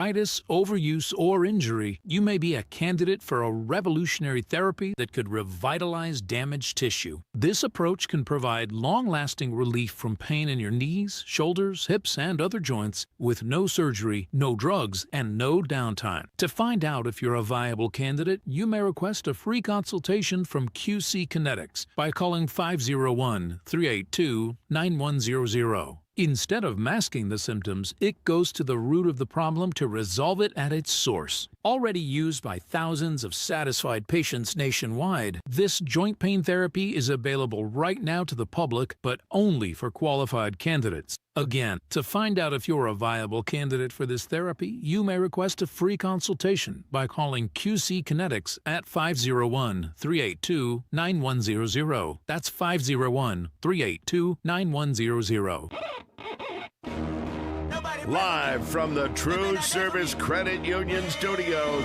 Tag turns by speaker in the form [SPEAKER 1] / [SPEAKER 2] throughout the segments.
[SPEAKER 1] overuse, or injury, you may be a candidate for a revolutionary therapy that could revitalize damaged tissue. This approach can provide long-lasting relief from pain in your knees, shoulders, hips, and other joints with no surgery, no drugs, and no downtime. To find out if you're a viable candidate, you may request a free consultation from QC Kinetics by calling 501-382-9100. Instead of masking the symptoms, it goes to the root of the problem to resolve it at its source. Already used by thousands of satisfied patients nationwide, this joint pain therapy is available right now to the public, but only for qualified candidates. Again, to find out if you're a viable candidate for this therapy, you may request a free consultation by calling QC Kinetics at 501-382-9100. That's 501-382-9100.
[SPEAKER 2] Live from the TruService Credit Union Studios,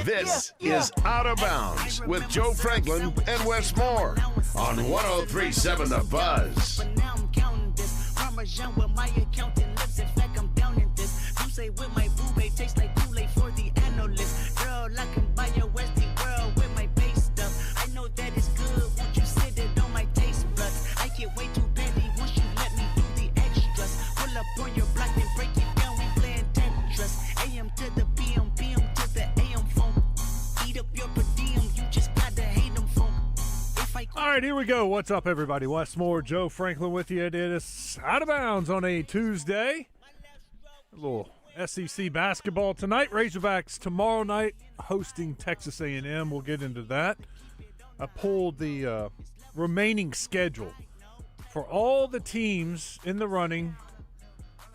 [SPEAKER 2] this is Out of Bounds with Joe Franklin and Wes Moore on 103.7 The Buzz.
[SPEAKER 3] With my accountant lips, in fact, I'm down in this. You say with my boo babe tastes like Kool-Aid for the analyst. Girl, I can buy your Westie world with my base stuff. I know that it's good, won't you sit it on my taste buds? I get way too petty once you let me do the extras. Pull up on your block and break it down, we playing Tetris. AM to the PM, PM to the AM phone. Eat up your per diem, you just gotta hate them phone.
[SPEAKER 4] All right, here we go. What's up, everybody? Wes Moore, Joe Franklin with you. It is Out of Bounds on a Tuesday. A little SEC basketball tonight. Razorbacks tomorrow night hosting Texas A&M. We'll get into that. I pulled the remaining schedule for all the teams in the running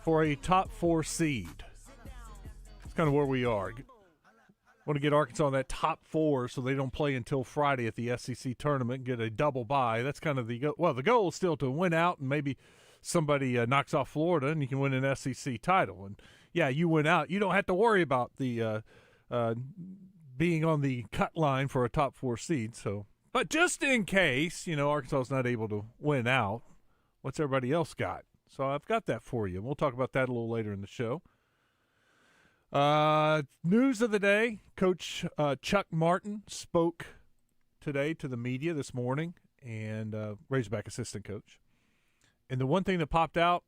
[SPEAKER 4] for a top 4 seed. That's kind of where we are. Want to get Arkansas in that top 4 so they don't play until Friday at the SEC tournament and get a double bye. That's kind of the goal. Well, the goal is still to win out, and maybe somebody knocks off Florida and you can win an SEC title. And, yeah, you win out. You don't have to worry about the being on the cut line for a top 4 seed. So, but just in case, Arkansas is not able to win out, what's everybody else got? So I've got that for you. We'll talk about that a little later in the show. News of the day, Coach Chuck Martin spoke today to the media this morning, and Razorback assistant coach. And the one thing that popped out,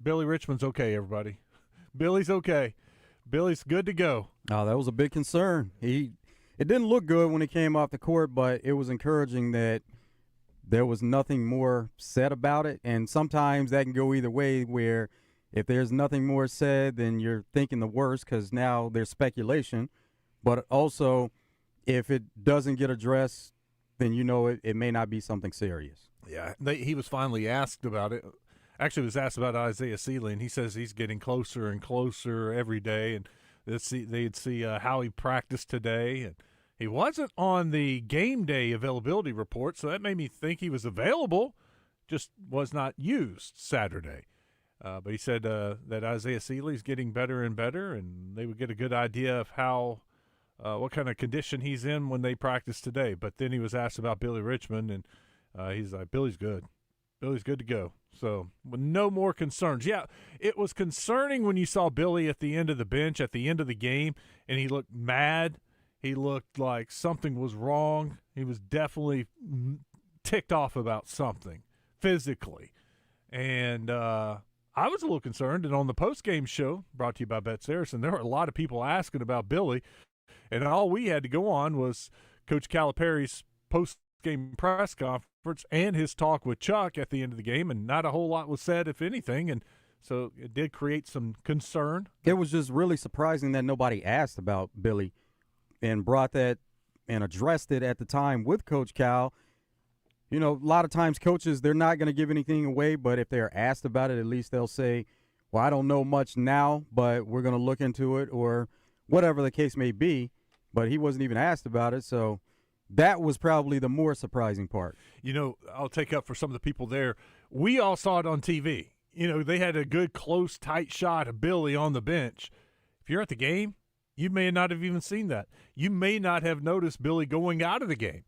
[SPEAKER 4] Billy Richmond's okay, everybody. Billy's okay. Billy's good to go.
[SPEAKER 5] Oh, that was a big concern. It didn't look good when he came off the court, but it was encouraging that there was nothing more said about it. And sometimes that can go either way, where if there's nothing more said, then you're thinking the worst because now there's speculation. But also, if it doesn't get addressed, then it may not be something serious.
[SPEAKER 4] Yeah, he was finally asked about it. Actually, was asked about Isaiah Seeley, and he says he's getting closer and closer every day. And they'd see how he practiced today. And he wasn't on the game day availability report, so that made me think he was available, just was not used Saturday. But he said that Isaiah Seeley's getting better and better, and they would get a good idea of what kind of condition he's in when they practice today. But then he was asked about Billy Richmond, and he's like, Billy's good. Billy's good to go. So no more concerns. Yeah, it was concerning when you saw Billy at the end of the bench, at the end of the game, and he looked mad. He looked like something was wrong. He was definitely ticked off about something physically. And I was a little concerned, and on the post-game show, brought to you by Bet Saracen, there were a lot of people asking about Billy, and all we had to go on was Coach Calipari's post-game press conference and his talk with Chuck at the end of the game, and not a whole lot was said, if anything, and so it did create some concern.
[SPEAKER 5] It was just really surprising that nobody asked about Billy and brought that and addressed it at the time with Coach Cal. A lot of times coaches, they're not going to give anything away, but if they're asked about it, at least they'll say, well, I don't know much now, but we're going to look into it, or whatever the case may be. But he wasn't even asked about it, so that was probably the more surprising part.
[SPEAKER 4] I'll take up for some of the people there. We all saw it on TV. They had a good, close, tight shot of Billy on the bench. If you're at the game, you may not have even seen that. You may not have noticed Billy going out of the game.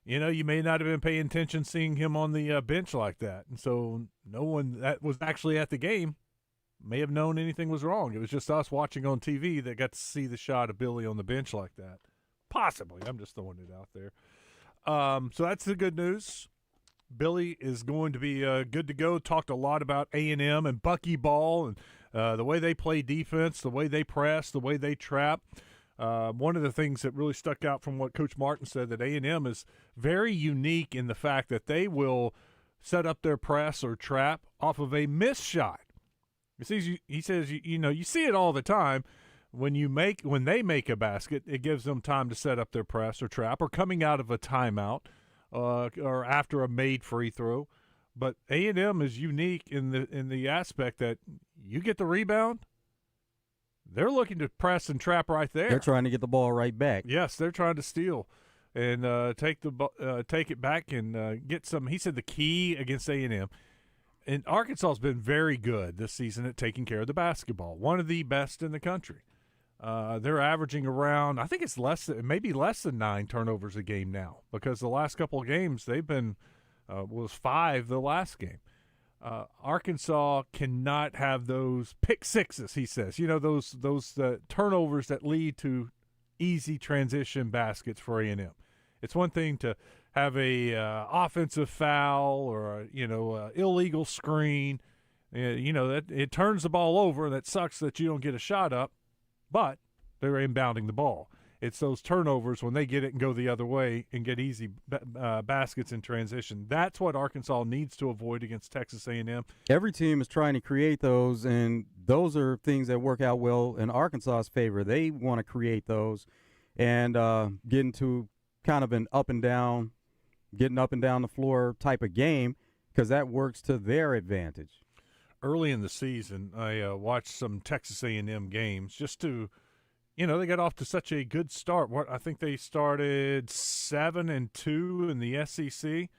[SPEAKER 4] You may not have been paying attention seeing him on the bench like that. And so no one that was actually at the game may have known anything was wrong. It was just us watching on TV that got to see the shot of Billy on the bench like that. Possibly. I'm just throwing it out there. So that's the good news. Billy is going to be good to go. Talked a lot about A&M and Bucky Ball and the way they play defense, the way they press, the way they trap. One of the things that really stuck out from what Coach Martin said, that A&M is very unique in the fact that they will set up their press or trap off of a missed shot. He says, you see it all the time. When they make a basket, it gives them time to set up their press or trap, or coming out of a timeout, or after a made free throw. But A&M is unique in the aspect that you get the rebound, they're looking to press and trap right there.
[SPEAKER 5] They're trying to get the ball right back.
[SPEAKER 4] Yes, they're trying to steal and take it back and get some. He said the key against A&M. And Arkansas has been very good this season at taking care of the basketball, one of the best in the country. They're averaging around, I think it's maybe less than 9 turnovers a game now, because the last couple of games they've been was 5 the last game. Arkansas cannot have those pick sixes, he says. Those turnovers that lead to easy transition baskets for A&M. It's one thing to have a offensive foul or a illegal screen. That it turns the ball over, and that sucks that you don't get a shot up. But they're inbounding the ball. It's those turnovers when they get it and go the other way and get easy baskets in transition. That's what Arkansas needs to avoid against Texas A&M.
[SPEAKER 5] Every team is trying to create those, and those are things that work out well in Arkansas's favor. They want to create those and get into kind of an getting up and down the floor type of game, because that works to their advantage.
[SPEAKER 4] Early in the season, I watched some Texas A&M games just to, they got off to such a good start. I think they started 7-2 in the SEC,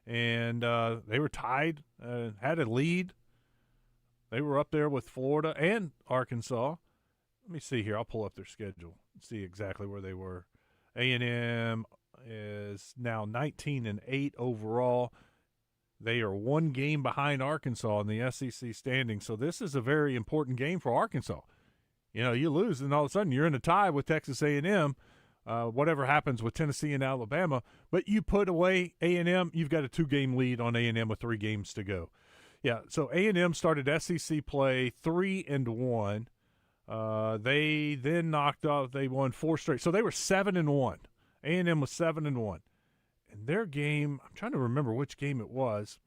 [SPEAKER 4] and they were tied, had a lead. They were up there with Florida and Arkansas. Let me see here. I'll pull up their schedule and see exactly where they were. A&M is now 19-8 overall. They are 1 game behind Arkansas in the SEC standings, so this is a very important game for Arkansas. You lose, and all of a sudden you're in a tie with Texas A&M, whatever happens with Tennessee and Alabama. But you put away A&M, you've got a 2-game lead on A&M with 3 games to go. Yeah, so A&M started SEC play 3-1. They then knocked off, they won 4 straight. So they were 7-1. A&M was 7-1. And their game, I'm trying to remember which game it was.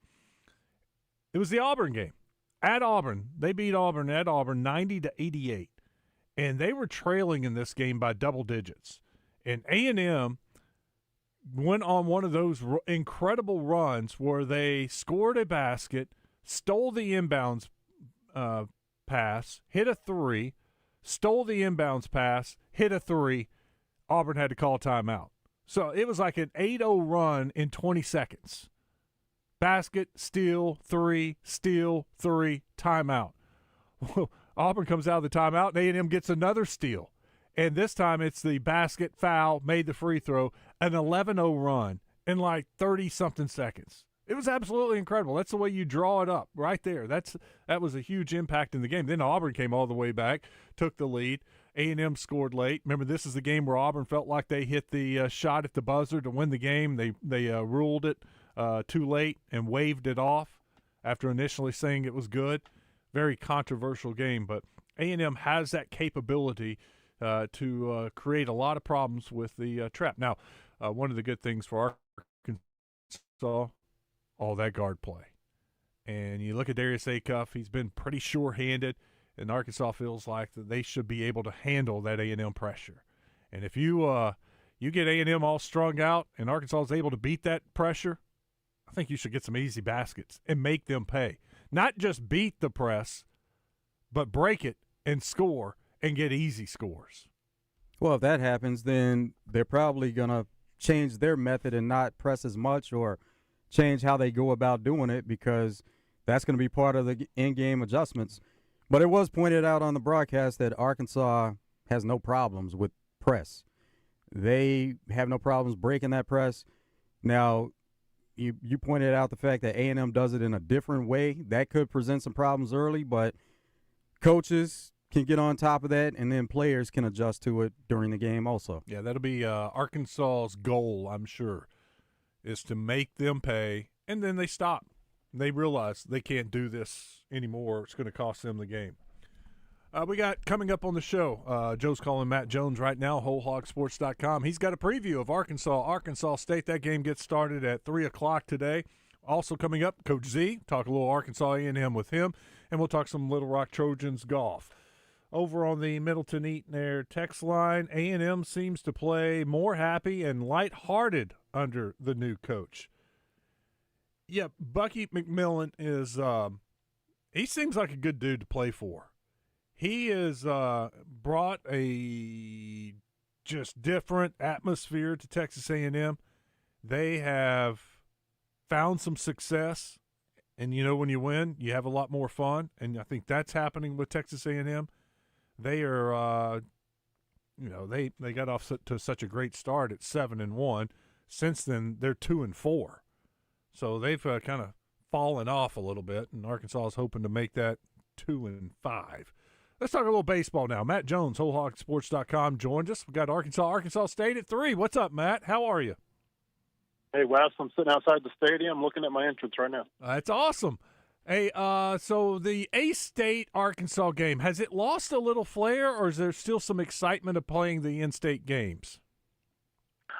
[SPEAKER 4] It was the Auburn game. At Auburn, they beat Auburn at Auburn 90-88. And they were trailing in this game by double digits. And A&M went on one of those incredible runs where they scored a basket, stole the inbounds pass, hit a 3, stole the inbounds pass, hit a 3. Auburn had to call timeout. So it was like an 8-0 run in 20 seconds. Basket, steal, 3, steal, 3, timeout. Auburn comes out of the timeout, and A&M gets another steal. And this time it's the basket, foul, made the free throw, an 11-0 run in like 30-something seconds. It was absolutely incredible. That's the way you draw it up right there. That was a huge impact in the game. Then Auburn came all the way back, took the lead. A&M scored late. Remember, this is the game where Auburn felt like they hit the shot at the buzzer to win the game. They ruled it too late and waved it off after initially saying it was good. Very controversial game, but A&M has that capability to create a lot of problems with the trap. Now, one of the good things for Arkansas, all that guard play. And you look at Darius Acuff, he's been pretty sure-handed. And Arkansas feels like that they should be able to handle that A&M pressure. And if you get A&M all strung out and Arkansas is able to beat that pressure, I think you should get some easy baskets and make them pay. Not just beat the press, but break it and score and get easy scores.
[SPEAKER 5] Well, if that happens, then they're probably going to change their method and not press as much, or change how they go about doing it, because that's going to be part of the in-game adjustments. But it was pointed out on the broadcast that Arkansas has no problems with press. They have no problems breaking that press. Now, you pointed out the fact that A&M does it in a different way. That could present some problems early, but coaches can get on top of that, and then players can adjust to it during the game also.
[SPEAKER 4] Yeah, that'll be Arkansas's goal, I'm sure, is to make them pay, and then they stop. They realize they can't do this anymore. It's going to cost them the game. We got coming up on the show, Joe's calling Matt Jones right now, WholeHogSports.com. He's got a preview of Arkansas State. That game gets started at 3 o'clock today. Also coming up, Coach Z, talk a little Arkansas A&M with him, and we'll talk some Little Rock Trojans golf. Over on the Middleton Eaton Air text line, A&M seems to play more happy and lighthearted under the new coach. Yeah, Bucky McMillan is he seems like a good dude to play for. He has brought a just different atmosphere to Texas A&M. They have found some success, and when you win, you have a lot more fun, and I think that's happening with Texas A&M. They are, they got off to such a great start at 7-1. Since then, they're 2-4. So they've kind of fallen off a little bit, and Arkansas is hoping to make that 2-5. Let's talk a little baseball now. Matt Jones, WholeHogSports.com, joined us. We got Arkansas State at 3. What's up, Matt? How are you?
[SPEAKER 6] Hey, Wes, I'm sitting outside the stadium looking at my entrance right now.
[SPEAKER 4] That's awesome. Hey, so the A-State Arkansas game, has it lost a little flair, or is there still some excitement of playing the in-state games?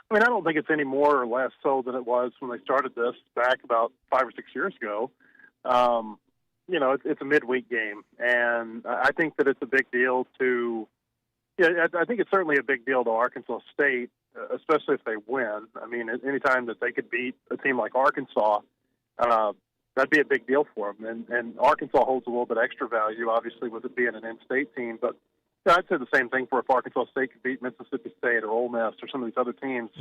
[SPEAKER 6] I mean, I don't think it's any more or less so than it was when they started this back about 5 or 6 years ago. It's a midweek game, and I think that it's a big deal to – I think it's certainly a big deal to Arkansas State, especially if they win. I mean, anytime that they could beat a team like Arkansas, that'd be a big deal for them. And Arkansas holds a little bit extra value, obviously, with it being an in-state team. But I'd say the same thing for if Arkansas State could beat Mississippi State or Ole Miss or some of these other teams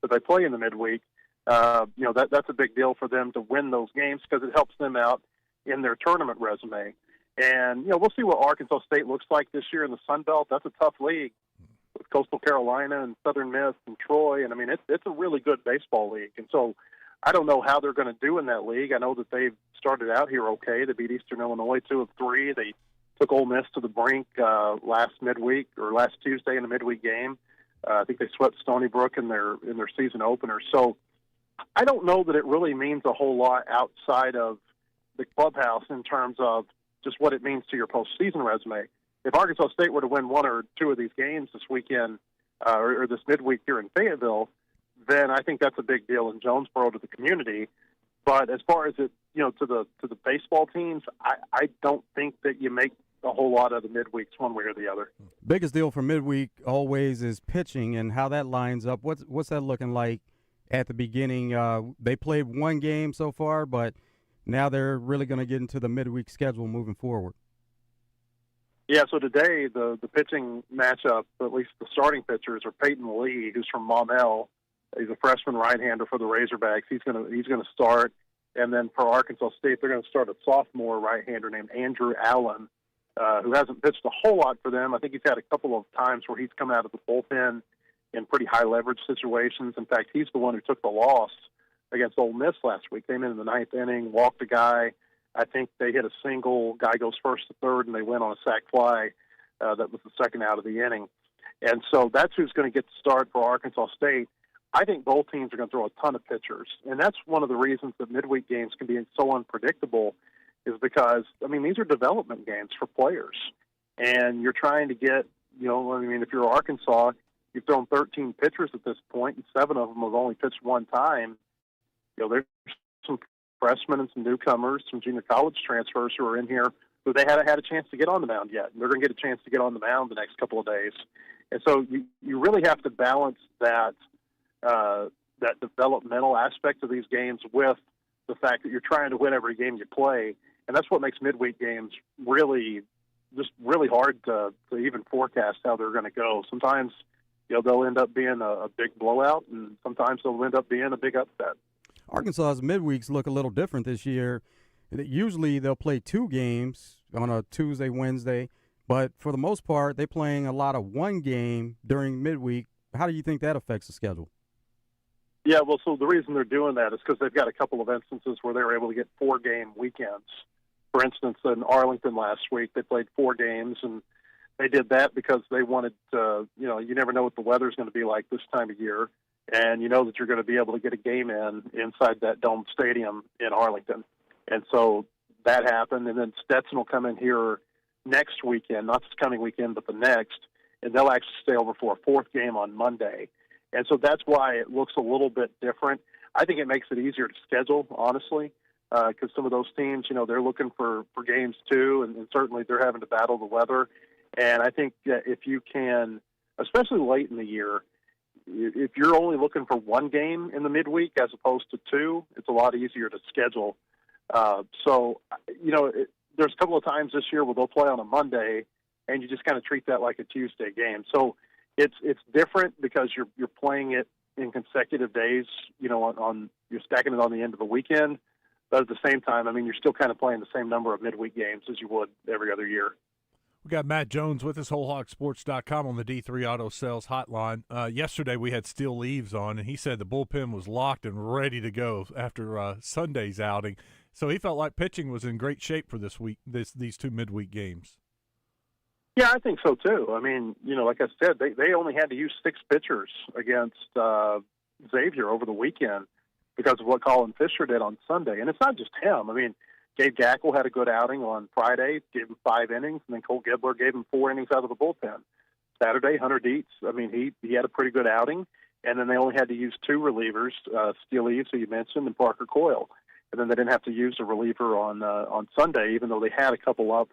[SPEAKER 6] that they play in the midweek. That's a big deal for them to win those games because it helps them out in their tournament resume. And, we'll see what Arkansas State looks like this year in the Sun Belt. That's a tough league with Coastal Carolina and Southern Miss and Troy. And, I mean, it's a really good baseball league. And so I don't know how they're going to do in that league. I know that they've started out here okay. They beat Eastern Illinois 2 of 3. They took Ole Miss to the brink last Tuesday in the midweek game. I think they swept Stony Brook in their season opener. So I don't know that it really means a whole lot outside of the clubhouse in terms of just what it means to your postseason resume. If Arkansas State were to win 1 or 2 of these games this weekend or this midweek here in Fayetteville, then I think that's a big deal in Jonesboro to the community. But as far as it, to the baseball teams, I don't think that you make a whole lot of the midweeks one way or the other.
[SPEAKER 5] Biggest deal for midweek always is pitching and how that lines up. What's that looking like at the beginning? They played 1 game so far, but now they're really going to get into the midweek schedule moving forward.
[SPEAKER 6] Yeah, so today the pitching matchup, at least the starting pitchers, are Peyton Lee, who's from Maumelle. He's a freshman right-hander for the Razorbacks. He's going to start, and then for Arkansas State, they're going to start a sophomore right-hander named Andrew Allen, who hasn't pitched a whole lot for them. I think he's had a couple of times where he's come out of the bullpen in pretty high leverage situations. In fact, he's the one who took the loss against Ole Miss last week. Came in the 9th inning, walked a guy. I think they hit a single. Guy goes first to third, and they went on a sac fly. That was the second out of the inning. And so that's who's going to get the start for Arkansas State. I think both teams are going to throw a ton of pitchers. And that's one of the reasons that midweek games can be so unpredictable is because, I mean, these are development games for players. And you're trying to get, if you're Arkansas, you've thrown 13 pitchers at this point, and 7 of them have only pitched 1 time. There's some freshmen and some newcomers, some junior college transfers who are in here who they haven't had a chance to get on the mound yet. And they're going to get a chance to get on the mound the next couple of days. And so you really have to balance that developmental aspect of these games with the fact that you're trying to win every game you play. And that's what makes midweek games really hard to even forecast how they're going to go. Sometimes, they'll end up being a big blowout, and sometimes they'll end up being a big upset.
[SPEAKER 5] Arkansas's midweeks look a little different this year. Usually they'll play 2 games on a Tuesday, Wednesday, but for the most part, they're playing a lot of 1 game during midweek. How do you think that affects the schedule?
[SPEAKER 6] Yeah, well, so the reason they're doing that is because they've got a couple of instances where they were able to get 4-game weekends. For instance, in Arlington last week, they played 4 games, and they did that because they wanted to, you never know what the weather's going to be like this time of year, and you know that you're going to be able to get a game inside that domed stadium in Arlington. And so that happened, and then Stetson will come in here next weekend, not this coming weekend, but the next, and they'll actually stay over for a 4th game on Monday. And so that's why it looks a little bit different. I think it makes it easier to schedule, honestly, because some of those teams, they're looking for games too, and certainly they're having to battle the weather. And I think that if you can, especially late in the year, if you're only looking for 1 game in the midweek as opposed to 2, it's a lot easier to schedule. There's a couple of times this year where they'll play on a Monday, and you just kind of treat that like a Tuesday game. So it's different because you're playing it in consecutive days. You're stacking it on the end of the weekend, but at the same time, you're still kind of playing the same number of midweek games as you would every other year.
[SPEAKER 4] We got Matt Jones with us, WholeHogSports.com on the D3 Auto Sales Hotline. Yesterday we had Steel Leaves on, and he said the bullpen was locked and ready to go after Sunday's outing. So he felt like pitching was in great shape for this week, these 2 midweek games.
[SPEAKER 6] Yeah, I think so too. Like I said, they only had to use 6 pitchers against Xavier over the weekend because of what Colin Fisher did on Sunday. And it's not just him. Gabe Gackle had a good outing on Friday, gave him 5 innings, and then Cole Gibler gave him 4 innings out of the bullpen. Saturday, Hunter Dietz, he had a pretty good outing, and then they only had to use 2 relievers, Steel Eves, who you mentioned, and Parker Coyle. And then they didn't have to use a reliever on Sunday, even though they had a couple up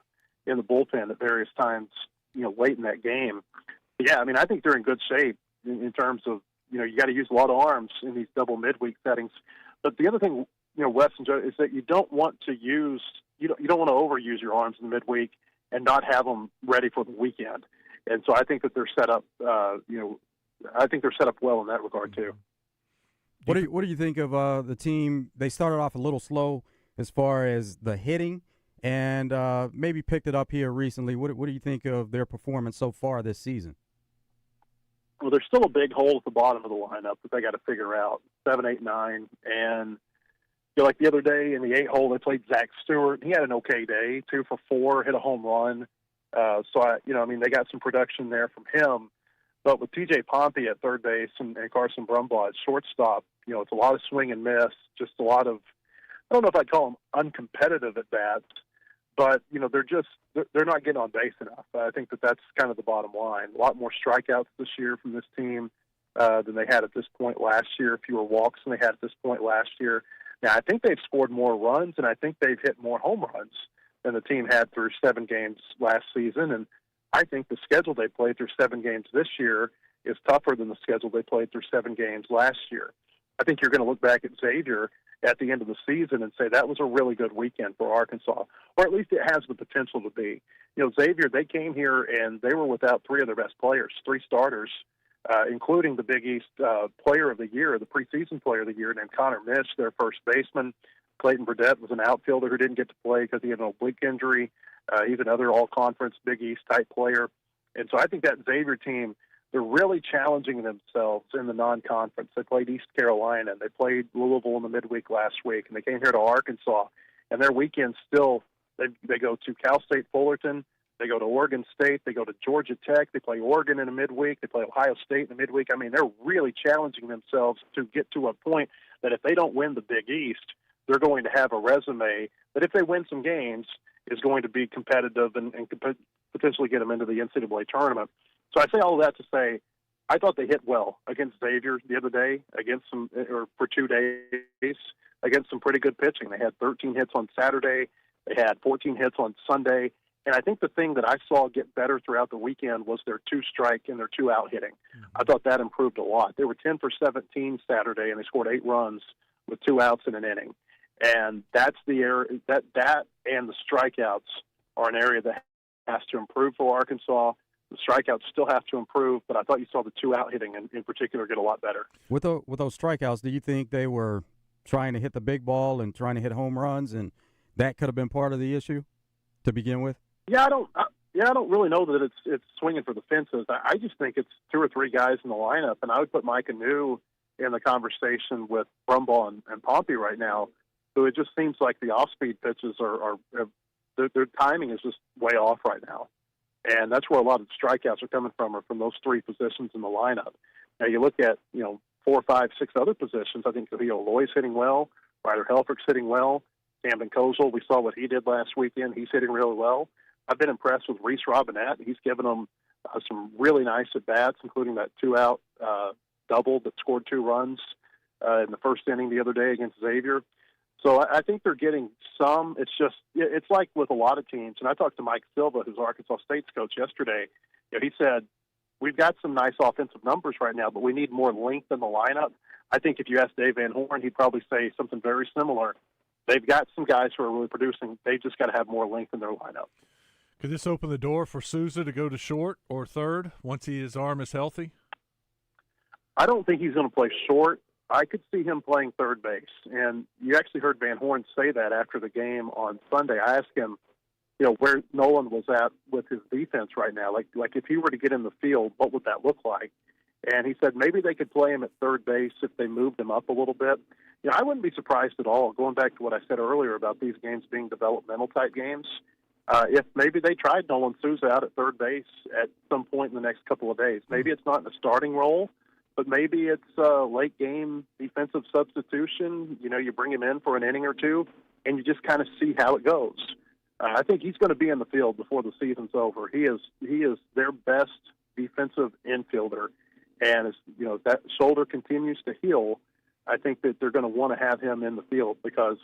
[SPEAKER 6] in the bullpen at various times, late in that game. But yeah, I think they're in good shape in terms of, you got to use a lot of arms in these double midweek settings. But the other thing, Wes and Joe, is that you don't want to overuse your arms in the midweek and not have them ready for the weekend. And so I think that they're set up, I think they're set up well in that regard too.
[SPEAKER 5] What do you think of the team? They started off a little slow as far as the hitting, and maybe picked it up here recently. What do you think of their performance so far this season?
[SPEAKER 6] Well, there's still a big hole at the bottom of the lineup that they got to figure out. 7, 8, 9, and like the other day in the 8 hole, they played Zach Stewart. He had an okay day, 2 for 4, hit a home run. They got some production there from him. But with TJ Pompey at third base and Carson Brumbaugh at shortstop, it's a lot of swing and miss, just a lot of, I don't know if I'd call them uncompetitive at bats, but, they're not getting on base enough. I think that's kind of the bottom line. A lot more strikeouts this year from this team than they had at this point last year, fewer walks than they had at this point last year. Now, I think they've scored more runs, and I think they've hit more home runs than the team had through 7 games last season. And I think the schedule they played through 7 games this year is tougher than the schedule they played through 7 games last year. I think you're going to look back at Xavier at the end of the season and say that was a really good weekend for Arkansas, or at least it has the potential to be. Xavier, they came here and they were without 3 of their best players, 3 starters, including the Big East player of the year, the preseason player of the year, named Connor Mitch, their first baseman. Clayton Burdett was an outfielder who didn't get to play because he had an oblique injury. He's another all-conference Big East type player. And so I think that Xavier team, they're really challenging themselves in the non-conference. They played East Carolina, and they played Louisville in the midweek last week, and they came here to Arkansas. And their weekend still, they go to Cal State Fullerton, they go to Oregon State, they go to Georgia Tech, they play Oregon in the midweek, they play Ohio State in the midweek. They're really challenging themselves to get to a point that if they don't win the Big East, they're going to have a resume that if they win some games is going to be competitive and potentially get them into the NCAA tournament. So I say all of that to say I thought they hit well against Xavier the other day, for 2 days, against some pretty good pitching. They had 13 hits on Saturday. They had 14 hits on Sunday. And I think the thing that I saw get better throughout the weekend was their 2-strike and their 2-out hitting. I thought that improved a lot. They were 10 for 17 Saturday, and they scored 8 runs with 2 outs in an inning. And that's the area that and the strikeouts are an area that has to improve for Arkansas. The strikeouts still have to improve, but I thought you saw the 2-out hitting in particular get a lot better.
[SPEAKER 5] With those strikeouts, do you think they were trying to hit the big ball and trying to hit home runs, and that could have been part of the issue to begin with?
[SPEAKER 6] Yeah, I don't really know that it's swinging for the fences. I just think it's 2 or 3 guys in the lineup, and I would put Mike Anu in the conversation with Brumbaugh and Pompey right now, who it just seems like the off-speed pitches are their timing is just way off right now. And that's where a lot of the strikeouts are coming from, are from those three positions in the lineup. Now you look at, 4, 5, 6 other positions. I think Kavio Loy's hitting well. Ryder Helfrich's hitting well. Camden Kozel, we saw what he did last weekend. He's hitting really well. I've been impressed with Reese Robinette. He's given them some really nice at-bats, including that 2-out double that scored 2 runs in the first inning the other day against Xavier. So I think they're getting some. It's like with a lot of teams. And I talked to Mike Silva, who's Arkansas State's coach, yesterday. He said, we've got some nice offensive numbers right now, but we need more length in the lineup. I think if you ask Dave Van Horn, he'd probably say something very similar. They've got some guys who are really producing. They've just got to have more length in their lineup.
[SPEAKER 4] Could this open the door for Souza to go to short or third once his arm is healthy?
[SPEAKER 6] I don't think he's going to play short. I could see him playing third base. And you actually heard Van Horn say that after the game on Sunday. I asked him, where Nolan was at with his defense right now. Like if he were to get in the field, what would that look like? And he said maybe they could play him at third base if they moved him up a little bit. I wouldn't be surprised at all, going back to what I said earlier about these games being developmental type games, if maybe they tried Nolan Souza out at third base at some point in the next couple of days. Maybe it's not in a starting role, but maybe it's a late game defensive substitution. You bring him in for an inning or two, and you just kind of see how it goes. I think he's going to be in the field before the season's over. He is their best defensive infielder, and as that shoulder continues to heal, I think that they're going to want to have him in the field because,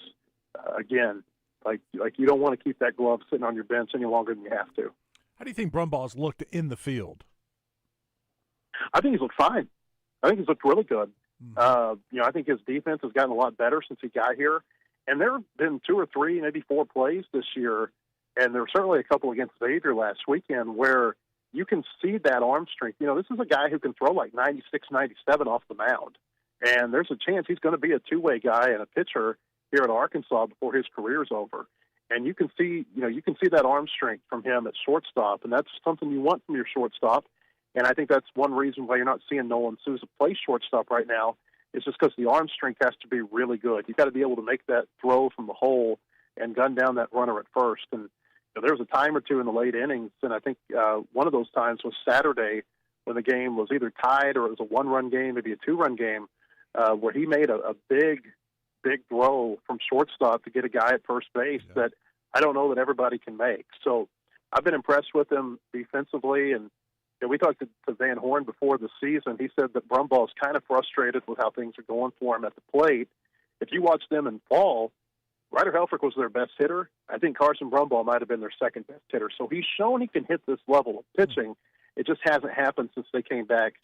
[SPEAKER 6] again, like you don't want to keep that glove sitting on your bench any longer than you have to.
[SPEAKER 4] How do you think Brumbaugh's looked in the field?
[SPEAKER 6] I think he's looked fine. I think he's looked really good. I think his defense has gotten a lot better since he got here. And there have been 2 or 3, maybe 4 plays this year, and there were certainly a couple against Xavier last weekend where you can see that arm strength. This is a guy who can throw like 96, 97 off the mound. And there's a chance he's going to be a two-way guy and a pitcher here at Arkansas before his career's over. And you can see that arm strength from him at shortstop, and that's something you want from your shortstop. And I think that's one reason why you're not seeing Nolan Souza play shortstop right now. It's just because the arm strength has to be really good. You've got to be able to make that throw from the hole and gun down that runner at first. And there was a time or two in the late innings, and I think one of those times was Saturday when the game was either tied or it was a 1-run game, maybe a 2-run game, where he made a big throw from shortstop to get a guy at first base that I don't know that everybody can make. So I've been impressed with him defensively, and we talked to Van Horn before the season. He said that Brumbaugh's kind of frustrated with how things are going for him at the plate. If you watch them in fall, Ryder Helfrich was their best hitter. I think Carson Brumbaugh might have been their second best hitter. So he's shown he can hit this level of pitching. It just hasn't happened since they came back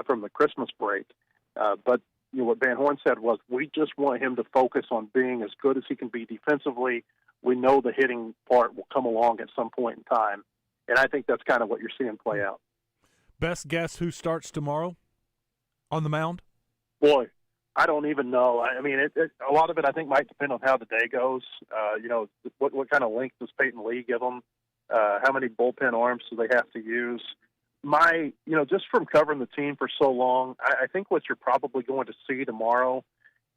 [SPEAKER 6] from the Christmas break. But what Van Horn said was, we just want him to focus on being as good as he can be defensively. We know the hitting part will come along at some point in time. And I think that's kind of what you're seeing play out.
[SPEAKER 4] Best guess who starts tomorrow on the mound?
[SPEAKER 6] Boy, I don't even know. I mean, a lot of it I think might depend on how the day goes. What kind of length does Peyton Lee give them? How many bullpen arms do they have to use? Just from covering the team for so long, I think what you're probably going to see tomorrow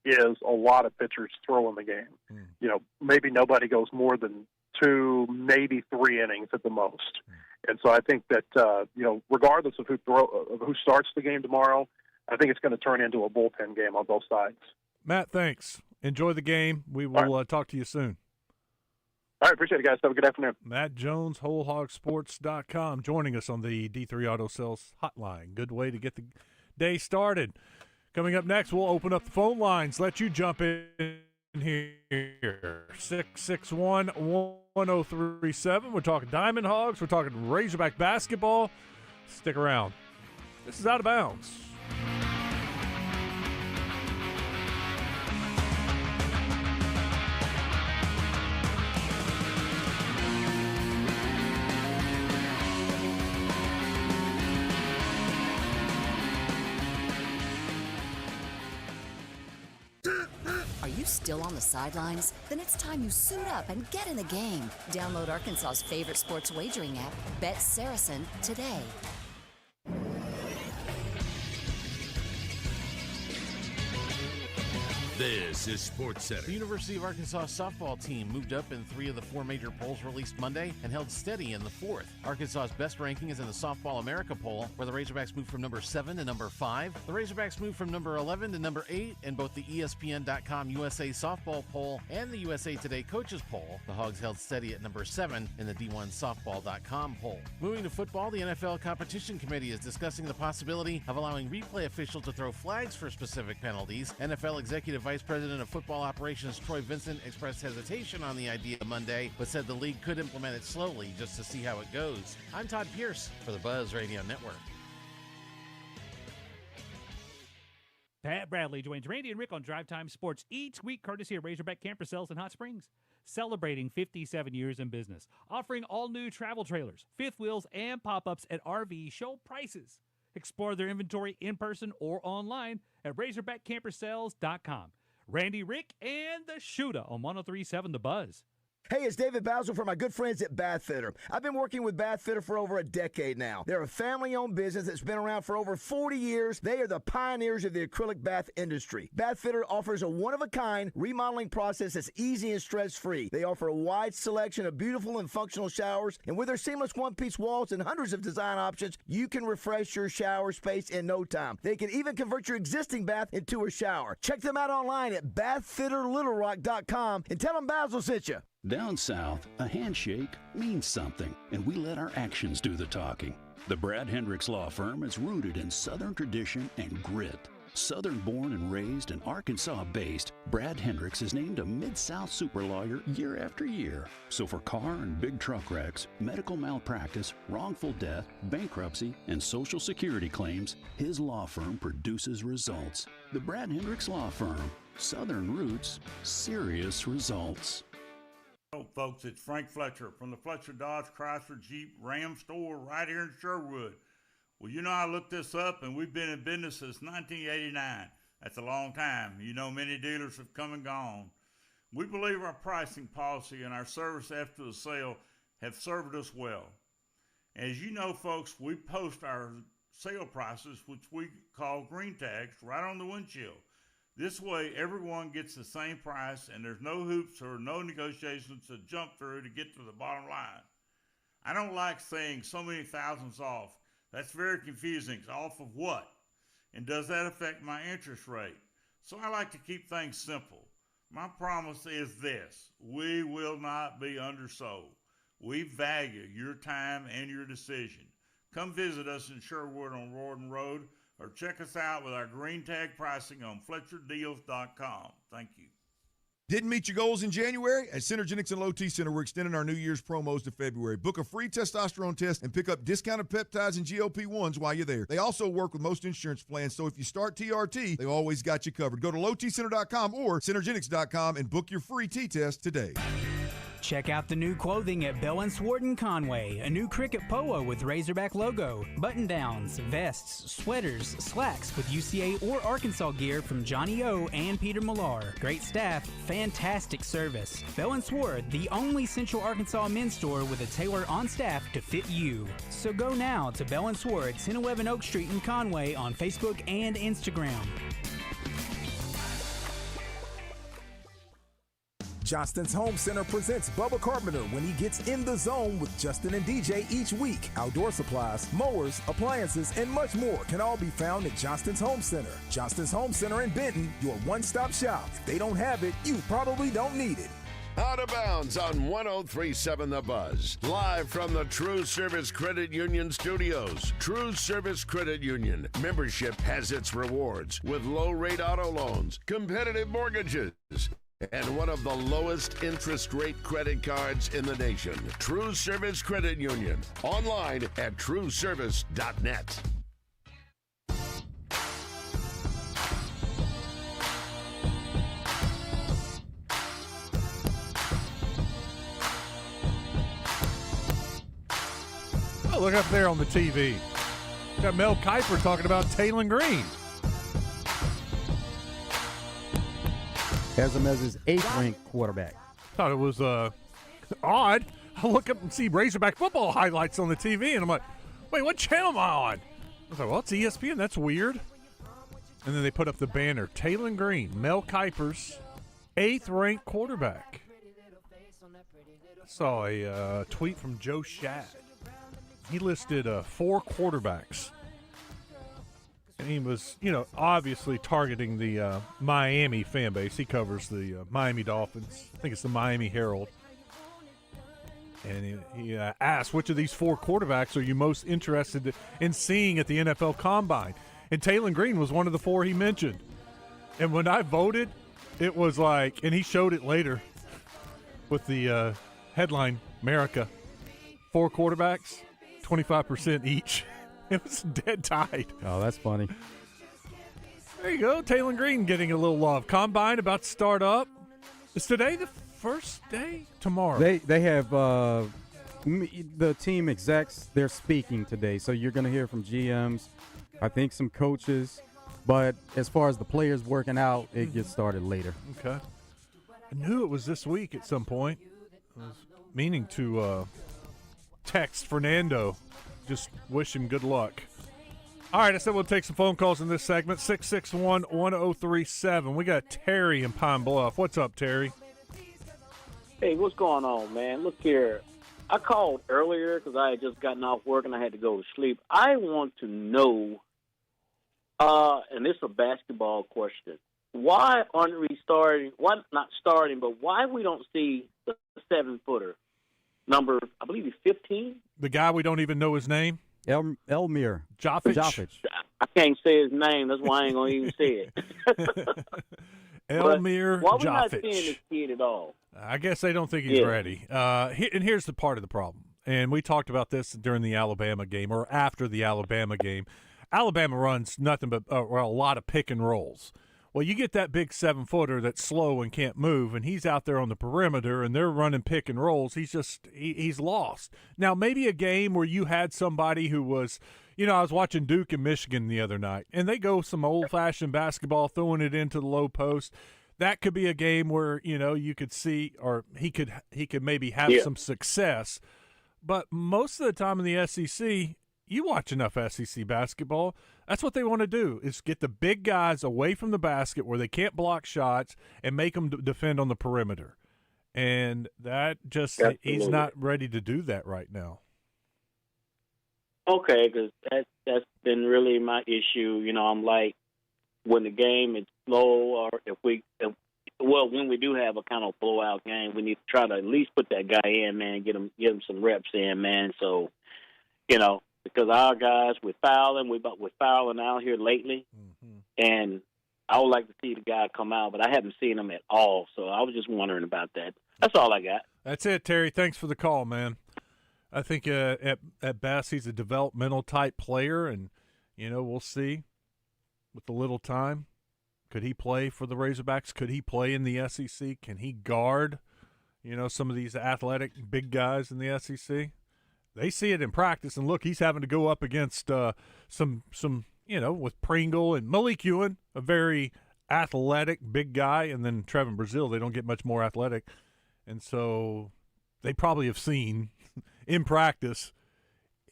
[SPEAKER 6] is a lot of pitchers throwing the game. Maybe nobody goes more than 2, maybe 3 innings at the most. And so I think that, regardless of who starts the game tomorrow, I think it's going to turn into a bullpen game on both sides.
[SPEAKER 4] Matt, thanks. Enjoy the game. We will talk to you soon.
[SPEAKER 6] All right, appreciate it, guys. Have a good afternoon.
[SPEAKER 4] Matt Jones, WholeHogSports.com, joining us on the D3 Auto Sales Hotline. Good way to get the day started. Coming up next, we'll open up the phone lines, let you jump in here. 661-1037. We're talking Diamond Hogs. We're talking Razorback basketball. Stick around. This is Out of Bounds.
[SPEAKER 7] Are you still on the sidelines? Then it's time you suit up and get in the game. Download Arkansas's favorite sports wagering app, Bet Saracen, today.
[SPEAKER 2] This is Sports
[SPEAKER 8] The
[SPEAKER 2] Center.
[SPEAKER 8] University of Arkansas softball team moved up in 3 of the 4 major polls released Monday and held steady in the 4th. Arkansas's best ranking is in the Softball America poll, where the Razorbacks moved from number 7 to number 5. The Razorbacks moved from number 11 to number 8 in both the ESPN.com USA softball poll and the USA Today coaches poll. The Hogs held steady at number 7 in the D1softball.com poll. Moving to football, the NFL Competition Committee is discussing the possibility of allowing replay officials to throw flags for specific penalties. NFL Executive Vice President of Football Operations Troy Vincent expressed hesitation on the idea Monday, but said the league could implement it slowly just to see how it goes. I'm Todd Pierce for the Buzz Radio Network.
[SPEAKER 9] Pat Bradley joins Randy and Rick on Drive Time Sports each week, courtesy of Razorback Camper Sales in Hot Springs. Celebrating 57 years in business, offering all new travel trailers, fifth wheels, and pop-ups at RV show prices. Explore their inventory in person or online at RazorbackCamperSales.com. Randy, Rick, and the Shooter on 103.7 The Buzz.
[SPEAKER 10] Hey, it's David Basil from my good friends at Bath Fitter. I've been working with Bath Fitter for over a decade now. They're a family-owned business that's been around for over 40 years. They are the pioneers of the acrylic bath industry. Bath Fitter offers a one-of-a-kind remodeling process that's easy and stress-free. They offer a wide selection of beautiful and functional showers, and with their seamless one-piece walls and hundreds of design options, you can refresh your shower space in no time. They can even convert your existing bath into a shower. Check them out online at bathfitterlittlerock.com and tell them Basil sent you.
[SPEAKER 11] Down south, a handshake means something, and we let our actions do the talking. The Brad Hendricks Law Firm is rooted in Southern tradition and grit. Southern-born and raised and Arkansas-based, Brad Hendricks is named a Mid-South super lawyer year after year. So for car and big truck wrecks, medical malpractice, wrongful death, bankruptcy, and Social Security claims, his law firm produces results. The Brad Hendricks Law Firm. Southern roots, serious results.
[SPEAKER 12] Hello, folks. It's Frank Fletcher from the Fletcher Dodge Chrysler Jeep Ram store right here in Sherwood. Well, you know, I looked this up, and we've been in business since 1989. That's a long time. You know, many dealers have come and gone. We believe our pricing policy and our service after the sale have served us well. As you know, folks, we post our sale prices, which we call green tags, right on the windshield. This way, everyone gets the same price, and there's no hoops or no negotiations to jump through to get to the bottom line. I don't like saying so many thousands off. That's very confusing. Off of what? And does that affect my interest rate? So I like to keep things simple. My promise is this: we will not be undersold. We value your time and your decision. Come visit us in Sherwood on Royden Road, or check us out with our green tag pricing on FletcherDeals.com. Thank you.
[SPEAKER 13] Didn't meet your goals in January? At Synergenics and Low T Center, we're extending our New Year's promos to February. Book a free testosterone test and pick up discounted peptides and GLP-1s while you're there. They also work with most insurance plans, so if you start TRT, they've always got you covered. Go to lowtcenter.com or Synergenics.com and book your free T-test today.
[SPEAKER 14] Check out the new clothing at Bell & Sword in Conway. A new cricket polo with Razorback logo, button-downs, vests, sweaters, slacks with UCA or Arkansas gear from Johnny O and Peter Millar. Great staff, fantastic service. Bell & Sword, the only Central Arkansas men's store with a tailor on staff to fit you. So go now to Bell & Sword, 1011 Oak Street in Conway on Facebook and Instagram.
[SPEAKER 15] Johnston's Home Center presents Bubba Carpenter when he gets in the zone with Justin and DJ each week. Outdoor supplies, mowers, appliances, and much more can all be found at Johnston's Home Center. Johnston's Home Center in Benton, your one-stop shop. If they don't have it, you probably don't need it.
[SPEAKER 2] Out of Bounds on 103.7 The Buzz. Live from the TruService Credit Union studios. TruService Credit Union. Membership has its rewards with low-rate auto loans, competitive mortgages, and one of the lowest interest rate credit cards in the nation. TruService Credit Union. Online at TruService.net.
[SPEAKER 4] Oh, look up there on the TV. Got Mel Kiper talking about Taylor Green.
[SPEAKER 5] Has him as his 8th-ranked quarterback.
[SPEAKER 4] Thought it was odd. I look up and see Razorback football highlights on the TV, and I'm like, wait, what channel am I on? I was like, well, it's ESPN. That's weird. And then they put up the banner. Taylon Green, Mel Kiper's 8th-ranked quarterback. I saw a tweet from Joe Shad. He listed 4 quarterbacks. And he was, obviously targeting the Miami fan base. He covers the Miami Dolphins. I think it's the Miami Herald. And he asked, which of these 4 quarterbacks are you most interested in seeing at the NFL Combine? And Taylon Green was one of the 4 he mentioned. And when I voted, it was like, and he showed it later with the headline, America, 4 quarterbacks, 25% each. It was dead tied.
[SPEAKER 5] Oh, that's funny.
[SPEAKER 4] There you go. Taylon Green getting a little love. Combine about to start up. Is today the first day? Tomorrow.
[SPEAKER 5] They have the team execs. They're speaking today, so you're going to hear from GMs, I think some coaches. But as far as the players working out, it gets started later.
[SPEAKER 4] Okay. I knew it was this week at some point. I was meaning to text Fernando. Just wish him good luck. All right, I said we'll take some phone calls in this segment. 661-1037. We got Terry in Pine Bluff. What's up, Terry?
[SPEAKER 16] Hey, what's going on, man? Look here. I called earlier because I had just gotten off work and I had to go to sleep. I want to know, and this is a basketball question, why aren't we starting, why not starting, but why we don't see the 7-footer? Number, I believe he's 15.
[SPEAKER 4] The guy we don't even know his name?
[SPEAKER 5] Elmir
[SPEAKER 4] Joffich.
[SPEAKER 16] I can't say his name. That's why I ain't going to even say it.
[SPEAKER 4] Elmir
[SPEAKER 16] why
[SPEAKER 4] Joffich.
[SPEAKER 16] we not seeing this kid at all?
[SPEAKER 4] I guess they don't think he's ready. And here's the part of the problem. And we talked about this during the Alabama game or after the Alabama game. Alabama runs nothing but a lot of pick and rolls. Well, you get that big 7-footer that's slow and can't move, and he's out there on the perimeter, and they're running pick and rolls. He's lost. Now, maybe a game where you had somebody who was, I was watching Duke and Michigan the other night, and they go some old-fashioned basketball, throwing it into the low post. That could be a game where, you could see, or he could maybe have some success. But most of the time in the SEC, you watch enough SEC basketball, that's what they want to do, is get the big guys away from the basket where they can't block shots and make them defend on the perimeter. And that just – he's not ready to do that right now.
[SPEAKER 16] Okay, because that's been really my issue. I'm like, when the game is slow or when we do have a kind of blowout game, we need to try to at least put that guy in, man, get him some reps in, man. So, because our guys, we're fouling out here lately, and I would like to see the guy come out, but I haven't seen him at all, so I was just wondering about that. That's all I got.
[SPEAKER 4] That's it, Terry. Thanks for the call, man. I think at best he's a developmental type player, and, we'll see with a little time. Could he play for the Razorbacks? Could he play in the SEC? Can he guard, some of these athletic big guys in the SEC? They see it in practice, and look, he's having to go up against some with Pringle and Malik Ewan, a very athletic big guy, and then Trevin Brazil. They don't get much more athletic, and so they probably have seen in practice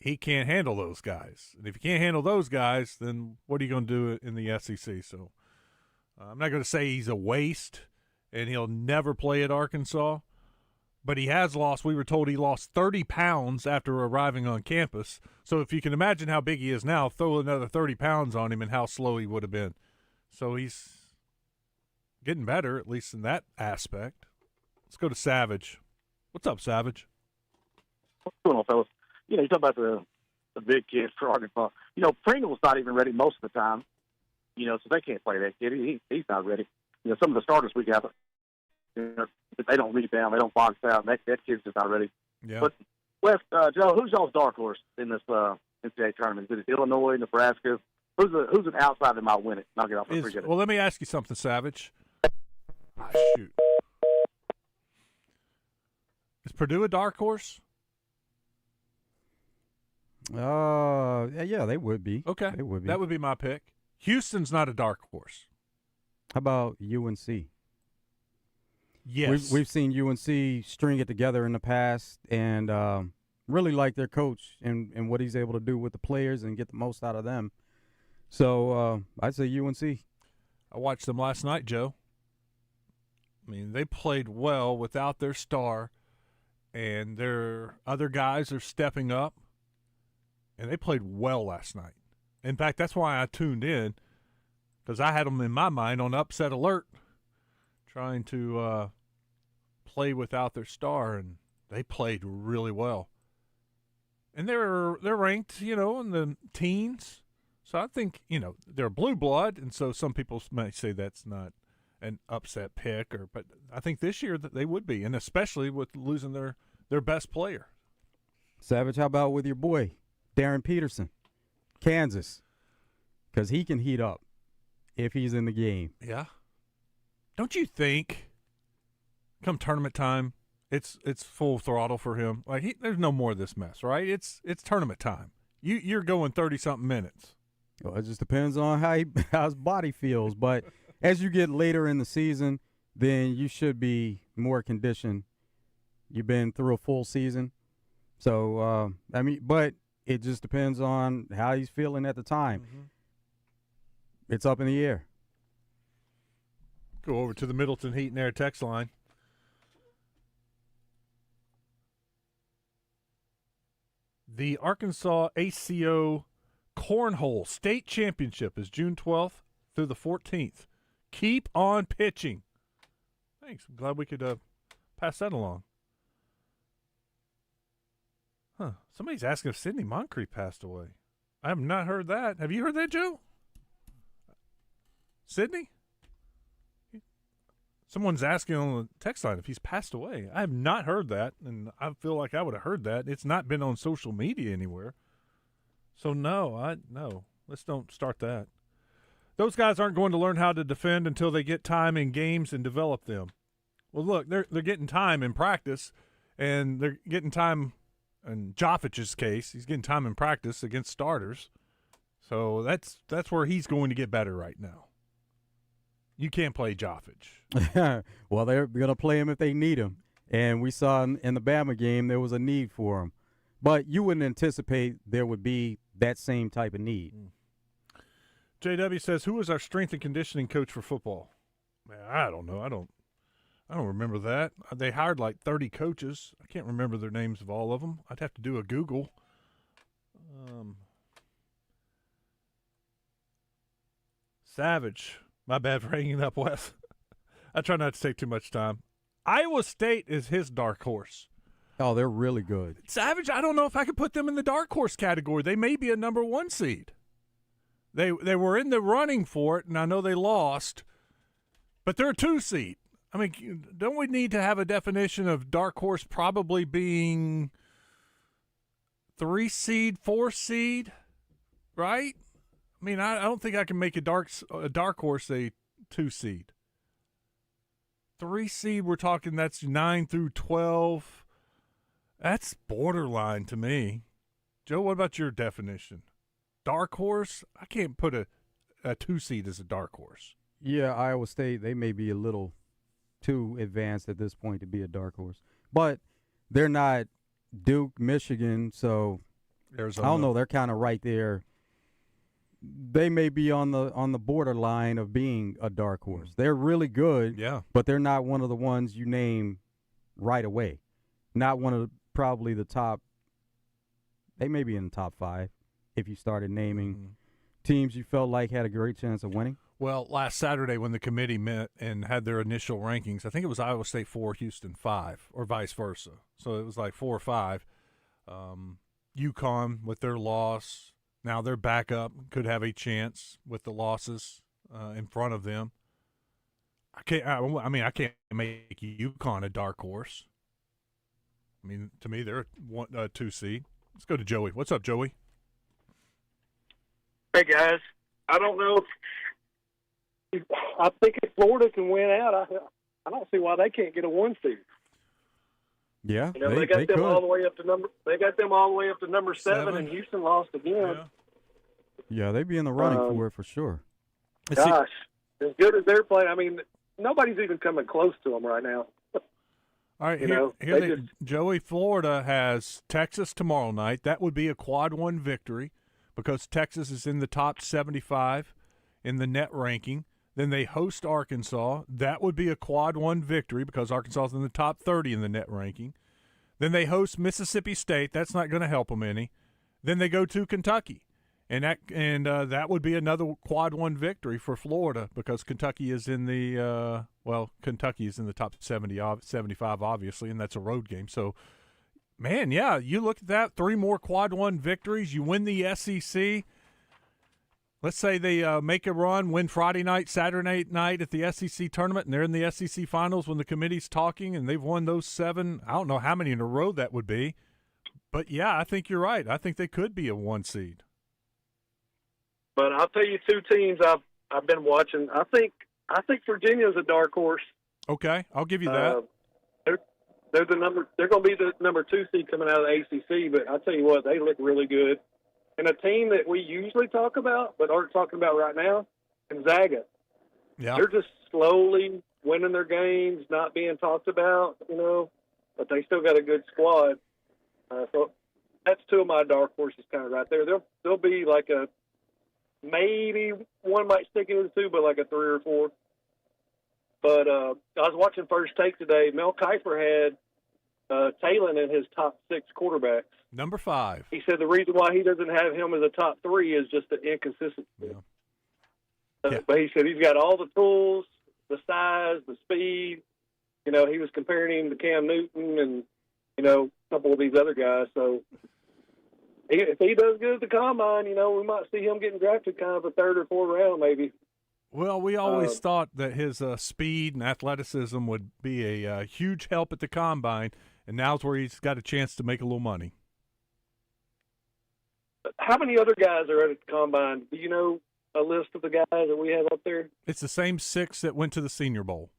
[SPEAKER 4] he can't handle those guys. And if you can't handle those guys, then what are you going to do in the SEC? So I'm not going to say he's a waste and he'll never play at Arkansas. But he has lost. We were told he lost 30 pounds after arriving on campus. So if you can imagine how big he is now, throw another 30 pounds on him and how slow he would have been. So he's getting better, at least in that aspect. Let's go to Savage. What's up, Savage?
[SPEAKER 17] What's going on, fellas? You talk about the big kid for Arkansas. Pringle's not even ready most of the time. So they can't play that kid. He's not ready. Some of the starters we have, they don't rebound, they don't box out. That kid's just not ready.
[SPEAKER 4] Yeah.
[SPEAKER 17] But Wes, Joe, who's y'all's dark horse in this NCAA tournament? Is it Illinois, Nebraska? Who's an outside that might win it? I'll get off. Appreciate it.
[SPEAKER 4] Well, let me ask you something, Savage. Shoot. Is Purdue a dark horse?
[SPEAKER 5] Yeah, they would be.
[SPEAKER 4] Okay.
[SPEAKER 5] They would be.
[SPEAKER 4] That would be my pick. Houston's not a dark horse.
[SPEAKER 5] How about UNC?
[SPEAKER 4] Yes.
[SPEAKER 5] We've seen UNC string it together in the past and really like their coach and what he's able to do with the players and get the most out of them. So I'd say UNC.
[SPEAKER 4] I watched them last night, Joe. I mean, they played well without their star, and their other guys are stepping up, and they played well last night. In fact, that's why I tuned in, because I had them in my mind on upset alert, trying to play without their star, and they played really well. And they're ranked, in the teens. So I think, they're blue blood, and so some people may say that's not an upset pick, but I think this year that they would be, and especially with losing their best player.
[SPEAKER 5] Savage, how about with your boy, Darren Peterson, Kansas? Because he can heat up if he's in the game.
[SPEAKER 4] Yeah. Don't you think come tournament time, it's full throttle for him? Like there's no more of this mess, right? It's tournament time. You're going 30-something minutes.
[SPEAKER 5] Well, it just depends on how his body feels. But as you get later in the season, then you should be more conditioned. You've been through a full season. So, but it just depends on how he's feeling at the time.
[SPEAKER 4] Mm-hmm.
[SPEAKER 5] It's up in the air.
[SPEAKER 4] Go over to the Middleton Heat and Air text line. The Arkansas ACO Cornhole State Championship is June 12th through the 14th. Keep on pitching. Thanks. I'm glad we could pass that along. Huh. Somebody's asking if Sidney Moncrief passed away. I have not heard that. Have you heard that, Joe? Sidney? Someone's asking on the text line if he's passed away. I have not heard that, and I feel like I would have heard that. It's not been on social media anywhere. So, no. Let's don't start that. Those guys aren't going to learn how to defend until they get time in games and develop them. Well, look, they're getting time in practice, and they're getting time in Joffich's case. He's getting time in practice against starters. So that's where he's going to get better right now. You can't play Joffich.
[SPEAKER 5] Well, they're going to play him if they need him. And we saw in the Bama game there was a need for him. But you wouldn't anticipate there would be that same type of need.
[SPEAKER 4] JW says, who is our strength and conditioning coach for football? Man, I don't know. I don't remember that. They hired like 30 coaches. I can't remember their names of all of them. I'd have to do a Google. Savage. My bad for hanging up, Wes. I try not to take too much time. Iowa State is his dark horse.
[SPEAKER 5] Oh, they're really good.
[SPEAKER 4] Savage, I don't know if I could put them in the dark horse category. They may be a number 1 seed. They were in the running for it, and I know they lost, but they're a 2 seed. I mean, don't we need to have a definition of dark horse probably being 3 seed, 4 seed, right? I mean, I don't think I can make a dark horse a 2 seed. 3 seed, we're talking that's 9 through 12. That's borderline to me. Joe, what about your definition? Dark horse? I can't put a 2 seed as a dark horse.
[SPEAKER 5] Yeah, Iowa State, they may be a little too advanced at this point to be a dark horse. But they're not Duke, Michigan, so
[SPEAKER 4] Arizona.
[SPEAKER 5] I don't know. They're kind of right there. They may be on the borderline of being a dark horse. They're really good,
[SPEAKER 4] yeah,
[SPEAKER 5] but they're not one of the ones you name right away. Not one of probably the top. They may be in the top 5 if you started naming teams you felt like had a great chance of winning.
[SPEAKER 4] Well, last Saturday when the committee met and had their initial rankings, I think it was Iowa State 4, Houston 5, or vice versa. So it was like 4 or 5. UConn with their loss. Now they're back up, could have a chance with the losses in front of them. I can't make UConn a dark horse. I mean, to me, they're a 2 seed. Let's go to Joey. What's up, Joey?
[SPEAKER 18] Hey, guys. I don't know. I think if Florida can win out, I don't see why they can't get a 1 seed.
[SPEAKER 5] Yeah,
[SPEAKER 18] they got them all the way up to number. They got them all the way up to number 7, and Houston lost again.
[SPEAKER 5] Yeah, they'd be in the running for it for sure.
[SPEAKER 18] Gosh, as good as they're playing, I mean, nobody's even coming close to them right now.
[SPEAKER 4] All right, Joey, Florida has Texas tomorrow night. That would be a quad 1 victory. because Texas is in the top 75 in the net ranking. Then they host Arkansas. That would be a quad one victory because Arkansas is in the top 30 in the net ranking. Then they host Mississippi State. That's not going to help them any. Then they go to Kentucky, and that would be another quad one victory for Florida because Kentucky is in the Kentucky is in the top 75 obviously, and that's a road game. So, man, yeah, you look at that, 3 more quad one victories. You win the SEC. Let's say they make a run, win Friday night, Saturday night at the SEC tournament, and they're in the SEC finals when the committee's talking, and they've won those 7. I don't know how many in a row that would be. But, yeah, I think you're right. I think they could be a 1 seed.
[SPEAKER 18] But I'll tell you 2 teams I've been watching. I think Virginia's a dark horse.
[SPEAKER 4] Okay, I'll give you that.
[SPEAKER 18] They're going to be the number 2 seed coming out of the ACC, but I'll tell you what, they look really good. And a team that we usually talk about but aren't talking about right now, Gonzaga.
[SPEAKER 4] Yeah.
[SPEAKER 18] They're just slowly winning their games, not being talked about, but they still got a good squad. So that's 2 of my dark horses kind of right there. They'll be like a maybe one might stick into the 2, but like a 3 or 4. But I was watching First Take today. Mel Kiper had Talon in his top 6 quarterbacks.
[SPEAKER 4] Number 5.
[SPEAKER 18] He said the reason why he doesn't have him as a top 3 is just the inconsistency.
[SPEAKER 4] Yeah.
[SPEAKER 18] But he said he's got all the tools, the size, the speed. He was comparing him to Cam Newton and, a couple of these other guys. So if he does good at the combine, we might see him getting drafted kind of a 3rd or 4th round maybe.
[SPEAKER 4] Well, we always thought that his speed and athleticism would be a huge help at the combine, and now's where he's got a chance to make a little money.
[SPEAKER 18] How many other guys are at the combine? Do you know a list of the guys that we have up there?
[SPEAKER 4] It's the same 6 that went to the Senior Bowl.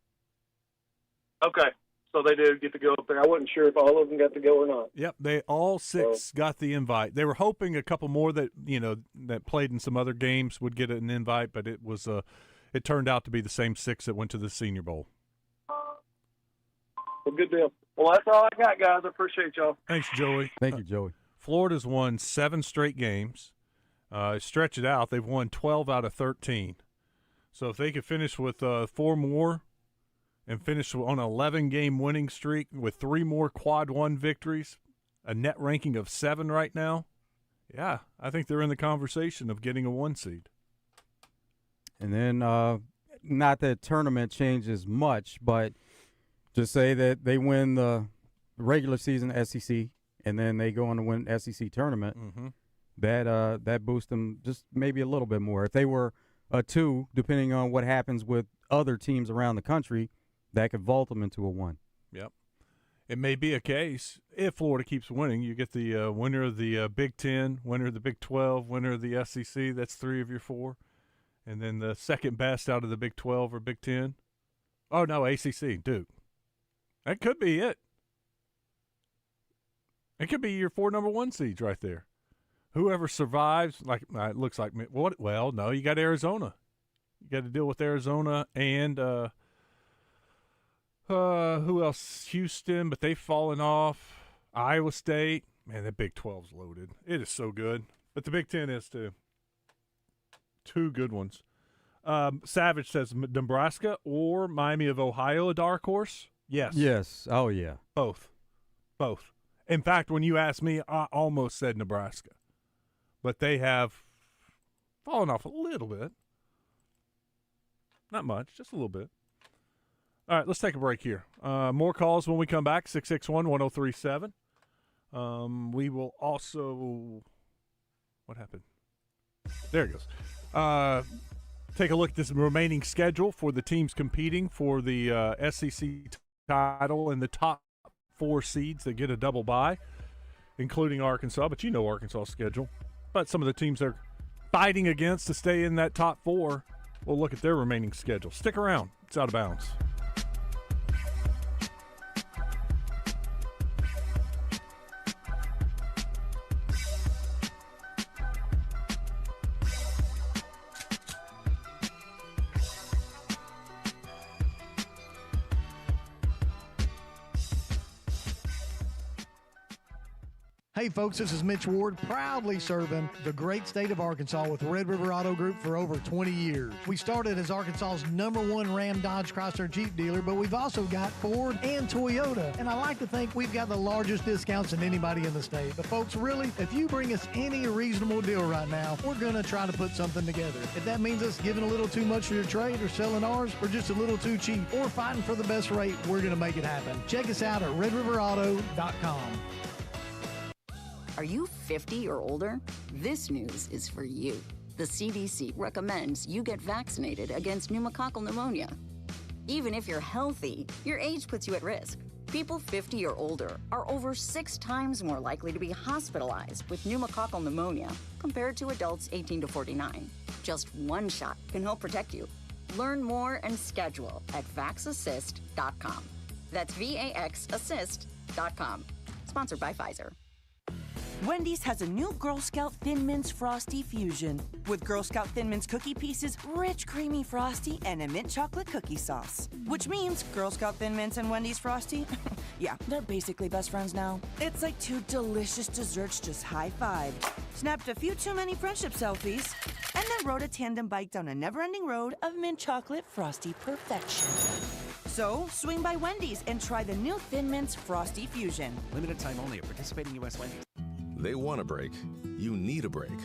[SPEAKER 18] Okay, so they did get to go up there. I wasn't sure if all of them got to go or not.
[SPEAKER 4] Yep, they all 6 got the invite. They were hoping a couple more that that played in some other games would get an invite, but it was it turned out to be the same 6 that went to the Senior Bowl.
[SPEAKER 18] Well, good deal. Well, that's all I got, guys. I appreciate y'all.
[SPEAKER 4] Thanks, Joey.
[SPEAKER 5] Thank you, Joey.
[SPEAKER 4] Florida's won 7 straight games. Stretch it out, they've won 12 out of 13. So if they could finish with 4 more and finish on an 11-game winning streak with 3 more quad 1 victories, a net ranking of 7 right now, yeah, I think they're in the conversation of getting a 1 seed.
[SPEAKER 5] And then not that tournament changes much, but just say that they win the regular season SEC, and then they go on to win SEC tournament.
[SPEAKER 4] Mm-hmm.
[SPEAKER 5] That boosts them just maybe a little bit more. If they were a 2, depending on what happens with other teams around the country, that could vault them into a 1.
[SPEAKER 4] Yep. It may be a case, if Florida keeps winning, you get the winner of the Big Ten, winner of the Big 12, winner of the SEC. That's 3 of your 4. And then the second best out of the Big 12 or Big 10. Oh, no, ACC, Duke. That could be it. It could be your 4 number 1 seeds right there. Whoever survives, it looks like what? Well, no, you got Arizona. You got to deal with Arizona and who else? Houston, but they've fallen off. Iowa State, man, that Big 12's loaded. It is so good, but the Big 10 is too. 2 good ones. Savage says Nebraska or Miami of Ohio a dark horse. Yes.
[SPEAKER 5] Yes. Oh yeah.
[SPEAKER 4] Both. In fact, when you asked me, I almost said Nebraska. But they have fallen off a little bit. Not much, just a little bit. All right, let's take a break here. More calls when we come back, 661-1037. We will also – what happened? There it goes. Take a look at this remaining schedule for the teams competing for the SEC title and the top 4 seeds that get a double bye, including Arkansas. But you know Arkansas' schedule. But some of the teams they're fighting against to stay in that top 4, we'll look at their remaining schedule. Stick around. It's Out of Bounds.
[SPEAKER 19] Hey, Hey folks, this is Mitch Ward, proudly serving the great state of Arkansas with Red River Auto Group for over 20 years. We started as Arkansas's #1 Ram Dodge Chrysler Jeep dealer, but we've also got Ford and Toyota. And I like to think we've got the largest discounts than anybody in the state. But folks, really, if you bring us any reasonable deal right now, we're going to try to put something together. If that means us giving a little too much for your trade or selling ours or just a little too cheap or fighting for the best rate, we're going to make it happen. Check us out at redriverauto.com.
[SPEAKER 7] Are you 50 or older? This news is for you. The CDC recommends you get vaccinated against pneumococcal pneumonia. Even if you're healthy, your age puts you at risk. People 50 or older are over 6 times more likely to be hospitalized with pneumococcal pneumonia compared to adults 18 to 49. Just one shot can help protect you. Learn more and schedule at vaxassist.com. That's VAXassist.com. Sponsored by Pfizer.
[SPEAKER 20] Wendy's has a new Girl Scout Thin Mints Frosty Fusion with Girl Scout Thin Mints cookie pieces, rich creamy frosty, and a mint chocolate cookie sauce. Which means Girl Scout Thin Mints and Wendy's Frosty, yeah, they're basically best friends now. It's like 2 delicious desserts just high-fived, snapped a few too many friendship selfies, and then rode a tandem bike down a never-ending road of mint chocolate frosty perfection. So, swing by Wendy's and try the new Thin Mints Frosty Fusion.
[SPEAKER 21] Limited time only at participating U.S. Wendy's.
[SPEAKER 22] They want a break. You need a break.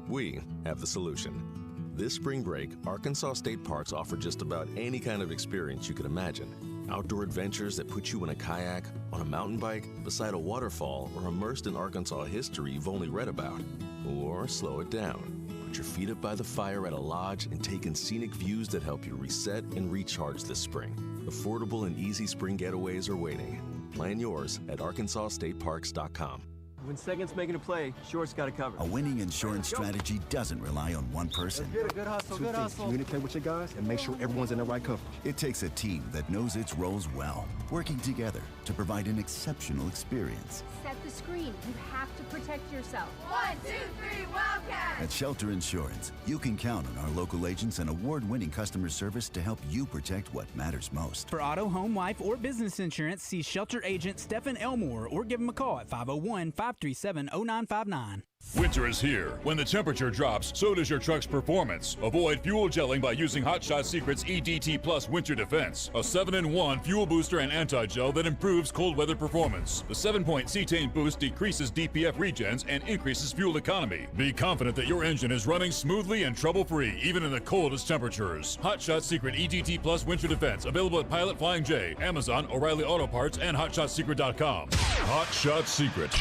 [SPEAKER 22] We have the solution. This spring break, Arkansas State Parks offer just about any kind of experience you could imagine. Outdoor adventures that put you in a kayak, on a mountain bike, beside a waterfall, or immersed in Arkansas history you've only read about. Or slow it down. Put your feet up by the fire at a lodge and take in scenic views that help you reset and recharge this spring. Affordable and easy spring getaways are waiting. Plan yours at arkansasstateparks.com.
[SPEAKER 23] When second's making a play, short's got to cover.
[SPEAKER 24] A winning insurance strategy doesn't rely on one person.
[SPEAKER 23] Good hustle, good hustle.
[SPEAKER 24] Communicate with your guys and make sure everyone's in the right coverage. It takes a team that knows its roles well, working together to provide an exceptional experience.
[SPEAKER 25] Set the screen. You have to protect yourself. 1, 2, 3, Wildcat!
[SPEAKER 24] At Shelter Insurance, you can count on our local agents and award-winning customer service to help you protect what matters most.
[SPEAKER 14] For auto, home, life, or business insurance, see Shelter Agent Stephen Elmore or give him a call at 501-537-0959.
[SPEAKER 26] Winter is here. When the temperature drops, so does your truck's performance. Avoid fuel gelling by using Hot Shot Secret's EDT Plus Winter Defense, a 7-in-1 fuel booster and anti-gel that improves cold weather performance. The 7-point cetane boost decreases DPF regens and increases fuel economy. Be confident that your engine is running smoothly and trouble-free, even in the coldest temperatures. Hot Shot Secret EDT Plus Winter Defense, available at Pilot Flying J, Amazon, O'Reilly Auto Parts, and HotShotSecret.com. Hot Shot Secret,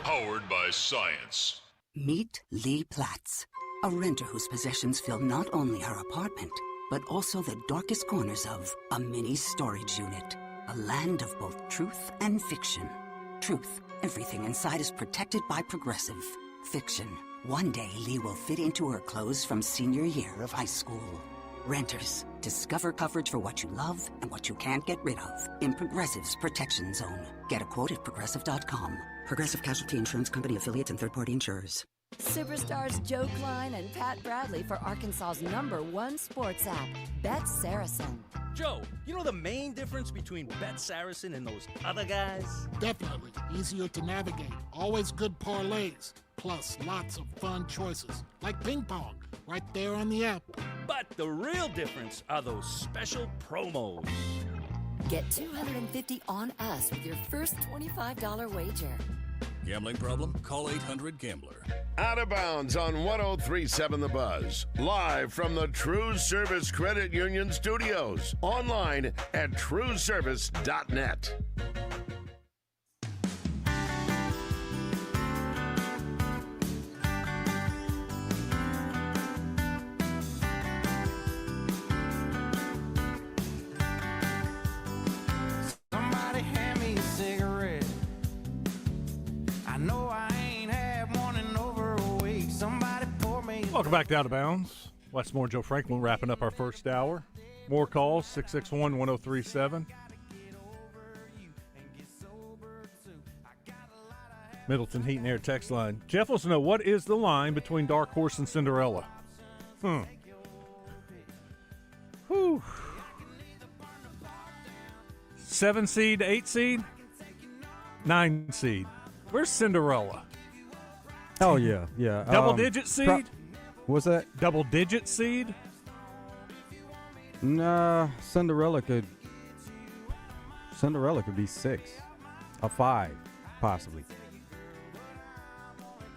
[SPEAKER 26] powered by science.
[SPEAKER 27] Meet Lee Platts, a renter whose possessions fill not only her apartment, but also the darkest corners of a mini storage unit. A land of both truth and fiction. Truth, everything inside is protected by Progressive. Fiction, one day Lee will fit into her clothes from senior year of high school. Renters, discover coverage for what you love and what you can't get rid of in Progressive's Protection Zone. Get a quote at Progressive.com. Progressive Casualty Insurance Company affiliates and third-party insurers.
[SPEAKER 7] Superstars Joe Klein and Pat Bradley for Arkansas's #1 sports app, Bet Saracen.
[SPEAKER 28] Joe, you know the main difference between Bet Saracen and those other guys?
[SPEAKER 29] Definitely. Easier to navigate. Always good parlays. Plus, lots of fun choices. Like ping pong. Right there on the app.
[SPEAKER 28] But the real difference are those special promos.
[SPEAKER 7] Get $250 on us with your first $25 wager.
[SPEAKER 30] Gambling problem? Call 800-GAMBLER.
[SPEAKER 2] Out of bounds on 103.7 The Buzz. Live from the TruService Credit Union Studios. Online at TruService.net.
[SPEAKER 31] Somebody hand me a cigarette. I know I ain't had one in over a week. Somebody pour me.
[SPEAKER 4] Welcome back to Out of Bounds. Westmore, Joe Franklin wrapping up our first hour. More calls, 661-1037. Middleton Heat and Air text line. Jeff wants to know, what is the line between Dark Horse and Cinderella? Whew. 7 seed, 8 seed, 9 seed. Where's Cinderella?
[SPEAKER 5] Oh, yeah, yeah.
[SPEAKER 4] Double-digit seed?
[SPEAKER 5] What's that?
[SPEAKER 4] Double-digit seed?
[SPEAKER 5] Nah, Cinderella could be 6. A 5, possibly.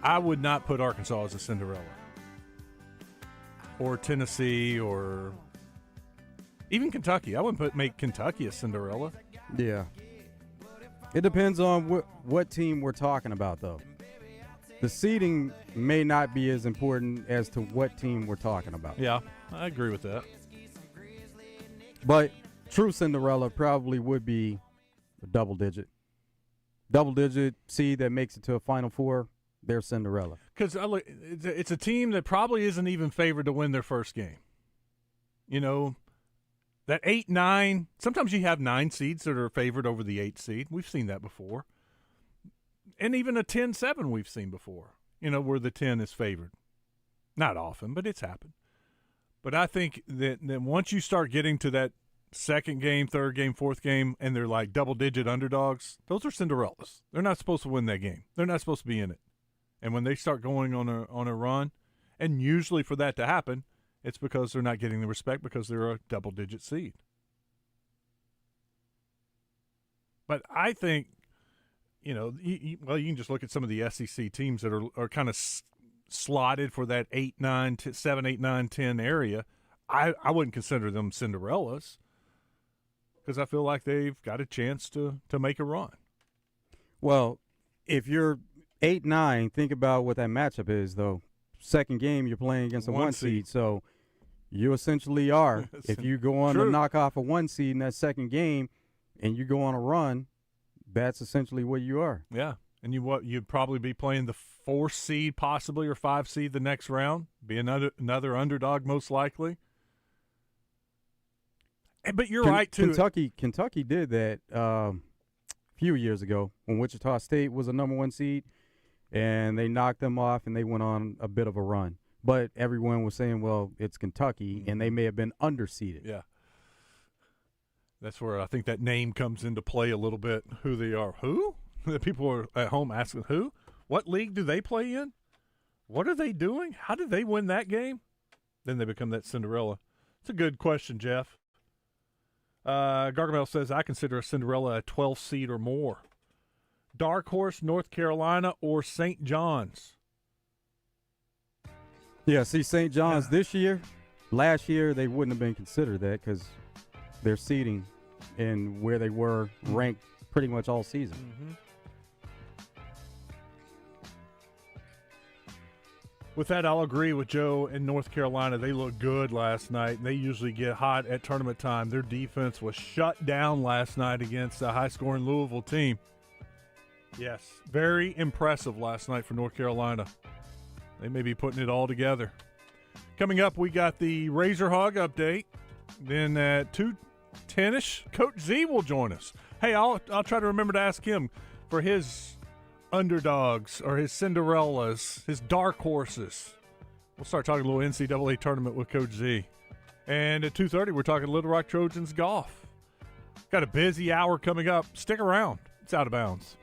[SPEAKER 4] I would not put Arkansas as a Cinderella. Or Tennessee, or even Kentucky. I wouldn't make Kentucky a Cinderella.
[SPEAKER 5] Yeah. It depends on what team we're talking about, though. The seeding may not be as important as to what team we're talking about.
[SPEAKER 4] Yeah, I agree with that.
[SPEAKER 5] But true Cinderella probably would be a double-digit seed that makes it to a Final Four. They're Cinderella.
[SPEAKER 4] Because it's a team that probably isn't even favored to win their first game. You know, that 8-9, sometimes you have 9 seeds that are favored over the 8 seed. We've seen that before. And even a 10-7 we've seen before, you know, where the 10 is favored. Not often, but it's happened. But I think that once you start getting to that second game, third game, fourth game, and they're like double-digit underdogs, those are Cinderellas. They're not supposed to win that game. They're not supposed to be in it. And when they start going on a run, and usually for that to happen, it's because they're not getting the respect because they're a double-digit seed. But I think, you know, you can just look at some of the SEC teams that are kind of slotted for that 7, 8, 9, 10 area. I wouldn't consider them Cinderellas because I feel like they've got a chance to make a run.
[SPEAKER 5] Well, if you're 8-9, think about what that matchup is, though. Second game, you're playing against a 1 seed, so you essentially are. If you go on to knock off a 1 seed in that second game and you go on a run, that's essentially what you are.
[SPEAKER 4] Yeah, and you'd probably be playing the 4 seed possibly or 5 seed the next round, be another underdog most likely. But you're right, too.
[SPEAKER 5] Kentucky did that a few years ago when Wichita State was a number 1 seed. And they knocked them off, and they went on a bit of a run. But everyone was saying, well, it's Kentucky, and they may have been underseeded.
[SPEAKER 4] Yeah. That's where I think that name comes into play a little bit, who they are. Who? The people are at home asking, who? What league do they play in? What are they doing? How did they win that game? Then they become that Cinderella. It's a good question, Jeff. Gargamel says, I consider a Cinderella a 12 seed or more. Dark horse, North Carolina, or St. John's?
[SPEAKER 5] Yeah, see, St. John's this year, last year they wouldn't have been considered that because their seeding and where they were ranked pretty much all season.
[SPEAKER 4] Mm-hmm. With that, I'll agree with Joe in North Carolina. They looked good last night. They usually get hot at tournament time. Their defense was shut down last night against a high-scoring Louisville team. Yes, very impressive last night for North Carolina. They may be putting it all together. Coming up, we got the Razor Hog update. Then at 2:10ish, Coach Z will join us. Hey, I'll try to remember to ask him for his underdogs or his Cinderellas, his dark horses. We'll start talking a little NCAA tournament with Coach Z. And at 2:30, we're talking Little Rock Trojans golf. Got a busy hour coming up. Stick around. It's Out of Bounds.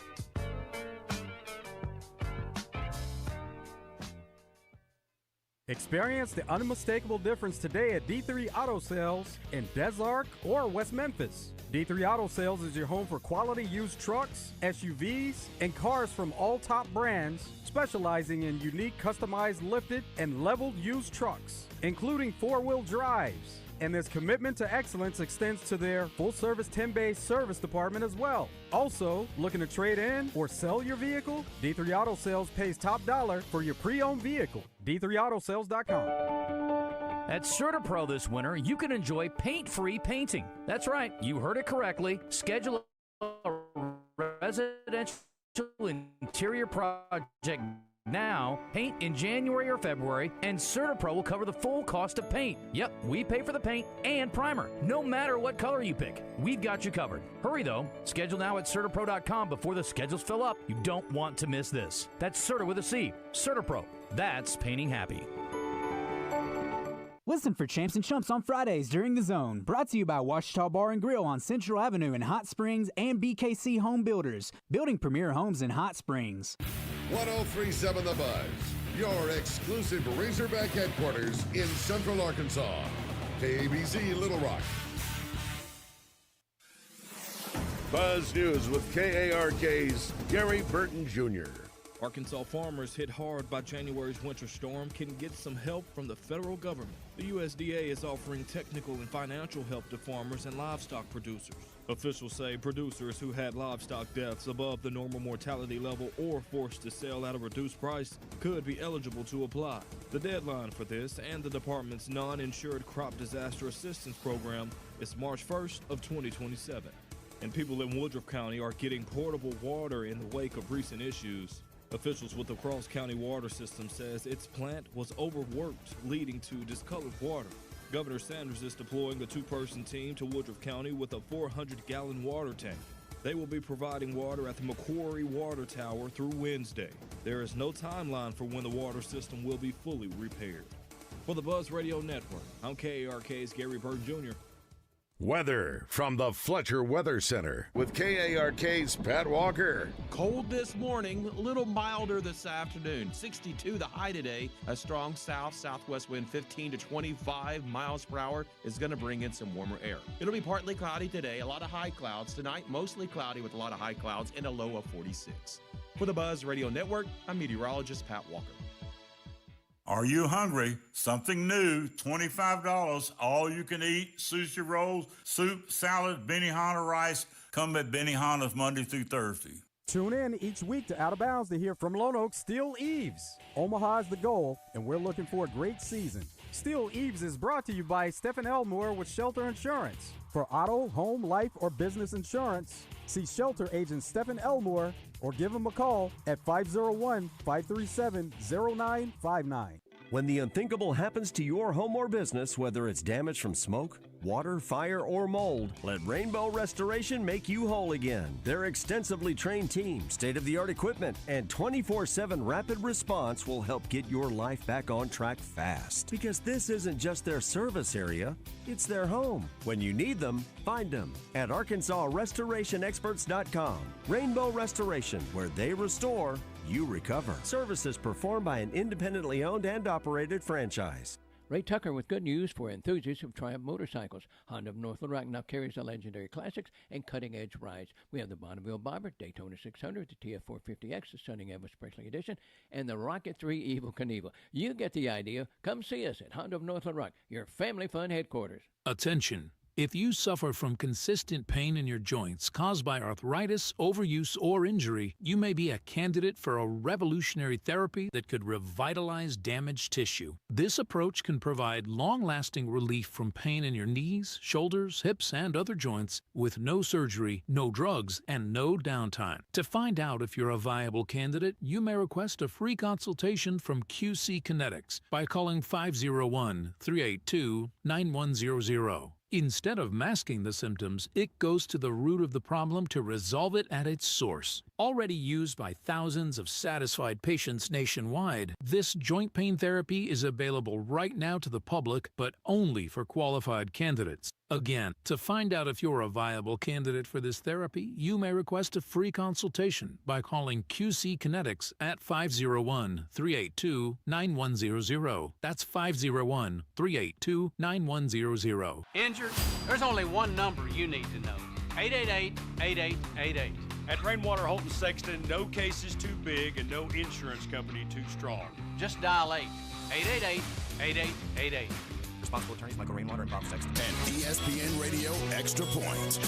[SPEAKER 5] Experience the unmistakable difference today at D3 Auto Sales in Des Arc or West Memphis. D3 Auto Sales is your home for quality used trucks, SUVs, and cars from all top brands, specializing in unique customized lifted and leveled used trucks, including 4-wheel drives. And this commitment to excellence extends to their full-service 10-bay service department as well. Also, looking to trade in or sell your vehicle? D3 Auto Sales pays top dollar for your pre-owned vehicle. D3AutoSales.com.
[SPEAKER 1] At CertaPro this winter, you can enjoy paint-free painting. That's right, you heard it correctly. Schedule a residential interior project now, paint in January or February, and CertaPro will cover the full cost of paint. Yep, we pay for the paint and primer, no matter what color you pick. We've got you covered. Hurry, though. Schedule now at CertaPro.com before the schedules fill up. You don't want to miss this. That's Certa with a C. CertaPro. That's painting happy.
[SPEAKER 14] Listen for Champs and Chumps on Fridays during The Zone. Brought to you by Washita Bar and Grill on Central Avenue in Hot Springs and BKC Home Builders, building premier homes in Hot Springs.
[SPEAKER 2] 103.7 The Buzz, your exclusive Razorback headquarters in Central Arkansas. KABZ Little Rock. Buzz News with KARK's Gary Burton Jr.
[SPEAKER 3] Arkansas farmers hit hard by January's winter storm can get some help from the federal government. The USDA is offering technical and financial help to farmers and livestock producers. Officials say producers who had livestock deaths above the normal mortality level or forced to sell at a reduced price could be eligible to apply. The deadline for this and the department's non-insured crop disaster assistance program is March 1st of 2027. And people in Woodruff County are getting portable water in the wake of recent issues. Officials with the Cross County Water System says its plant was overworked, leading to discolored water. Governor Sanders is deploying a two-person team to Woodruff County with a 400-gallon water tank. They will be providing water at the Macquarie Water Tower through Wednesday. There is no timeline for when the water system will be fully repaired. For the Buzz Radio Network, I'm KARK's Gary Burton Jr.
[SPEAKER 2] Weather from the Fletcher Weather Center with KARK's Pat Walker.
[SPEAKER 6] Cold this morning, a little milder this afternoon. 62 the high today. A strong southwest wind, 15 to 25 miles per hour, is going to bring in some warmer air. It'll be partly cloudy today, a lot of high clouds. Tonight, mostly cloudy with a lot of high clouds and a low of 46. For the Buzz Radio Network, I'm meteorologist Pat Walker.
[SPEAKER 8] Are you hungry? Something new, $25, all you can eat, sushi rolls, soup, salad, Benihana rice. Come at Benihana's Monday through Thursday.
[SPEAKER 5] Tune in each week to Out of Bounds to hear from Lone Oak Steel Eaves. Omaha is the goal, and we're looking for a great season. Steel Eaves is brought to you by Stephen Elmore with Shelter Insurance. For auto, home, life, or business insurance, see Shelter Agent Stephen Elmore or give him a call at 501-537-0959.
[SPEAKER 9] When the unthinkable happens to your home or business, whether it's damage from smoke, water, fire, or mold, let Rainbow Restoration make you whole again. Their extensively trained team, state-of-the-art equipment, and 24/7 rapid response will help get your life back on track fast. Because this isn't just their service area, it's their home. When you need them, find them at ArkansasRestorationExperts.com. Rainbow Restoration, where they restore, you recover. Services performed by an independently owned and operated franchise.
[SPEAKER 10] Ray Tucker with good news for enthusiasts of Triumph motorcycles. Honda of North Little Rock now carries the legendary classics and cutting-edge rides. We have the Bonneville Bobber, Daytona 600, the TF450X, the Stunning Ever Special Edition, and the Rocket 3 Evel Knievel. You get the idea. Come see us at Honda of North Little Rock, your family fun headquarters.
[SPEAKER 11] Attention. If you suffer from consistent pain in your joints caused by arthritis, overuse, or injury, you may be a candidate for a revolutionary therapy that could revitalize damaged tissue. This approach can provide long-lasting relief from pain in your knees, shoulders, hips, and other joints with no surgery, no drugs, and no downtime. To find out if you're a viable candidate, you may request a free consultation from QC Kinetics by calling 501-382-9100. Instead of masking the symptoms, it goes to the root of the problem to resolve it at its source. Already used by thousands of satisfied patients nationwide, this joint pain therapy is available right now to the public, but only for qualified candidates. Again, to find out if you're a viable candidate for this therapy, you may request a free consultation by calling QC Kinetics at 501-382-9100. That's 501-382-9100.
[SPEAKER 12] Injured? There's only one number you need to know. 888-8888.
[SPEAKER 13] At Rainwater Holton Sexton, no case is too big and no insurance company too strong.
[SPEAKER 12] Just dial 888-8888.
[SPEAKER 21] Responsible attorneys Michael Rainwater and Bob Sexton.
[SPEAKER 15] And ESPN Radio Extra Point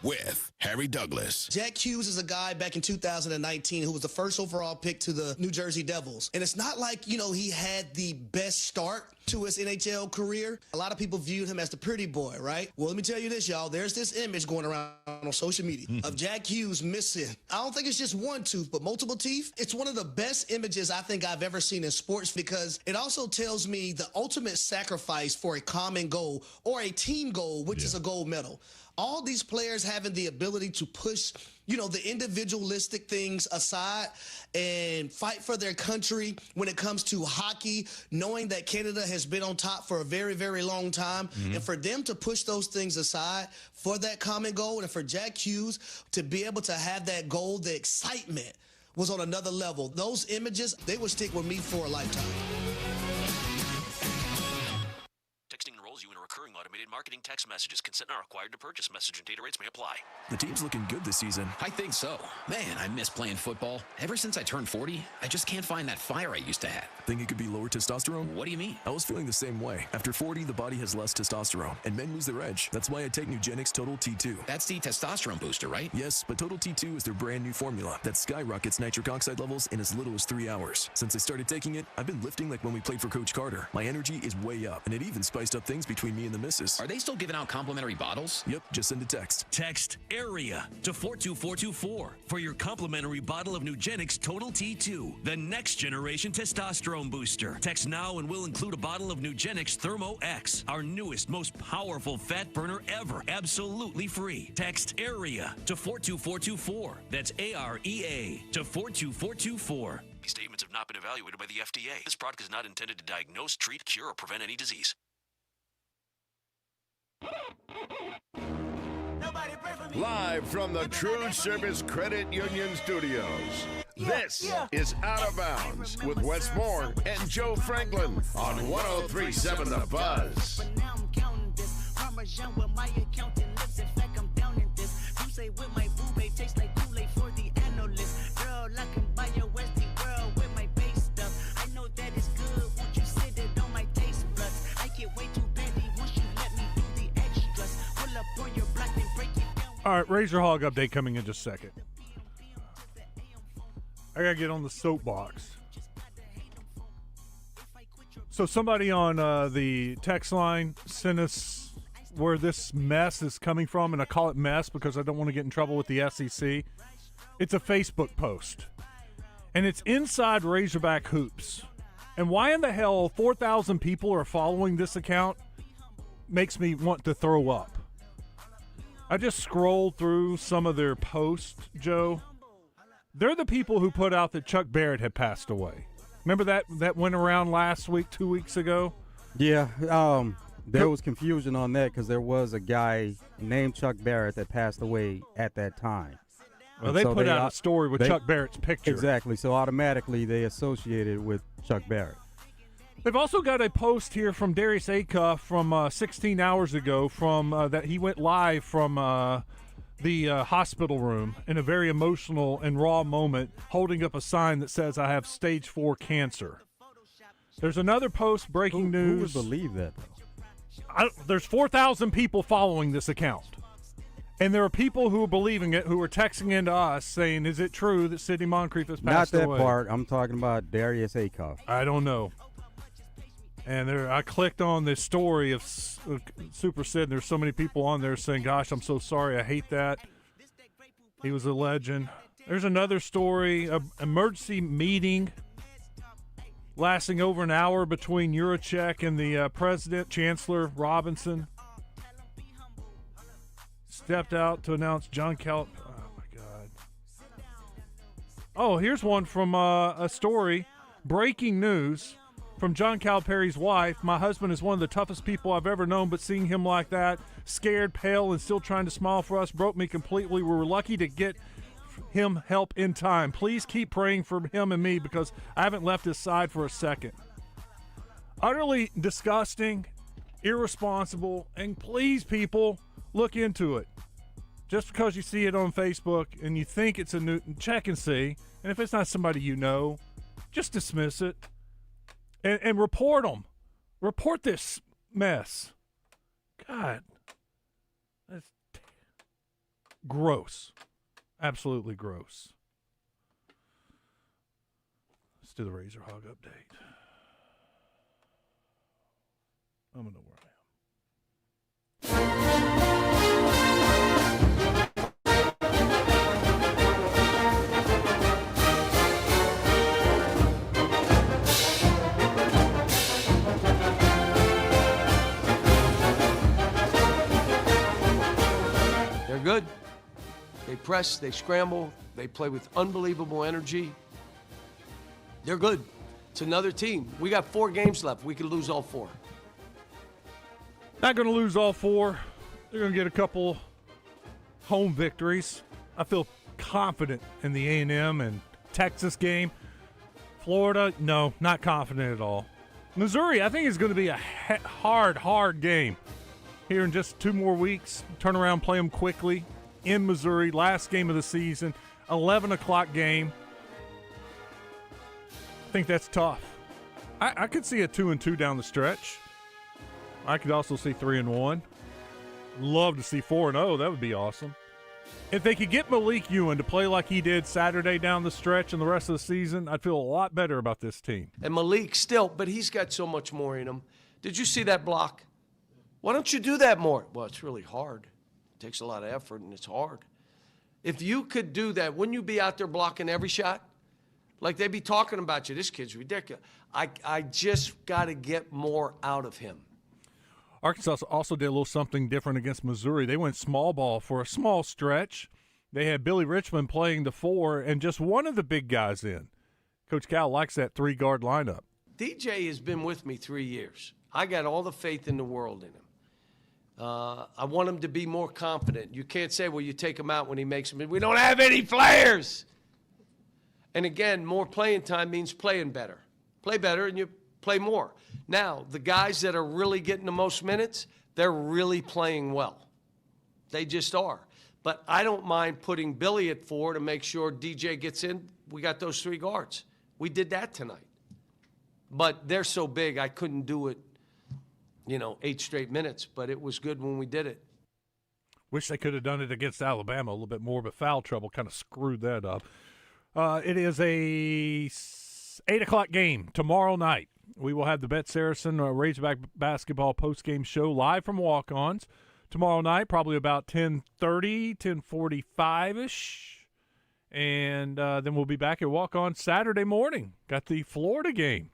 [SPEAKER 15] with Harry Douglas.
[SPEAKER 16] Jack Hughes is a guy back in 2019 who was the first overall pick to the New Jersey Devils. And it's not like, he had the best start to his NHL career. A lot of people viewed him as the pretty boy, right? Well, let me tell you this, y'all. There's this image going around on social media of Jack Hughes missing. I don't think it's just one tooth, but multiple teeth. It's one of the best images I think I've ever seen in sports because it also tells me the ultimate sacrifice for a common goal or a team goal, which is a gold medal. All these players having the ability to push, the individualistic things aside and fight for their country when it comes to hockey, knowing that Canada has been on top for a very, very long time. And for them to push those things aside for that common goal and for Jack Hughes to be able to have that goal, the excitement was on another level. Those images, they would stick with me for a lifetime.
[SPEAKER 17] Texting enrolls you in a recurring automated marketing text messages. Consent not required to purchase. Message and data rates may apply.
[SPEAKER 18] The team's looking good this season.
[SPEAKER 19] I think so. Man, I miss playing football. Ever since I turned 40, I just can't find that fire I used to have.
[SPEAKER 18] Think it could be lower testosterone?
[SPEAKER 19] What do you mean?
[SPEAKER 18] I was feeling the same way. After 40, the body has less testosterone, and men lose their edge. That's why I take Nugenix Total T2.
[SPEAKER 19] That's the testosterone booster, right?
[SPEAKER 18] Yes, but Total T2 is their brand new formula that skyrockets nitric oxide levels in as little as 3 hours. Since I started taking it, I've been lifting like when we played for Coach Carter. My energy is way up, and it even spiced up things between me and the missus.
[SPEAKER 19] Are they still giving out complimentary bottles?
[SPEAKER 18] Yep, just send a text.
[SPEAKER 17] Text AREA to 42424 for your complimentary bottle of Nugenix Total T2, the next generation testosterone booster. Text now and we'll include a bottle of Nugenix Thermo X, our newest, most powerful fat burner ever, absolutely free. Text AREA to 42424. That's AREA to 42424. These statements have not been evaluated by the FDA. This product is not intended to diagnose, treat, cure, or prevent any disease.
[SPEAKER 2] Live from the TruService Credit Union Studios, this is Out of Bounds with Wes Moore and Joe Franklin on 103.7 The Buzz.
[SPEAKER 4] All right, Razor Hog update coming in just a second. I got to get on the soapbox. So somebody on the text line sent us where this mess is coming from, and I call it mess because I don't want to get in trouble with the SEC. It's a Facebook post, and it's Inside Razorback Hoops. And why in the hell 4,000 people are following this account makes me want to throw up. I just scrolled through some of their posts, Joe. They're the people who put out that Chuck Barrett had passed away. Remember that went around last week, 2 weeks ago?
[SPEAKER 5] Yeah, there was confusion on that because there was a guy named Chuck Barrett that passed away at that time.
[SPEAKER 4] Well, they put out a story with Chuck Barrett's picture.
[SPEAKER 5] Exactly, so automatically they associated with Chuck Barrett.
[SPEAKER 4] They've also got a post here from Darius Acuff from 16 hours ago from that he went live from the hospital room in a very emotional and raw moment, holding up a sign that says, "I have stage 4 cancer." There's another post, breaking news.
[SPEAKER 5] Who would believe that, though?
[SPEAKER 4] There's 4,000 people following this account. And there are people who are believing it, who are texting into us saying, is it true that Sidney Moncrief has passed away?
[SPEAKER 5] Not that part. I'm talking about Darius Acuff.
[SPEAKER 4] I don't know. And I clicked on this story of Super Sid, and there's so many people on there saying, gosh, I'm so sorry. I hate that. He was a legend. There's another story, an emergency meeting lasting over an hour between Juracek and the president, Chancellor Robinson. Stepped out to announce John Cal. Oh, my God. Oh, here's one from a story. Breaking news. From John Calipari's wife, my husband is one of the toughest people I've ever known, but seeing him like that, scared, pale, and still trying to smile for us, broke me completely. We were lucky to get him help in time. Please keep praying for him and me because I haven't left his side for a second. Utterly disgusting, irresponsible, and please, people, look into it. Just because you see it on Facebook and you think it's a new, check and see. And if it's not somebody you know, just dismiss it. And report them. Report this mess. God. That's gross. Absolutely gross. Let's do the Razor Hog update. I'm going to know where I am.
[SPEAKER 20] They're good. They press, they scramble, they play with unbelievable energy. They're good. It's another team. We got 4 games left. We could lose all 4.
[SPEAKER 4] Not going to lose all 4. They're going to get a couple home victories. I feel confident in the A&M and Texas game. Florida, no, not confident at all. Missouri, I think is going to be a hard game. Here in just 2 more weeks, turn around, play them quickly in Missouri. Last game of the season, 11 o'clock game. I think that's tough. I could see a 2-2 down the stretch. I could also see 3-1. Love to see 4-0. That would be awesome. If they could get Malik Ewan to play like he did Saturday down the stretch and the rest of the season, I'd feel a lot better about this team.
[SPEAKER 20] And Malik still, but he's got so much more in him. Did you see that block? Why don't you do that more? Well, it's really hard. It takes a lot of effort, and it's hard. If you could do that, wouldn't you be out there blocking every shot? Like they'd be talking about you. This kid's ridiculous. I just got to get more out of him.
[SPEAKER 4] Arkansas also did a little something different against Missouri. They went small ball for a small stretch. They had Billy Richmond playing the 4 and just one of the big guys in. Coach Cal likes that 3-guard lineup.
[SPEAKER 20] DJ has been with me 3 years. I got all the faith in the world in him. I want him to be more confident. You can't say, well, you take him out when he makes them. We don't have any players. And again, more playing time means playing better. Play better and you play more. Now, the guys that are really getting the most minutes, they're really playing well. They just are. But I don't mind putting Billy at 4 to make sure DJ gets in. We got those 3 guards. We did that tonight. But they're so big, I couldn't do it, 8 straight minutes. But it was good when we did it.
[SPEAKER 4] Wish they could have done it against Alabama a little bit more, but foul trouble kind of screwed that up. It is a 8 o'clock game tomorrow night. We will have the Bet Saracen Razorback basketball postgame show live from Walk-Ons tomorrow night, probably about 10:30, 10:45-ish. And then we'll be back at Walk-On Saturday morning. Got the Florida game.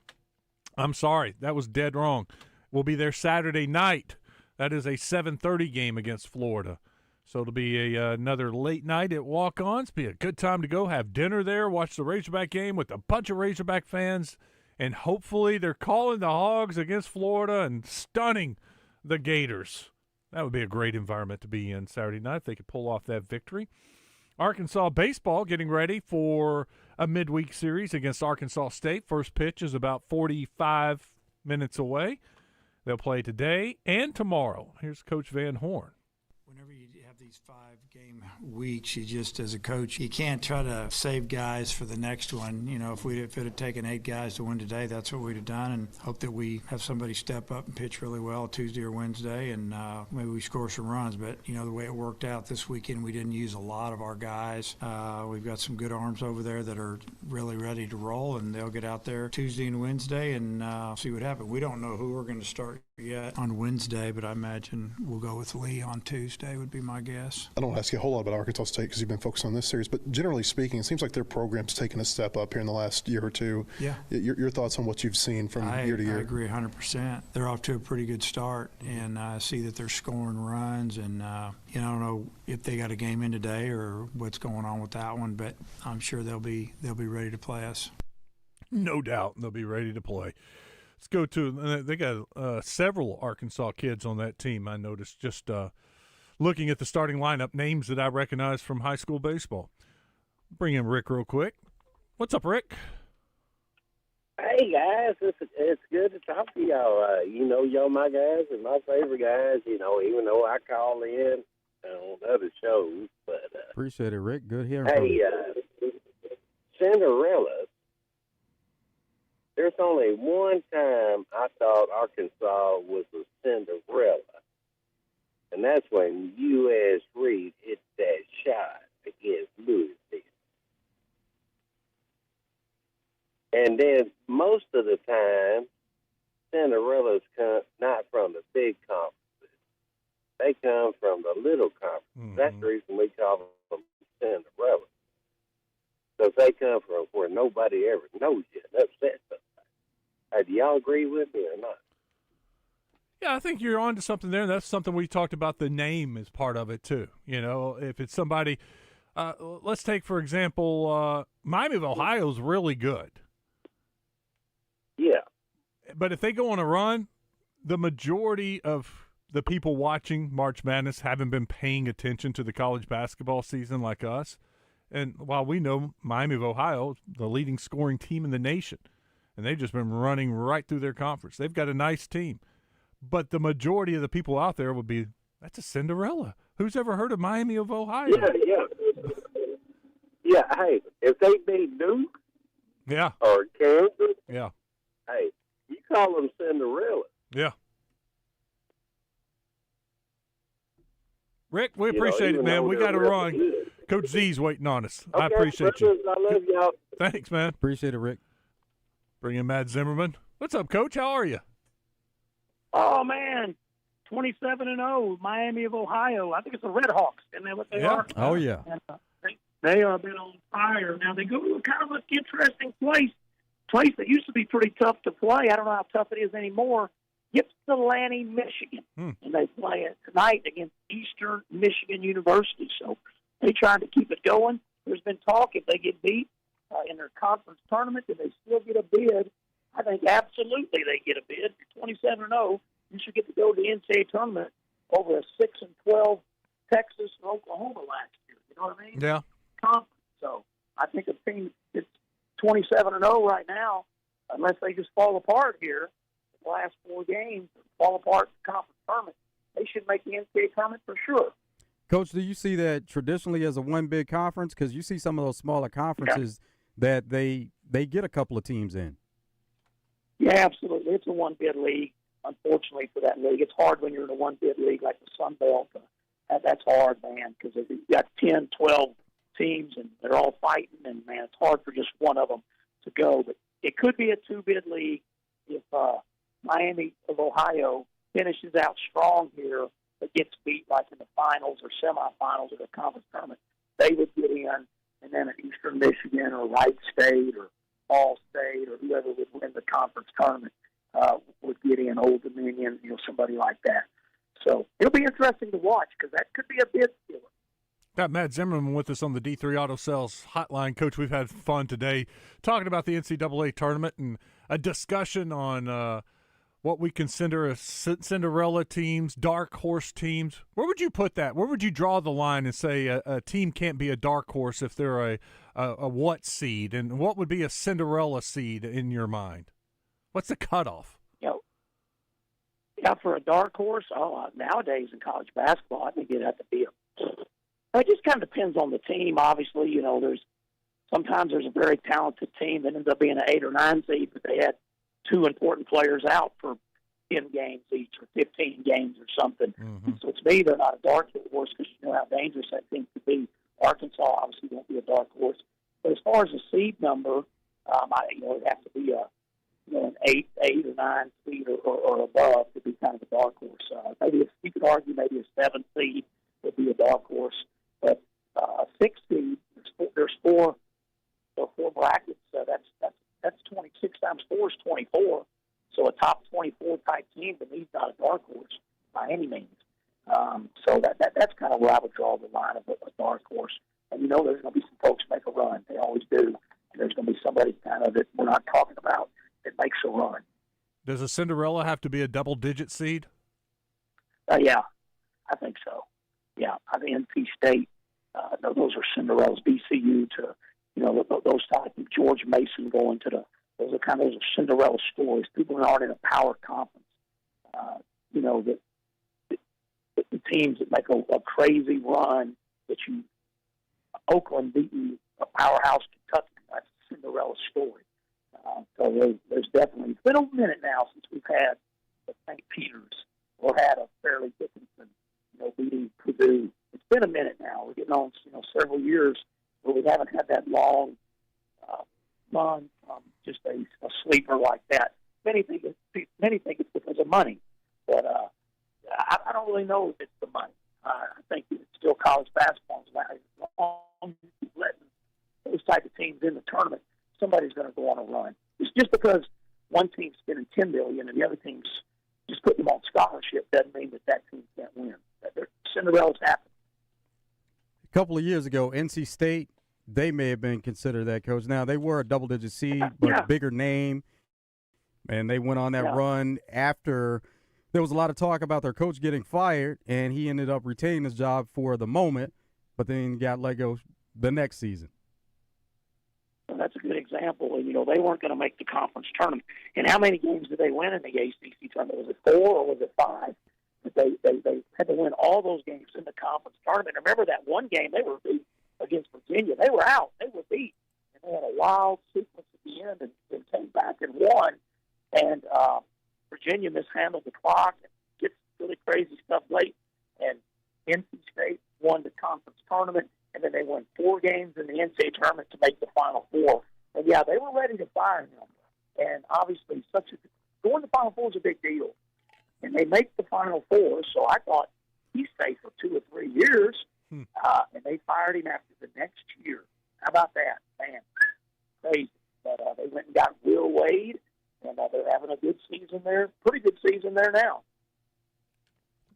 [SPEAKER 4] I'm sorry, that was dead wrong. We'll be there Saturday night. That is a 7:30 game against Florida. So it'll be another late night at Walk-Ons. Be a good time to go have dinner there, watch the Razorback game with a bunch of Razorback fans, and hopefully they're calling the Hogs against Florida and stunning the Gators. That would be a great environment to be in Saturday night if they could pull off that victory. Arkansas baseball getting ready for a midweek series against Arkansas State. First pitch is about 45 minutes away. They'll play today and tomorrow. Here's Coach Van Horn.
[SPEAKER 7] Whenever you have these 5-game weeks, you just, as a coach, you can't try to save guys for the next one. If it had taken 8 guys to win today, that's what we'd have done, and hope that we have somebody step up and pitch really well Tuesday or Wednesday, and maybe we score some runs. But, the way it worked out this weekend, we didn't use a lot of our guys. We've got some good arms over there that are really ready to roll, and they'll get out there Tuesday and Wednesday and see what happens. We don't know who we're going to start yet on Wednesday, but I imagine we'll go with Lee on Tuesday would be my guess.
[SPEAKER 22] I don't want to ask you a whole lot about Arkansas State because you've been focused on this series, but generally speaking, it seems like their program's taken a step up here in the last year or two.
[SPEAKER 7] Yeah.
[SPEAKER 22] Your thoughts on what you've seen from year to year?
[SPEAKER 7] I agree 100%. They're off to a pretty good start, and I see that they're scoring runs, and I don't know if they got a game in today or what's going on with that one, but I'm sure they'll be ready to play us.
[SPEAKER 4] No doubt they'll be ready to play. Let's go to they got several Arkansas kids on that team, I noticed, just looking at the starting lineup, names that I recognize from high school baseball. Bring in Rick real quick. What's up, Rick?
[SPEAKER 23] Hey, guys. It's good to talk to y'all. Y'all my guys and my favorite guys, even though I call in on other shows. But
[SPEAKER 5] appreciate it, Rick. Good hearing from you.
[SPEAKER 23] Hey, Cinderella. There's only one time I thought Arkansas was a Cinderella, and that's when U.S. Reed hit that shot against Louisville. And then most of the time, Cinderellas come not from the big conferences. They come from the little conferences. Mm-hmm. That's the reason we call them Cinderellas. Because they come from where nobody ever knows you and upset somebody. Do y'all agree with me or not?
[SPEAKER 4] Yeah, I think you're on to something there. That's something we talked about. The name is part of it, too. If it's somebody let's take, for example, Miami of Ohio is really good.
[SPEAKER 23] Yeah.
[SPEAKER 4] But if they go on a run, the majority of the people watching March Madness haven't been paying attention to the college basketball season like us. And while we know Miami of Ohio, the leading scoring team in the nation, and they've just been running right through their conference. They've got a nice team. But the majority of the people out there would be, that's a Cinderella. Who's ever heard of Miami of Ohio?
[SPEAKER 23] Yeah, hey, if they beat Duke or Kansas, hey, you call them Cinderella.
[SPEAKER 4] Yeah. Rick, we appreciate it, man. We got to run. Coach Z's waiting on us.
[SPEAKER 23] Okay,
[SPEAKER 4] I appreciate you.
[SPEAKER 23] I love y'all.
[SPEAKER 4] Thanks, man.
[SPEAKER 5] Appreciate it, Rick.
[SPEAKER 4] Bring in Matt Zimmerman. What's up, Coach? How are you?
[SPEAKER 1] Oh, man. 27-0, Miami of Ohio. I think it's the Red Hawks. Isn't that what they are?
[SPEAKER 5] Oh, yeah.
[SPEAKER 1] And, they have been on fire. Now, they go to a kind of an interesting place that used to be pretty tough to play. I don't know how tough it is anymore. Ypsilanti, Michigan. And they play it tonight against Eastern Michigan University. So they trying to keep it going. There's been talk if they get beat in their conference tournament, do they still get a bid? I think absolutely they get a bid. You're 27-0. You should get to go to the NCAA tournament over a 6-12 Texas and Oklahoma last year. You know what I mean?
[SPEAKER 4] Yeah.
[SPEAKER 1] Conference. So I think a team that's 27-0 right now, unless they just fall apart here, the last 4 games fall apart in the conference tournament, they should make the NCAA tournament for sure.
[SPEAKER 5] Coach, do you see that traditionally as a one big conference? Because you see some of those smaller conferences that they get a couple of teams in.
[SPEAKER 1] Yeah, absolutely. It's a one-bid league. Unfortunately for that league, it's hard when you're in a one-bid league like the Sun Belt. That's hard, man, because you've got 10, 12 teams, and they're all fighting, and, man, it's hard for just one of them to go. But it could be a two-bid league if Miami of Ohio finishes out strong here but gets beat like in the finals or semifinals of the conference tournament. They would get in, and then at Eastern Michigan or Wright State or Ball State or whoever would win the conference tournament would get in, Old Dominion, somebody like that. So it'll be interesting to watch because that could be a bid stealer.
[SPEAKER 4] Got Matt Zimmerman with us on the D3 Auto Sales hotline. Coach, we've had fun today talking about the NCAA tournament and a discussion on what we consider as Cinderella teams, dark horse teams. Where would you put that? Where would you draw the line and say a team can't be a dark horse if they're a what seed? And what would be a Cinderella seed in your mind? What's the cutoff?
[SPEAKER 1] Yeah, for a dark horse, nowadays in college basketball, I think it'd have to be it just kind of depends on the team. Obviously, sometimes there's a very talented team that ends up being an 8 or 9 seed, but they had 2 important players out for 10 games each or 15 games or something. Mm-hmm. So to me, they're not a dark horse because you know how dangerous that thing could be. Arkansas obviously won't be a dark horse. But as far as the seed number, it'd have to be an 8 or 9 seed or above to be kind of a dark horse. Maybe you could argue maybe a 7 seed would be a dark horse. But a 6 seed, there's 4 brackets. That's 26 times 4 is 24. So a top 24 type team to me is not a dark horse by any means. So that's kind of where I would draw the line of a dark horse. And there's going to be some folks make a run. They always do. And there's going to be somebody kind of that we're not talking about that makes a run.
[SPEAKER 4] Does a Cinderella have to be a double-digit seed?
[SPEAKER 1] Yeah, I think so. Yeah, I think NC State, those are Cinderellas. BCU to, those type of George Mason going to those are Cinderella stories. People that aren't in a power conference. The teams that make a crazy run Oakland beating a powerhouse Kentucky. That's a Cinderella story. So there's definitely, it's been a minute now since we've had the St. Peter's or had a Fairleigh Dickinson, beating Purdue. It's been a minute now. We're getting on, several years where we haven't had that long run from just a sleeper like that. Many think it's because of money, but I don't really know if it's the money. I think it's still college basketball is as long as you keep letting those type of teams in the tournament, somebody's going to go on a run. It's just because one team's spending $10 million and the other team's just putting them on scholarship doesn't mean that team can't win. Cinderella's happen.
[SPEAKER 5] A couple of years ago, NC State, they may have been considered that, Coach. Now, they were a double-digit seed, but bigger name, and they went on that run after there was a lot of talk about their coach getting fired, and he ended up retaining his job for the moment, but then got let go the next season.
[SPEAKER 1] And that's a good example. And, they weren't going to make the conference tournament. And how many games did they win in the ACC tournament? Was it 4 or was it 5? But they had to win all those games in the conference tournament. Remember that one game they were beat against Virginia. They were out. They were beat. And they had a wild sequence at the end and came back and won. And Virginia mishandled the clock and gets really crazy stuff late. And NC State won the conference tournament. And then they won 4 games in the NCAA tournament to make the Final Four. And, yeah, they were ready to fire him. And obviously going to the Final Four is a big deal. And they make the Final Four, so I thought he stayed for 2 or 3 years, and they fired him after the next year. How about that? Man, crazy. But they went and got Will Wade, and they're having a good season there, pretty good season there now.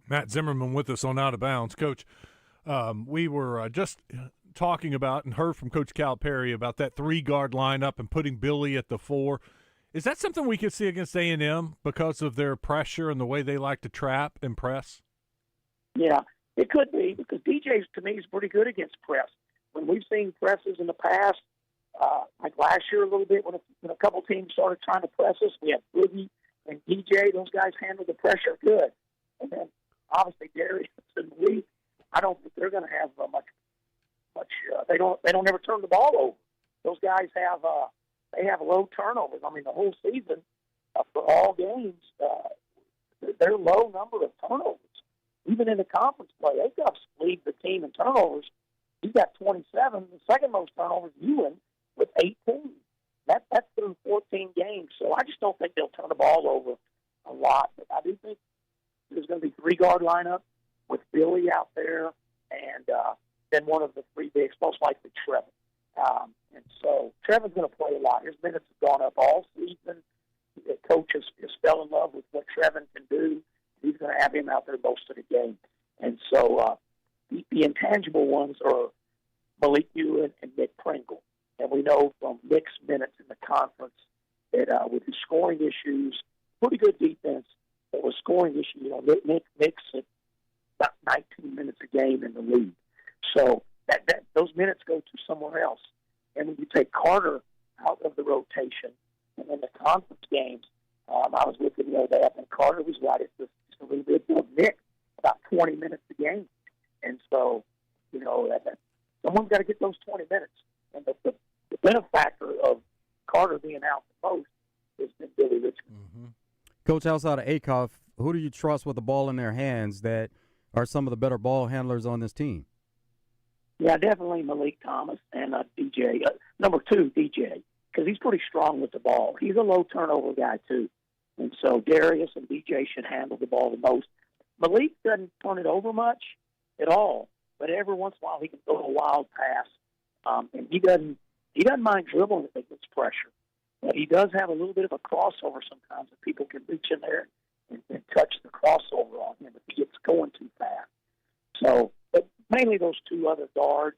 [SPEAKER 4] Matt Zimmerman with us on Out of Bounds. Coach, we were just talking about and heard from Coach Calipari about that 3-guard lineup and putting Billy at the 4. Is that something we could see against A&M because of their pressure and the way they like to trap and press?
[SPEAKER 1] Yeah, it could be because DJ, to me, is pretty good against press. When we've seen presses in the past, like last year a little bit when a couple teams started trying to press us, we had Boogie and DJ. Those guys handled the pressure good. And then, obviously, Darius and Lee, I don't think they're going to have much. They don't ever turn the ball over. Those guys have they have low turnovers. I mean, the whole season for all games, they're low number of turnovers. Even in the conference play, they've got to lead the team in turnovers. He's got 27. The second most turnovers, Ewan, with 18. That's through 14 games. So I just don't think they'll turn the ball over a lot. But I do think there's going to be 3-guard lineup with Billy out there, and then one of the 3 bigs, most likely Trevin. And so Trevin's going to play a lot. His minutes have gone up all season. The coach has fell in love with what Trevin can do. He's going to have him out there most of the game. And so the intangible ones are Malik Ewan and Nick Pringle. And we know from Nick's minutes in the conference that with his scoring issues, pretty good defense, but with scoring issues, Nick's at about 19 minutes a game in the league. So those minutes go to somewhere else. And when you take Carter out of the rotation, and in the conference games, I was with him the other day, and Carter was right at just a little bit of Nick, about 20 minutes a game. And so, someone's got to get those 20 minutes. And the benefactor of Carter being out the most has been Billy Richmond.
[SPEAKER 5] Mm-hmm. Coach, outside of Akoff, who do you trust with the ball in their hands that are some of the better ball handlers on this team?
[SPEAKER 1] Yeah, definitely Malik Thomas and DJ. Number 2, DJ, because he's pretty strong with the ball. He's a low turnover guy, too. And so Darius and DJ should handle the ball the most. Malik doesn't turn it over much at all, but every once in a while he can throw a wild pass. And he doesn't mind dribbling if it gets pressure. But he does have a little bit of a crossover sometimes that people can reach in there and touch the crossover on him if he gets going too fast. So, but mainly those 2 other guards.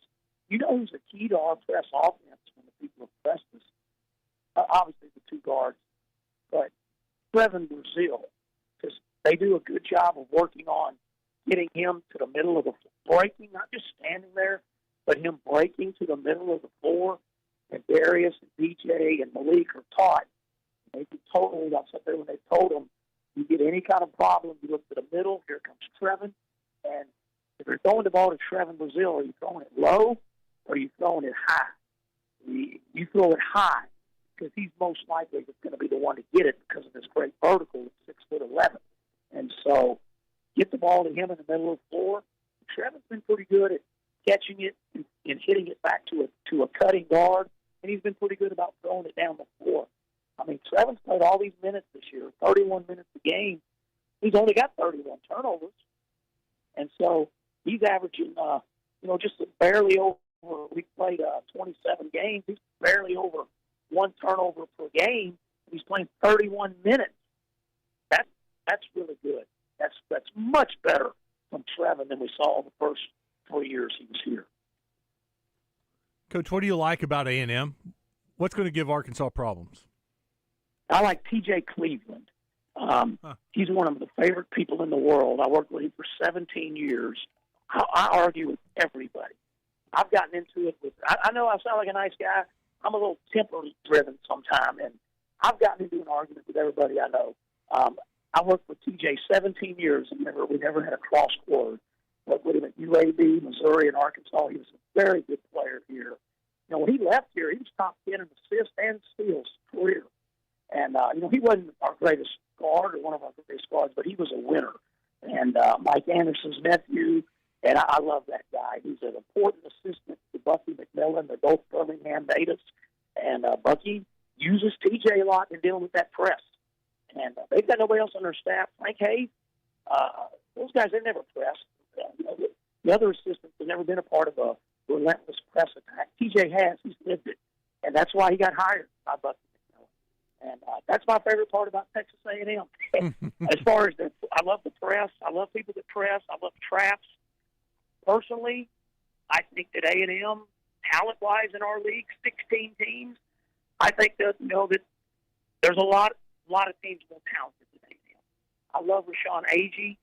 [SPEAKER 1] Who's the key to our press offense when the people have pressed us? Obviously the 2 guards, but Trevin Brazil, because they do a good job of working on getting him to the middle of the floor, breaking, not just standing there, but him breaking to the middle of the floor. And Darius and DJ and Malik are taught. They can totally, I'll sit there when they told them, you get any kind of problem, you look to the middle, here comes Trevin. And if you're throwing the ball to Trevin Brazil, are you throwing it low or are you throwing it high? You throw it high because he's most likely going to be the one to get it because of his great vertical at 6'11". And so get the ball to him in the middle of the floor. Trevin's been pretty good at catching it and hitting it back to a cutting guard, and he's been pretty good about throwing it down the floor. I mean, Trevin's played all these minutes this year, 31 minutes a game. He's only got 31 turnovers. And so he's averaging, just barely over, we played 27 games. He's barely over 1 turnover per game. He's playing 31 minutes. That's really good. That's much better from Trevin than we saw the first 3 years he was here.
[SPEAKER 4] Coach, what do you like about A&M? What's going to give Arkansas problems?
[SPEAKER 1] I like T.J. Cleveland. He's one of the favorite people in the world. I worked with him for 17 years. I argue with everybody. I've gotten into it with. I know I sound like a nice guy. I'm a little temper-driven sometimes, and I've gotten into an argument with everybody I know. I worked with TJ 17 years, and we never had a cross word. But with him at UAB, Missouri, and Arkansas, he was a very good player here. You know, when he left here, he was top 10 in assists and steals career. And, you know, he wasn't our greatest guard or one of our greatest guards, but he was a winner. And Mike Anderson's nephew, and I love that guy. He's an important assistant to Bucky McMillan. They're both Birmingham natives. And Bucky uses TJ a lot in dealing with that press. And they've got nobody else on their staff. Frank Hayes, those guys, they've never pressed. You know, the other assistants have never been a part of a relentless press attack. TJ has. He's lived it. And that's why he got hired by Bucky McMillan. And that's my favorite part about Texas A&M. As far as I love the press. I love people that press. I love traps. Personally, I think that A&M, talent-wise in our league, 16 teams, I think that, you know, that there's a lot of teams more talented than A&M. I love Rashawn Agee.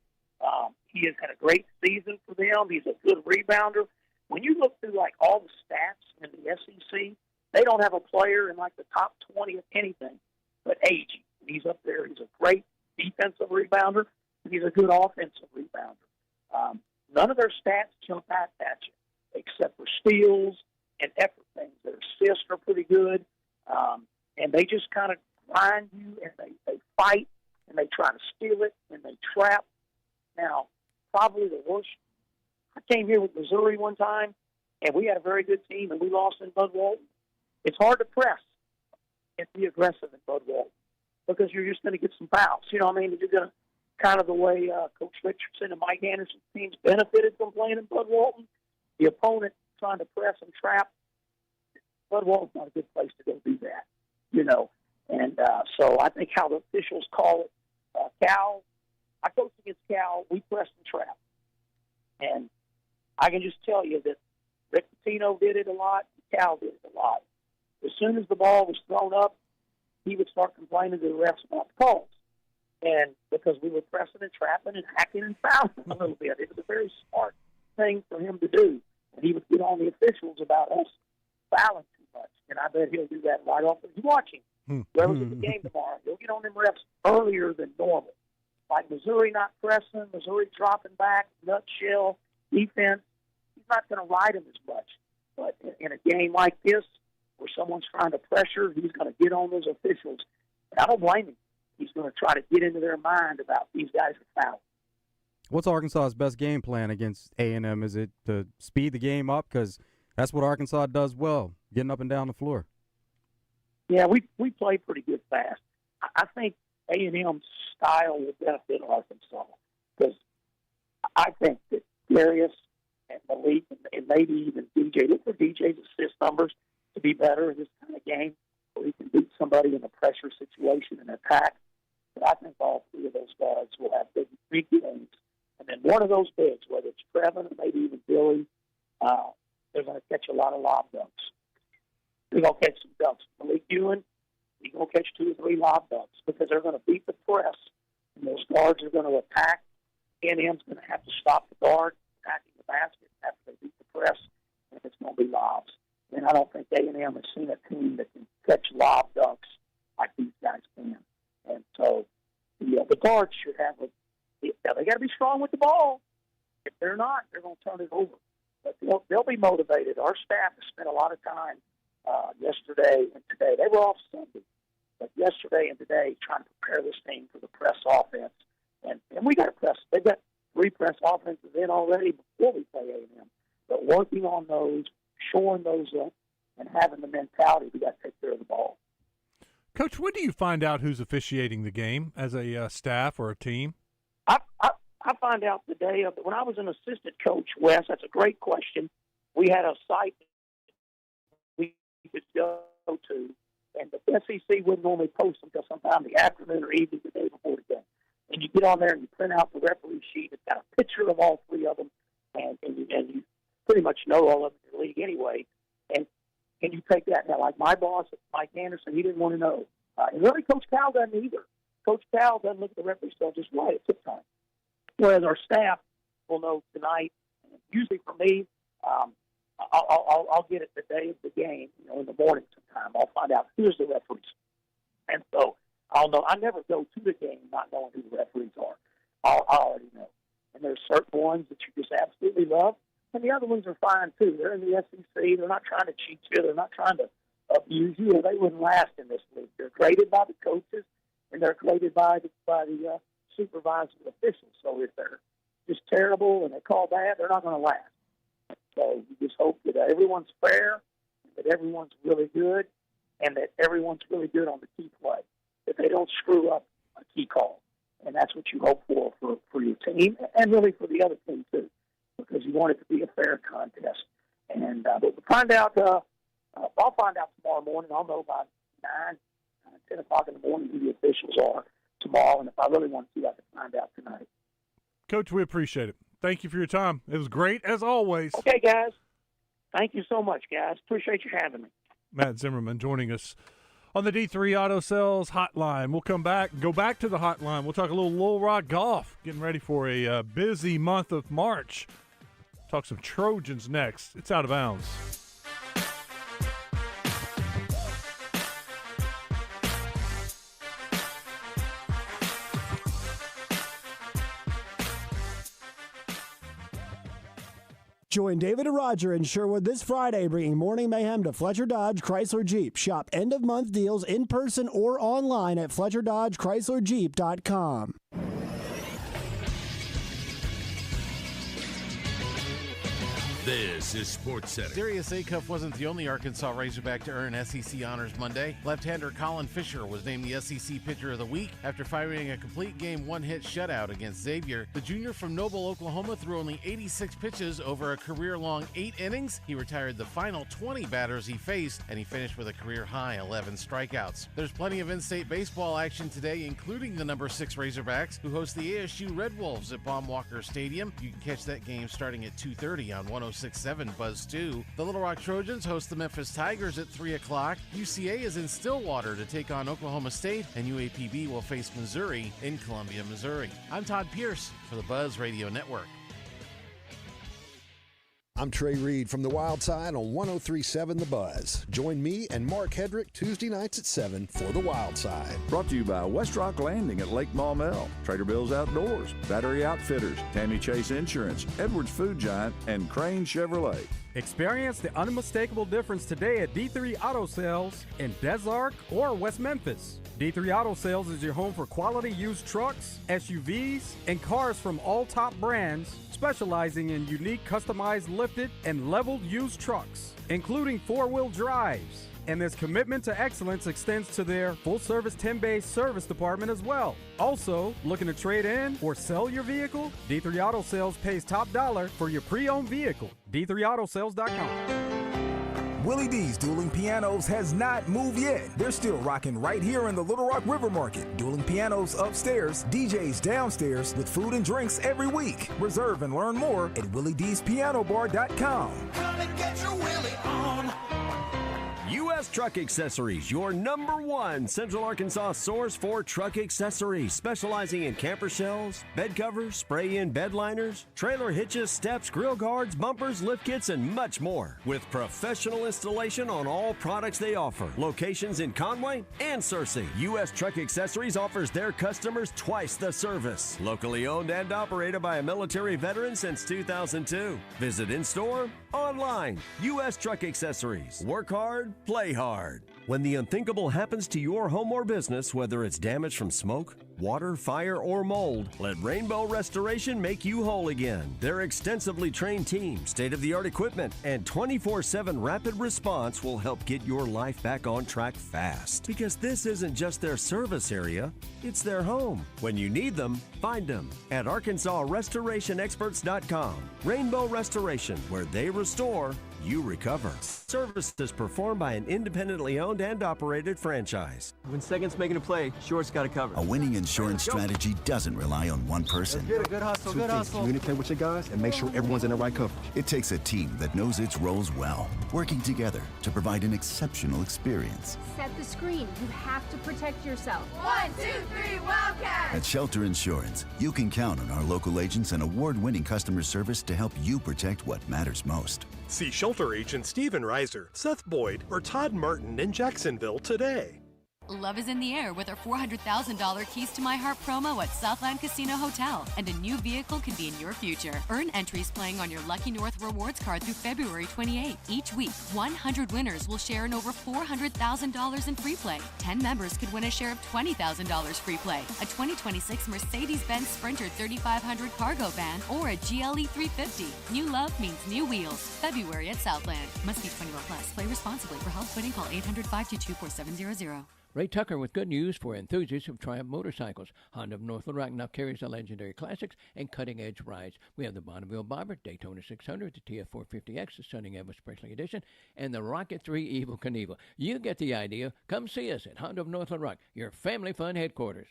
[SPEAKER 1] He has had a great season for them. He's a good rebounder. When you look through, like, all the stats in the SEC, they don't have a player in, like, the top 20 of anything but Agee. He's up there. He's a great defensive rebounder. He's a good offensive rebounder. None of their stats jump out at you except for steals and effort things. Their assists are pretty good, and they just kind of grind you, and they fight, and they try to steal it, and they trap. Now, probably the worst, I came here with Missouri one time, and we had a very good team, and we lost in Bud Walton. It's hard to press and be aggressive in Bud Walton because you're just going to get some fouls. You know what I mean? You're going to, kind of the way Coach Richardson and Mike Anderson's teams benefited from playing in Bud Walton. The opponent trying to press and trap, Bud Walton's not a good place to go do that, you know. And so I think how the officials call it, Cal, I coached against Cal, we pressed and trapped. And I can just tell you that Rick Pitino did it a lot, Cal did it a lot. As soon as the ball was thrown up, he would start complaining to the refs about the calls. And because we were pressing and trapping and hacking and fouling a little bit, it was a very smart thing for him to do. And he would get on the officials about us fouling too much. And I bet he'll do that right off. You watch him. Whoever's in the game tomorrow, he'll get on them refs earlier than normal. Like Missouri not pressing, Missouri dropping back, nutshell, defense. He's not going to ride him as much. But in a game like this, where someone's trying to pressure, he's going to get on those officials. And I don't blame him. He's going to try to get into their mind about these guys are foul.
[SPEAKER 5] What's Arkansas's best game plan against A&M? Is it to speed the game up? Because that's what Arkansas does well, getting up and down the floor.
[SPEAKER 1] Yeah, we play pretty good fast. I think A&M's style will benefit Arkansas because I think that Darius and Malik and maybe even DJ, look for DJ's assist numbers to be better in this kind of game where he can beat somebody in a pressure situation and attack. But I think all three of those guards will have big games. And then one of those bigs, whether it's Trevin or maybe even Billy, they're going to catch a lot of lob dunks. They're going to catch some dunks. Malik Ewan, he's going to catch 2 or 3 lob dunks because they're going to beat the press. And those guards are going to attack. A&M's going to have to stop the guard attacking the basket after they beat the press, and it's going to be lobs. And I don't think A&M has seen a team that can catch lob dunks like these guys can. And so the guards should have they got to be strong with the ball. If they're not, they're going to turn it over. But they'll be motivated. Our staff has spent a lot of time yesterday and today. They were off Sunday, but yesterday and today trying to prepare this team for the press offense. And we got to press. They've got 3 press offenses in already before we play A&M. But working on those, shoring those up, and having the mentality, we got to take care of the ball.
[SPEAKER 4] Coach, when do you find out who's officiating the game as a staff or a team?
[SPEAKER 1] I find out the day of when I was an assistant coach, Wes. That's a great question. We had a site we could go to, and the SEC wouldn't normally post them until sometime in the afternoon or evening the day before the game. And you get on there and you print out the referee sheet. It's got a picture of all 3 of them, and you pretty much know all of them in the league anyway. And you take that now. Like my boss, Mike Anderson, he didn't want to know. And really, Coach Cal doesn't either. Coach Cal doesn't look at the referee stuff just right at tip time. Whereas our staff will know tonight. Usually for me, I'll get it the day of the game, in the morning sometime. I'll find out who's the referees. And so I'll know. I never go to the game not knowing who the referees are. I already know. And there's certain ones that you just absolutely love, and the other ones are fine too. They're in the SEC. They're not trying to cheat you. They're not trying to abuse you, or they wouldn't last in this league. They're graded by the coaches, and they're graded by the supervising officials. So if they're just terrible and they call bad, they're not going to last. So you just hope that everyone's fair, that everyone's really good, and that everyone's really good on the key play, that they don't screw up a key call. And that's what you hope for your team, and really for the other team too, because you want it to be a fair contest. And but we'll find out. I'll find out tomorrow morning. I'll know by 10 o'clock in the morning who the officials are tomorrow. And if I really want to, I can find out tonight.
[SPEAKER 4] Coach, we appreciate it. Thank you for your time. It was great as always.
[SPEAKER 1] Okay, guys. Thank you so much, guys. Appreciate you having me.
[SPEAKER 4] Matt Zimmerman joining us on the D3 Auto Sales hotline. We'll come back, go back to the hotline. We'll talk a little Little Rock golf, getting ready for a busy month of March. Talk some Trojans next. It's Out of Bounds.
[SPEAKER 3] Join David and Roger in Sherwood this Friday, bringing Morning Mayhem to Fletcher Dodge Chrysler Jeep. Shop end-of-month deals in person or online at FletcherDodgeChryslerJeep.com.
[SPEAKER 2] This is Sports Center.
[SPEAKER 6] Darius Acuff wasn't the only Arkansas Razorback to earn SEC honors Monday. Left-hander Colin Fisher was named the SEC Pitcher of the Week after firing a complete game one-hit shutout against Xavier. The junior from Noble, Oklahoma threw only 86 pitches over a career-long 8 innings. He retired the final 20 batters he faced, and he finished with a career-high 11 strikeouts. There's plenty of in-state baseball action today, including the number 6 Razorbacks, who host the ASU Red Wolves at Baum Walker Stadium. You can catch that game starting at 2:30 on 106.7 Buzz 2. The Little Rock Trojans host the Memphis Tigers at 3 o'clock. UCA is in Stillwater to take on Oklahoma State, and UAPB will face Missouri in Columbia, Missouri. I'm Todd Pierce for the Buzz Radio Network.
[SPEAKER 14] I'm Trey Reed from the Wild Side on 103.7 The Buzz. Join me and Mark Hedrick Tuesday nights at 7 for the Wild Side.
[SPEAKER 24] Brought to you by West Rock Landing at Lake Maumelle, Trader Bill's Outdoors, Battery Outfitters, Tammy Chase Insurance, Edwards Food Giant, and Crane Chevrolet.
[SPEAKER 5] Experience the unmistakable difference today at D3 Auto Sales in Des Arc or West Memphis. D3 Auto Sales is your home for quality used trucks, SUVs, and cars from all top brands, specializing in unique customized lifted and leveled used trucks, including 4-wheel drives. And this commitment to excellence extends to their full-service 10-bay service department as well. Also, looking to trade in or sell your vehicle? D3 Auto Sales pays top dollar for your pre-owned vehicle. D3AutoSales.com.
[SPEAKER 25] Willie D's Dueling Pianos has not moved yet. They're still rocking right here in the Little Rock River Market. Dueling Pianos upstairs, DJs downstairs with food and drinks every week. Reserve and learn more at WillieD'sPianoBar.com.
[SPEAKER 17] Come and get your Willie on. U.S. Truck Accessories, your #1 Central Arkansas source for truck accessories, specializing in camper shells, bed covers, spray-in bed liners, trailer hitches, steps, grill guards, bumpers, lift kits, and much more. With professional installation on all products they offer. Locations in Conway and Searcy. U.S. Truck Accessories offers their customers twice the service. Locally owned and operated by a military veteran since 2002. Visit in-store, online. U.S. Truck Accessories. Work hard, play hard. When the unthinkable happens to your home or business, whether it's damage from smoke, water, fire, or mold, let Rainbow Restoration make you whole again. Their extensively trained team, state-of-the-art equipment, and 24/7 rapid response will help get your life back on track fast. Because this isn't just their service area, it's their home. When you need them, find them at ArkansasRestorationExperts.com. Rainbow Restoration, where they restore, you recover. Services performed by an independently owned and operated franchise.
[SPEAKER 26] When second's making a play, short's got to cover.
[SPEAKER 27] A winning
[SPEAKER 8] insurance strategy doesn't rely on one person.
[SPEAKER 9] Good hustle, good hustle. Communicate with your guys and make sure everyone's in the right coverage.
[SPEAKER 8] It takes a team that knows its roles well, working together to provide an exceptional experience.
[SPEAKER 10] Set the screen. You have to protect yourself.
[SPEAKER 11] 1, 2, 3, Wildcats!
[SPEAKER 8] At Shelter Insurance, you can count on our local agents and award-winning customer service to help you protect what matters most.
[SPEAKER 13] See Shelter Agent Steven Reiser, Seth Boyd, or Todd Martin in Jacksonville today.
[SPEAKER 26] Love is in the air with our $400,000 Keys to My Heart promo at Southland Casino Hotel, and a new vehicle could be in your future. Earn entries playing on your Lucky North Rewards card through February 28. Each week, 100 winners will share in over $400,000 in free play. 10 members could win a share of $20,000 free play, a 2026 Mercedes-Benz Sprinter 3500 cargo van, or a GLE 350. New love means new wheels. February at Southland. Must be 21 plus. Play responsibly. For help winning, call 800-522-4700.
[SPEAKER 27] Ray Tucker with good news for enthusiasts of Triumph motorcycles. Honda of North Little Rock now carries the legendary classics and cutting-edge rides. We have the Bonneville Bobber, Daytona 600, the TF450X, the Stunning Elvis Presley Edition, and the Rocket 3 Evel Knievel. You get the idea. Come see us at Honda of North Little Rock, your family fun headquarters.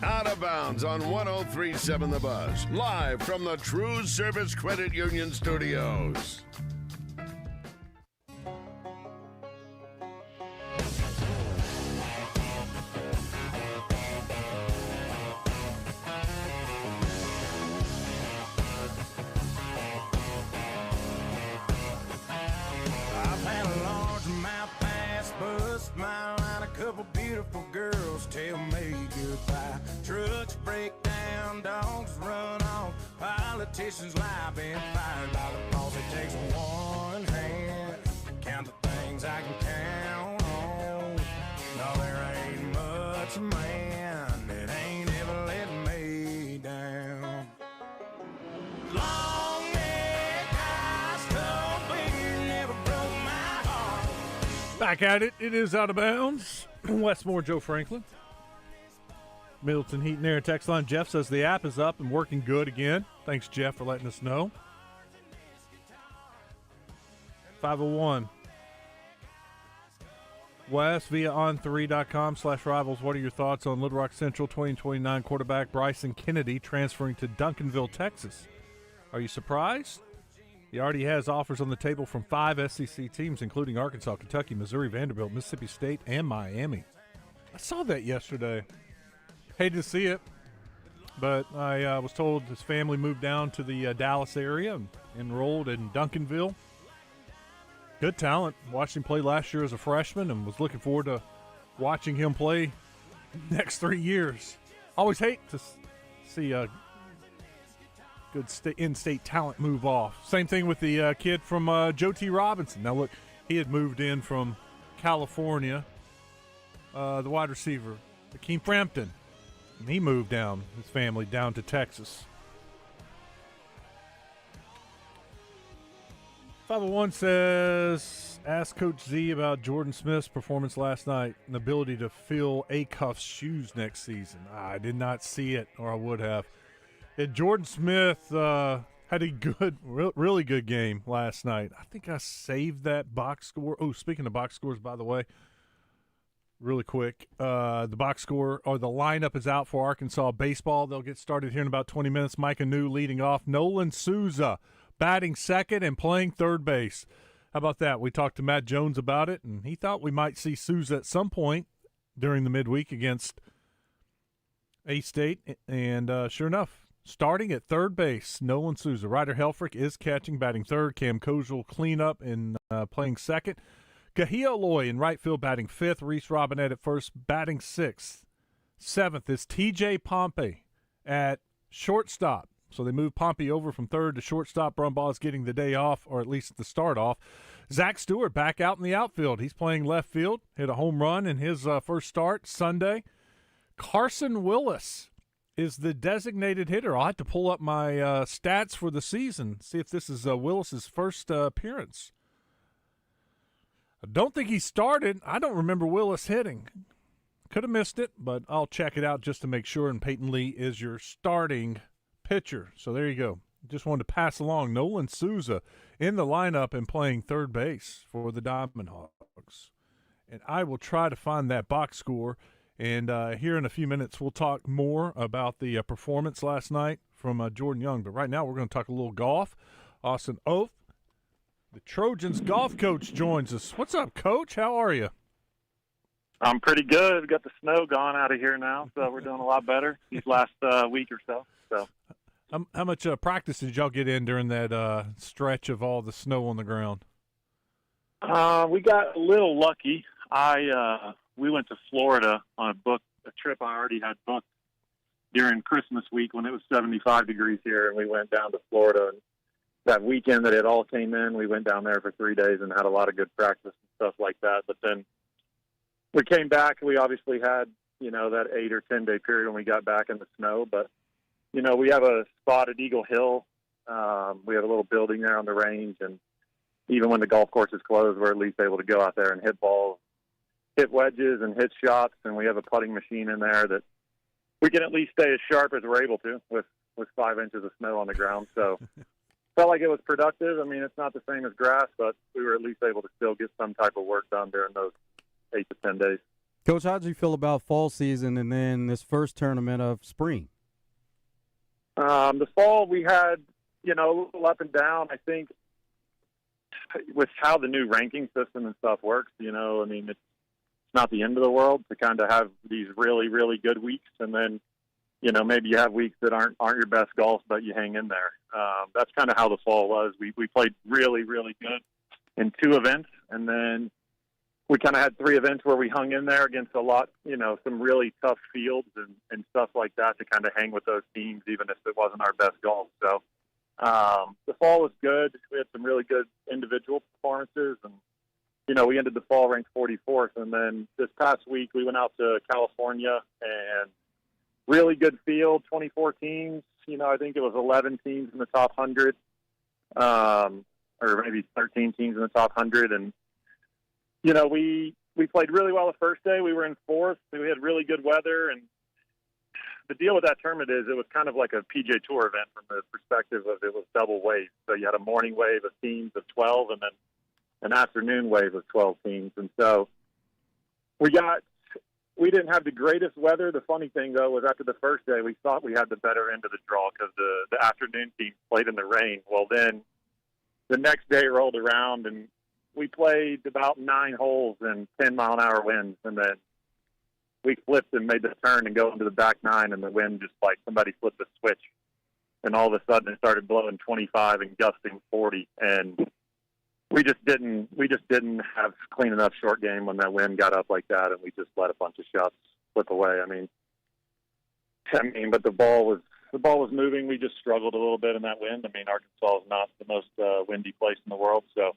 [SPEAKER 2] Out of Bounds on 103.7 The Buzz, live from the TruService Credit Union Studios.
[SPEAKER 28] Smile and a couple beautiful girls tell me goodbye. Trucks break down, dogs run off, politicians lie, been fired by the boss. It takes one hand to count the things I can count on. No, there ain't much man that ain't ever let me down. Long neck, high stone beard, never broke my heart.
[SPEAKER 4] Back at it. It is Out of Bounds. Westmore, Joe Franklin. Middleton Heat and Air text line. Jeff says the app is up and working good again. Thanks, Jeff, for letting us know. 501. Wes via on3.com/rivals. What are your thoughts on Little Rock Central 2029 quarterback Bryson Kennedy transferring to Duncanville, Texas? Are you surprised? He already has offers on the table from 5 SEC teams, including Arkansas, Kentucky, Missouri, Vanderbilt, Mississippi State, and Miami. I saw that yesterday. Hated to see it, but I was told his family moved down to the Dallas area and enrolled in Duncanville. Good talent. Watched him play last year as a freshman and was looking forward to watching him play next 3 years. Always hate to see a good in-state talent move off. Same thing with the kid from Joe T. Robinson. Now, look, he had moved in from California, the wide receiver, Akeem Frampton. And he moved down, his family, down to Texas. 501 says, ask Coach Z about Jordan Smith's performance last night and the ability to fill Acuff's shoes next season. I did not see it, or I would have. Jordan Smith had a good, really good game last night. I think I saved that box score. Oh, speaking of box scores, by the way, really quick, the box score or the lineup is out for Arkansas baseball. They'll get started here in about 20 minutes. Micah New leading off. Nolan Souza batting second and playing third base. How about that? We talked to Matt Jones about it, and he thought we might see Souza at some point during the midweek against A-State, and sure enough, starting at third base, Nolan Souza. Ryder Helfrich is catching, batting third. Cam Kozel cleanup and playing second. Kahia Loy in right field batting fifth. Reese Robinette at first batting sixth. Seventh is T.J. Pompey at shortstop. So they moved Pompey over from third to shortstop. Brumbaugh is getting the day off, or at least the start off. Zach Stewart back out in the outfield. He's playing left field. Hit a home run in his first start Sunday. Carson Willis is the designated hitter. I'll have to pull up my stats for the season, see if this is Willis's first appearance. I don't think he started. I don't remember Willis hitting. Could have missed it, but I'll check it out just to make sure. And Peyton Lee is your starting pitcher. So there you go. Just wanted to pass along Nolan Souza in the lineup and playing third base for the Diamond Hawks. And I will try to find that box score And here in a few minutes, we'll talk more about the performance last night from Jordan Young. But right now, we're going to talk a little golf. Austin Oath, the Trojans golf coach, joins us. What's up, Coach? How are you?
[SPEAKER 12] I'm pretty good. We've got the snow gone out of here now, so we're doing a lot better these last week or so.
[SPEAKER 4] How much practice did y'all get in during that stretch of all the snow on the ground?
[SPEAKER 12] We got a little lucky. We went to Florida on a trip I already had booked during Christmas week when it was 75 degrees here, and we went down to Florida. And that weekend that it all came in, we went down there for 3 days and had a lot of good practice and stuff like that. But then we came back. We obviously had, that 8 or 10 day period when we got back in the snow. But, we have a spot at Eagle Hill. We have a little building there on the range. And even when the golf course is closed, we're at least able to go out there and hit balls, hit wedges and hit shots. And we have a putting machine in there that we can at least stay as sharp as we're able to with 5 inches of snow on the ground. So felt like it was productive. I mean, it's not the same as grass, but we were at least able to still get some type of work done during those 8 to 10 days.
[SPEAKER 5] Coach, how did you feel about fall season and then this first tournament of spring?
[SPEAKER 12] The fall we had, a little up and down. I think with how the new ranking system and stuff works, it's not the end of the world to kind of have these really, really good weeks. And then, maybe you have weeks that aren't your best golf, but you hang in there. That's kind of how the fall was. We played really, really good in 2 events. And then we kind of had 3 events where we hung in there against a lot, some really tough fields and stuff like that to kind of hang with those teams, even if it wasn't our best golf. So the fall was good. We had some really good individual performances, and we ended the fall ranked 44th. And then this past week we went out to California and really good field, 24 teams. I think it was 11 teams in the top 100, or maybe 13 teams in the top 100. And we played really well the first day. We were in 4th. We had really good weather, and the deal with that tournament is it was kind of like a PJ Tour event from the perspective of it was double wave. So you had a morning wave of teams of 12 and then an afternoon wave of 12 teams. And so we didn't have the greatest weather. The funny thing, though, was after the first day, we thought we had the better end of the draw because the afternoon teams played in the rain. Well, then the next day rolled around, and we played about 9 holes and 10-mile-an-hour winds, and then we flipped and made the turn and go into the back 9, and the wind just like somebody flipped a switch, and all of a sudden it started blowing 25 and gusting 40, and we just didn't have clean enough short game when that wind got up like that, and we just let a bunch of shots slip away. I mean, but the ball was moving. We just struggled a little bit in that wind. I mean, Arkansas is not the most windy place in the world, so.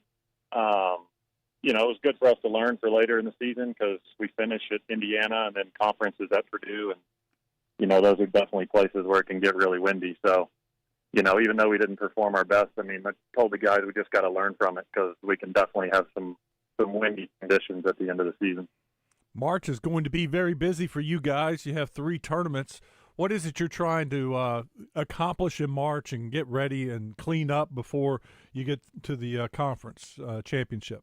[SPEAKER 12] It was good for us to learn for later in the season because we finish at Indiana and then conferences at Purdue. And, those are definitely places where it can get really windy. So, even though we didn't perform our best, I told the guys we just got to learn from it because we can definitely have some windy conditions at the end of the season.
[SPEAKER 4] March is going to be very busy for you guys. You have 3 tournaments. What is it you're trying to accomplish in March and get ready and clean up before you get to the conference championship?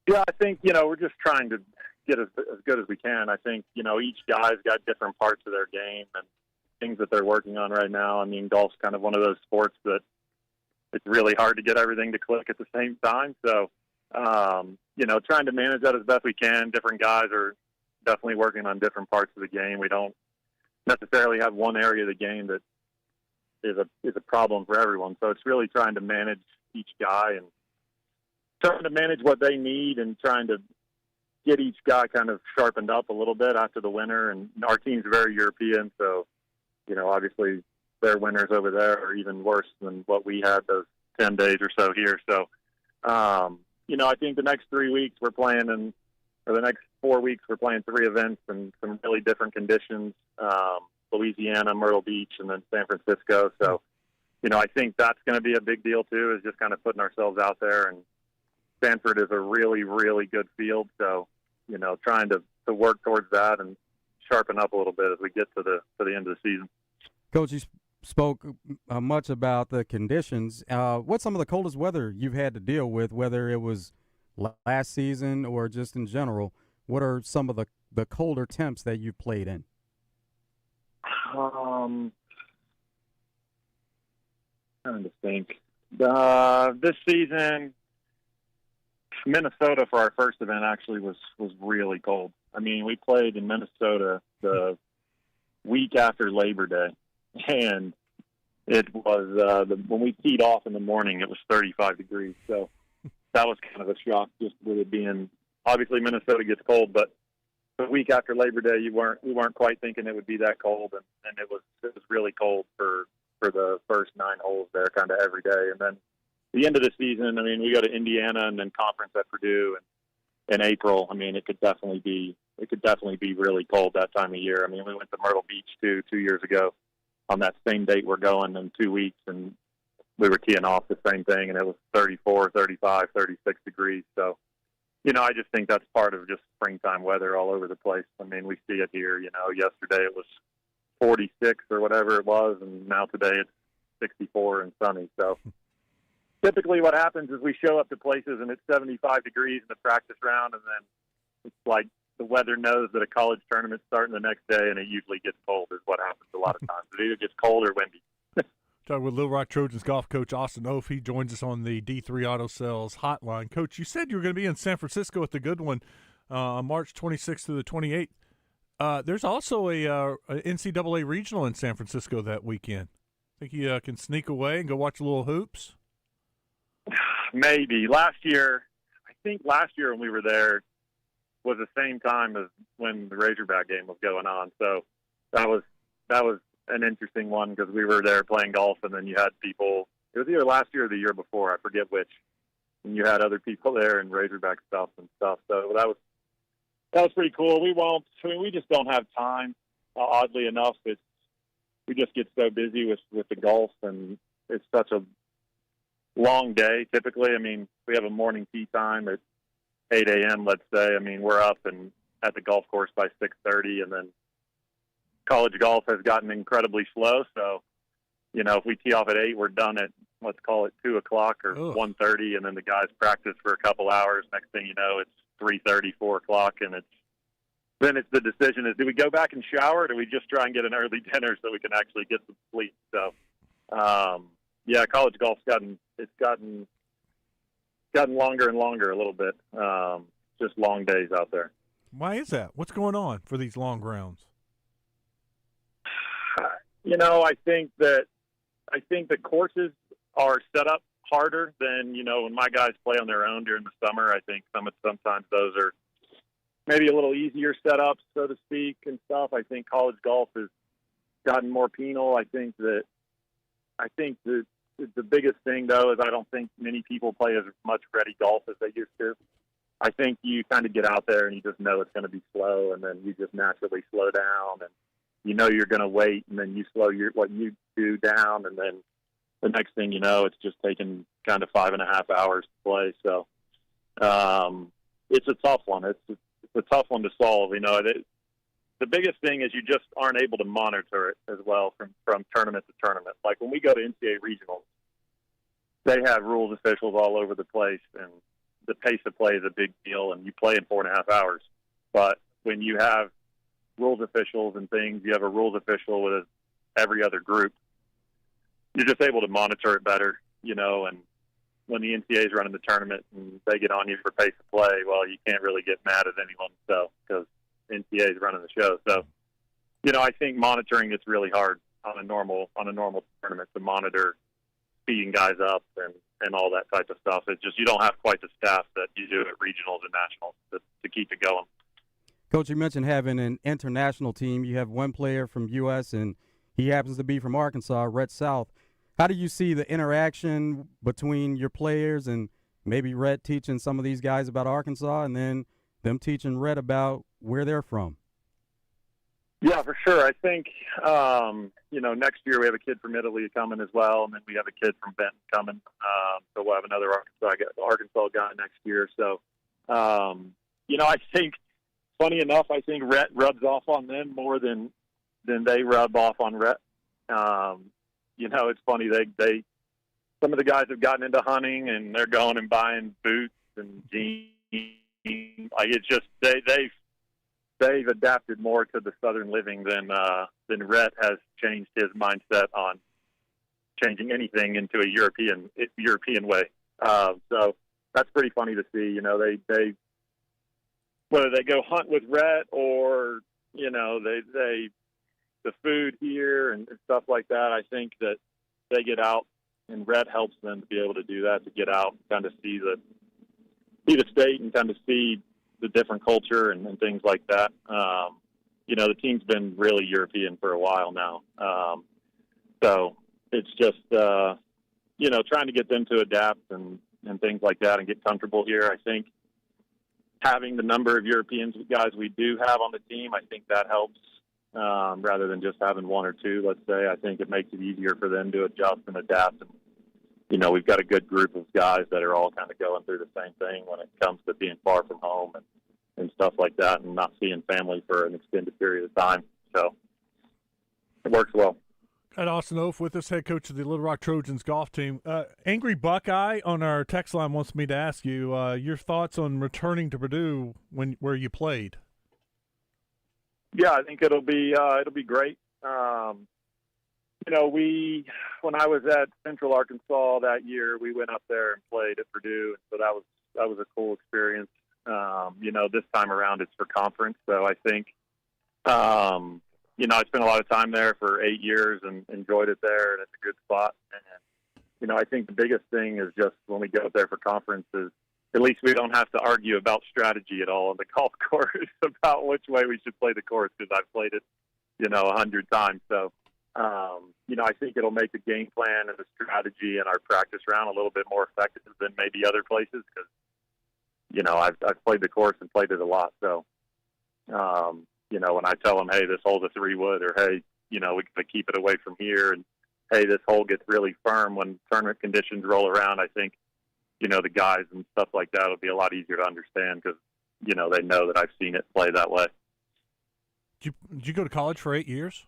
[SPEAKER 12] Yeah, I think, we're just trying to get as good as we can. I think, each guy's got different parts of their game and things that they're working on right now. I mean, golf's kind of one of those sports that it's really hard to get everything to click at the same time. So, trying to manage that as best we can. Different guys are definitely working on different parts of the game. We don't necessarily have one area of the game that is a problem for everyone. So it's really trying to manage each guy and trying to manage what they need and trying to get each guy kind of sharpened up a little bit after the winter. And our team's very European, so, obviously their winters over there are even worse than what we had those 10 days or so here. So, I think the next 3 weeks we're playing or the next 4 weeks we're playing 3 events in some really different conditions, Louisiana, Myrtle Beach, and then San Francisco. So, I think that's going to be a big deal too, is just kind of putting ourselves out there. And Stanford is a really, really good field. So, trying to work towards that and sharpen up a little bit as we get to the end of the season.
[SPEAKER 5] Coach, you spoke much about the conditions. What's some of the coldest weather you've had to deal with, whether it was last season or just in general? What are some of the the colder temps that you've played in?
[SPEAKER 12] Trying to think. This season, Minnesota for our first event actually was really cold. I mean, we played in Minnesota the week after Labor Day, and it was when we teed off in the morning, it was 35 degrees. So that was kind of a shock, just with it being obviously Minnesota gets cold, but the week after Labor Day, we weren't quite thinking it would be that cold, and it was really cold for the first 9 holes there, kind of every day, and then the end of the season. I mean, we go to Indiana and then conference at Purdue in April. I mean, it could definitely be really cold that time of year. I mean, we went to Myrtle Beach 2 years ago on that same date we're going in 2 weeks, and we were teeing off the same thing, and it was 34, 35, 36 degrees. So, you know, I just think that's part of just springtime weather all over the place. I mean, we see it here. You know, yesterday it was 46 or whatever it was, and now today it's 64 and sunny. So typically what happens is we show up to places and it's 75 degrees in the practice round, and then it's like the weather knows that a college tournament's starting the next day, and it usually gets cold is what happens a lot of times. It either gets cold or windy.
[SPEAKER 4] Talking with Little Rock Trojans golf coach Austin Oaf. He joins us on the D3 Auto Sales hotline. Coach, you said you were going to be in San Francisco at the good one on March 26th to the 28th. There's also a NCAA regional in San Francisco that weekend. Think you can sneak away and go watch a little hoops?
[SPEAKER 12] Maybe. I think last year when we were there was the same time as when the Razorback game was going on. So that was an interesting one because we were there playing golf, and then you had people. It was either last year or the year before, I forget which. And you had other people there and Razorback stuff and stuff. So that was pretty cool. We just don't have time. Oddly enough, we just get so busy with the golf, and it's such a long day. Typically, I mean, we have a morning tee time at 8 a.m. Let's say. I mean, we're up and at the golf course by 6:30, and then college golf has gotten incredibly slow. So, you know, if we tee off at 8, we're done at, let's call it 2 o'clock or 1:30, and then the guys practice for a couple hours. Next thing you know, it's 3:30, 4 o'clock, and then the decision is, do we go back and shower, or do we just try and get an early dinner so we can actually get some sleep? So, yeah, college golf's gotten longer and longer a little bit. Just long days out there.
[SPEAKER 4] Why is that? What's going on for these long rounds?
[SPEAKER 12] You know, I think the courses are set up harder than, you know, when my guys play on their own during the summer. I think sometimes those are maybe a little easier setups, so to speak, and stuff. I think college golf has gotten more penal. I think the biggest thing, though, is I don't think many people play as much ready golf as they used to. I think you kind of get out there and you just know it's going to be slow, and then you just naturally slow down, and you know you're going to wait, and then you slow what you do down, and then the next thing you know, it's just taking kind of 5.5 hours to play. So it's a tough one. It's a tough one to solve. You know, the biggest thing is you just aren't able to monitor it as well from tournament to tournament. Like when we go to NCAA regionals, they have rules officials all over the place, and the pace of play is a big deal, and you play in 4.5 hours. But when you have rules officials and things, you have a rules official with every other group, you're just able to monitor it better, you know. And when the NCAA is running the tournament and they get on you for pace of play, well, you can't really get mad at anyone, so, because NCAA is running the show. So, you know, I think monitoring is really hard on a normal tournament to monitor speeding guys up and all that type of stuff. It's just you don't have quite the staff that you do at regionals and nationals to keep it going.
[SPEAKER 5] Coach, you mentioned having an international team. You have one player from U.S., and he happens to be from Arkansas, Rhett South. How do you see the interaction between your players and maybe Rhett teaching some of these guys about Arkansas and then them teaching Rhett about where they're from?
[SPEAKER 12] Yeah, for sure. I think, you know, next year we have a kid from Italy coming as well, and then we have a kid from Benton coming. So we'll have another Arkansas guy next year. So, you know, I think, funny enough, I think Rhett rubs off on them more than they rub off on Rhett. You know, it's funny. They some of the guys have gotten into hunting, and they're going and buying boots and jeans. Like, it's just they've they've adapted more to the Southern living than Rhett has changed his mindset on changing anything into a European way. So that's pretty funny to see. You know, they whether they go hunt with Rhett or, you know, they the food here and stuff like that. I think that they get out, and Rhett helps them to be able to do that, to get out and kind of see the state and kind of see the different culture and things like that. You know, the team's been really European for a while now. So it's just, you know, trying to get them to adapt and things like that and get comfortable here. I think having the number of Europeans guys we do have on the team, I think that helps, rather than just having one or two, let's say. I think it makes it easier for them to adjust and adapt. And, you know, we've got a good group of guys that are all kind of going through the same thing when it comes to being far from home and stuff like that, and not seeing family for an extended period of time. So it works well.
[SPEAKER 4] Got Austin Oaf with us, head coach of the Little Rock Trojans golf team. Angry Buckeye on our text line wants me to ask you your thoughts on returning to Purdue where you played.
[SPEAKER 12] Yeah, I think it'll be great. You know, when I was at Central Arkansas that year, we went up there and played at Purdue, so that was a cool experience. You know, this time around it's for conference, so I think, you know, I spent a lot of time there for 8 years and enjoyed it there, and it's a good spot. And, you know, I think the biggest thing is just when we go up there for conference is at least we don't have to argue about strategy at all on the golf course about which way we should play the course, because I've played it, you know, 100 times. So, you know, I think it'll make the game plan and the strategy and our practice round a little bit more effective than maybe other places, because, you know, I've played the course and played it a lot. So, you know, when I tell them, hey, this hole's a 3-wood, or hey, you know, we got to keep it away from here, and hey, this hole gets really firm when tournament conditions roll around, I think, you know, the guys and stuff like that will be a lot easier to understand, because, you know, they know that I've seen it play that way.
[SPEAKER 4] Did you go to college for 8 years?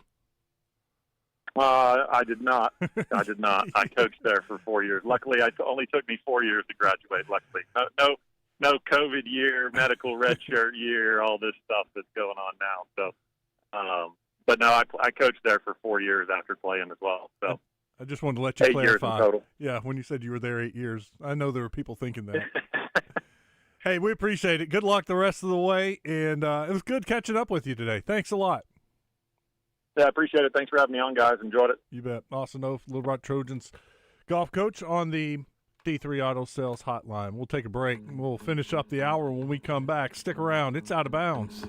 [SPEAKER 12] I did not. I did not. I coached there for 4 years. Luckily, it only took me 4 years to graduate. Luckily, no COVID year, medical red shirt year, all this stuff that's going on now. So, but no, I coached there for 4 years after playing as well. So
[SPEAKER 4] I just wanted to let you
[SPEAKER 12] 8
[SPEAKER 4] clarify.
[SPEAKER 12] years in total.
[SPEAKER 4] Yeah, when you said you were there 8 years, I know there were people thinking that. Hey, we appreciate it. Good luck the rest of the way, and it was good catching up with you today. Thanks a lot.
[SPEAKER 12] Yeah, I appreciate it. Thanks for having me on, guys. Enjoyed it.
[SPEAKER 4] You bet. Austin Oaf, Little Rock Trojans golf coach on the D3 Auto Sales Hotline. We'll take a break. We'll finish up the hour when we come back. Stick around. It's Out of Bounds.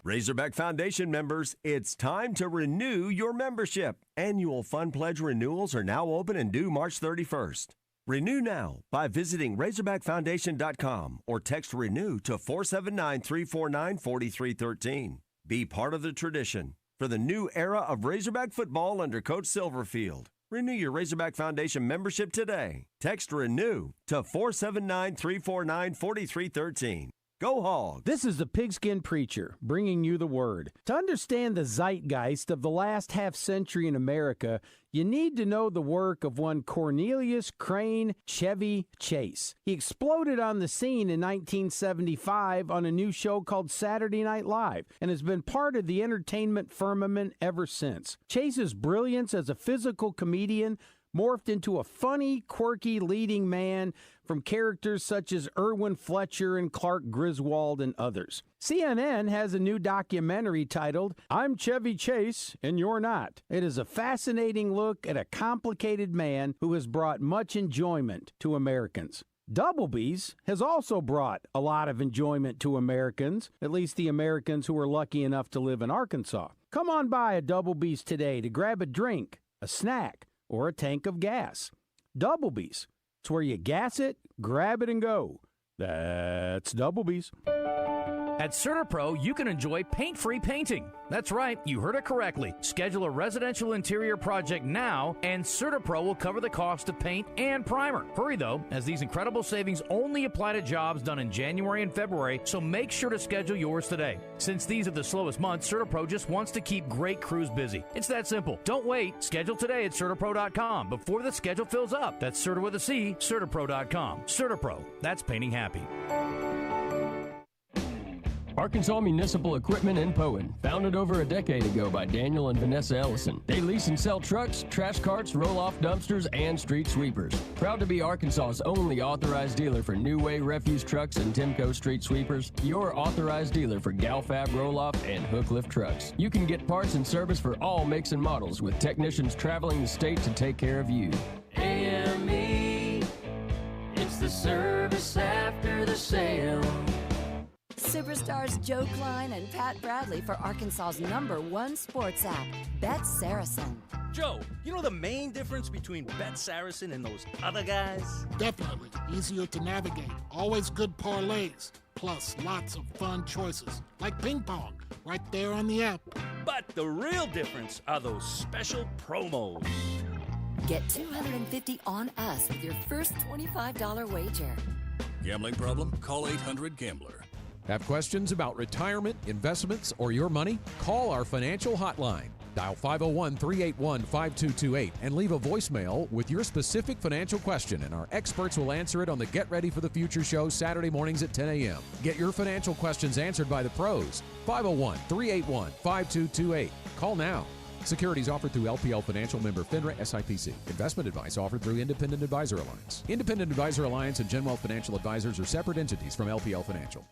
[SPEAKER 7] Razorback Foundation members, it's time to renew your membership. Annual Fund Pledge renewals are now open and due March 31st. Renew now by visiting RazorbackFoundation.com or text RENEW to 479-349-4313. Be part of the tradition for the new era of Razorback football under Coach Silverfield. Renew your Razorback Foundation membership today. Text RENEW to 479-349-4313. Go Hogs!
[SPEAKER 15] This is the Pigskin Preacher, bringing you the word. To understand the zeitgeist of the last half-century in America, you need to know the work of one Cornelius Crane Chevy Chase. He exploded on the scene in 1975 on a new show called Saturday Night Live and has been part of the entertainment firmament ever since. Chase's brilliance as a physical comedian morphed into a funny, quirky leading man from characters such as Irwin Fletcher and Clark Griswold and others. CNN has a new documentary titled, I'm Chevy Chase and You're Not. It is a fascinating look at a complicated man who has brought much enjoyment to Americans. Doublebee's has also brought a lot of enjoyment to Americans, at least the Americans who are lucky enough to live in Arkansas. Come on by a Doublebee's today to grab a drink, a snack, or a tank of gas. Doublebee's. It's where you gas it, grab it, and go. That's Doublebee's.
[SPEAKER 1] At CertaPro, you can enjoy paint-free painting. That's right, you heard it correctly. Schedule a residential interior project now, and CertaPro will cover the cost of paint and primer. Hurry, though, as these incredible savings only apply to jobs done in January and February, so make sure to schedule yours today. Since these are the slowest months, CertaPro just wants to keep great crews busy. It's that simple. Don't wait. Schedule today at CertaPro.com before the schedule fills up. That's Certa with a C, CertaPro.com. CertaPro. That's painting happy.
[SPEAKER 16] Arkansas Municipal Equipment in Poen, founded over a decade ago by Daniel and Vanessa Ellison. They lease and sell trucks, trash carts, roll-off dumpsters, and street sweepers. Proud to be Arkansas's only authorized dealer for New Way refuse trucks and Timco street sweepers, your authorized dealer for Galfab roll-off and hook lift trucks. You can get parts and service for all makes and models with technicians traveling the state to take care of you.
[SPEAKER 18] AME, it's the service after the sale.
[SPEAKER 19] Superstars Joe Klein and Pat Bradley for Arkansas's #1 sports app, Bet Saracen.
[SPEAKER 20] Joe, you know the main difference between Bet Saracen and those other guys?
[SPEAKER 21] Definitely. Easier to navigate. Always good parlays. Plus lots of fun choices. Like ping pong, right there on the app.
[SPEAKER 20] But the real difference are those special promos.
[SPEAKER 19] Get $250 on us with your first $25 wager.
[SPEAKER 22] Gambling problem? Call 800-GAMBLER.
[SPEAKER 23] Have questions about retirement, investments, or your money? Call our financial hotline. Dial 501-381-5228 and leave a voicemail with your specific financial question, and our experts will answer it on the Get Ready for the Future show Saturday mornings at 10 a.m. Get your financial questions answered by the pros. 501-381-5228. Call now. Securities offered through LPL Financial, member FINRA SIPC. Investment advice offered through Independent Advisor Alliance. Independent Advisor Alliance and Genwealth Financial Advisors are separate entities from LPL Financial.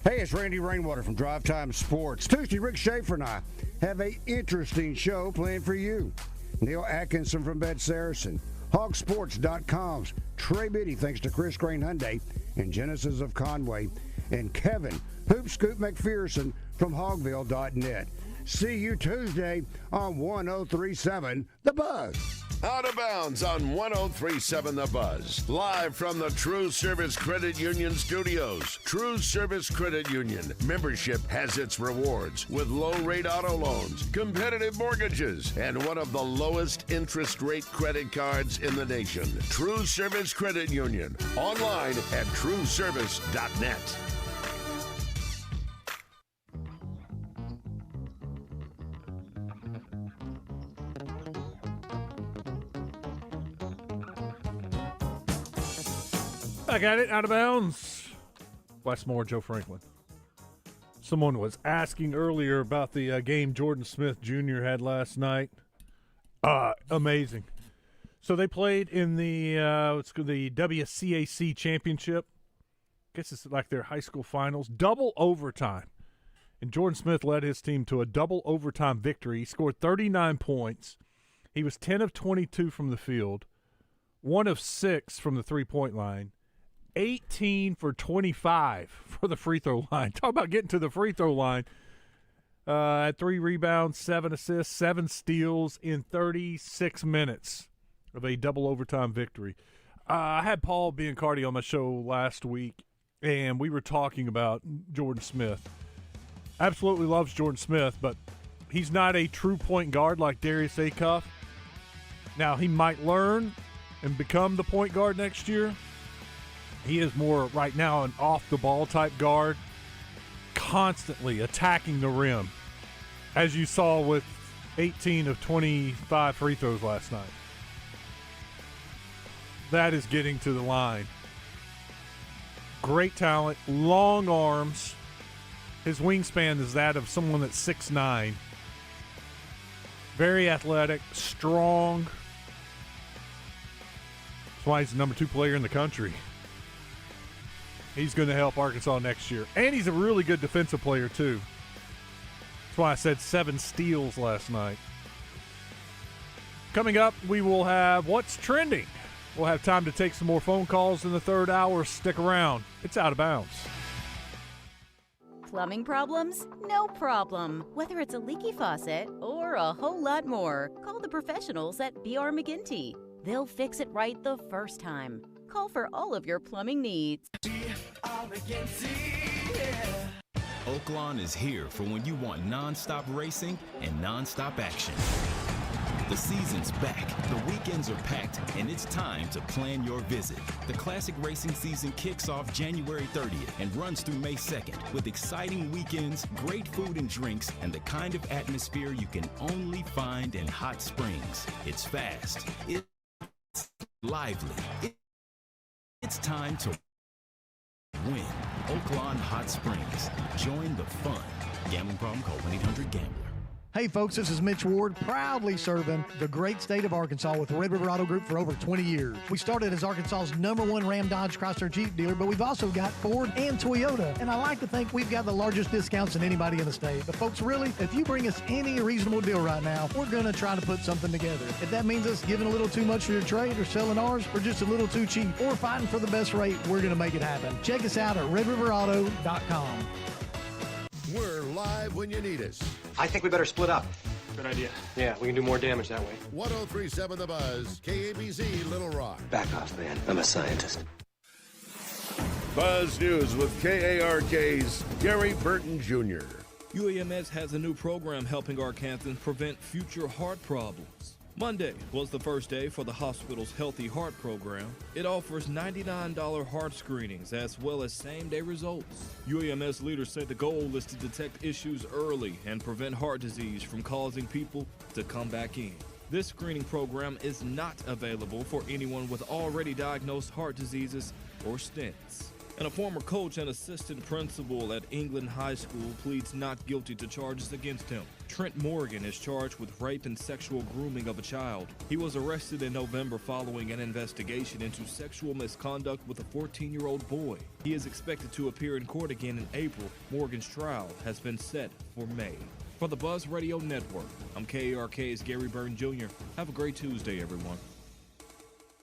[SPEAKER 29] Hey, it's Randy Rainwater from Drive Time Sports. Tuesday, Rick Schaefer and I have an interesting show planned for you. Neil Atkinson from Bet Saracen, Hogsports.com's Trey Biddy, thanks to Chris Crane Hyundai and Genesis of Conway, and Kevin Hoop Scoop McPherson from Hogville.net. See you Tuesday on 103.7 The Buzz.
[SPEAKER 2] Out of Bounds on 103.7 The Buzz. Live from the TruService Credit Union studios. TruService Credit Union. Membership has its rewards with low-rate auto loans, competitive mortgages, and one of the lowest interest rate credit cards in the nation. TruService Credit Union. Online at TruService.net.
[SPEAKER 4] I got it. Out of Bounds. Westmore, Joe Franklin. Someone was asking earlier about the game Jordan Smith Jr. had last night. Amazing. So they played in the WCAC championship. I guess it's like their high school finals. Double overtime. And Jordan Smith led his team to a double overtime victory. He scored 39 points. He was 10 of 22 from the field, 1 of 6 from the three-point line. 18 for 25 for the free throw line. Talk about getting to the free throw line. Had 3 rebounds, 7 assists, 7 steals in 36 minutes of a double overtime victory. I had Paul Biancardi on my show last week, and we were talking about Jordan Smith. Absolutely loves Jordan Smith, but he's not a true point guard like Darius Acuff. Now, he might learn and become the point guard next year. He is more right now an off-the-ball type guard, constantly attacking the rim, as you saw with 18 of 25 free throws last night. That is getting to the line. Great talent, long arms. His wingspan is that of someone that's 6'9". Very athletic, strong. That's why he's the number 2 player in the country. He's going to help Arkansas next year. And he's a really good defensive player, too. That's why I said 7 steals last night. Coming up, we will have What's Trending. We'll have time to take some more phone calls in the third hour. Stick around. It's Out of Bounds.
[SPEAKER 30] Plumbing problems? No problem. Whether it's a leaky faucet or a whole lot more, call the professionals at B.R. McGinty. They'll fix it right the first time. Call for all of your plumbing needs.
[SPEAKER 3] Oaklawn is here for when you want non-stop racing and non-stop action. The season's back, the weekends are packed, and it's time to plan your visit. The classic racing season kicks off January 30th and runs through May 2nd with exciting weekends, great food and drinks, and the kind of atmosphere you can only find in Hot Springs. It's fast, it's lively, it's time to win. Oaklawn Hot Springs. Join the fun. Gambling problem? Call 1-800-GAMBLER.
[SPEAKER 6] Hey folks, this is Mitch Ward, proudly serving the great state of Arkansas with the Red River Auto Group for over 20 years. We started as Arkansas's #1 Ram Dodge Chrysler Jeep dealer, but we've also got Ford and Toyota. And I like to think we've got the largest discounts than anybody in the state. But folks, really, if you bring us any reasonable deal right now, we're going to try to put something together. If that means us giving a little too much for your trade or selling ours or just a little too cheap or fighting for the best rate, we're going to make it happen. Check us out at redriverauto.com.
[SPEAKER 2] We're live when you need us.
[SPEAKER 8] I think we better split up.
[SPEAKER 9] Good idea.
[SPEAKER 8] Yeah, we can do more damage that way.
[SPEAKER 2] 103.7 The Buzz, KABZ, Little Rock.
[SPEAKER 8] Back off, man. I'm a scientist.
[SPEAKER 2] Buzz News with KARK's Gary Burton Jr.
[SPEAKER 10] UAMS has a new program helping Arkansans prevent future heart problems. Monday was the first day for the hospital's Healthy Heart program. It offers $99 heart screenings as well as same-day results. UAMS leaders say the goal is to detect issues early and prevent heart disease from causing people to come back in. This screening program is not available for anyone with already diagnosed heart diseases or stents. And a former coach and assistant principal at England High School pleads not guilty to charges against him. Trent Morgan is charged with rape and sexual grooming of a child. He was arrested in November following an investigation into sexual misconduct with a 14-year-old boy. He is expected to appear in court again in April. Morgan's trial has been set for May. For the Buzz Radio Network, I'm KARK's Gary Burton Jr. Have a great Tuesday, everyone.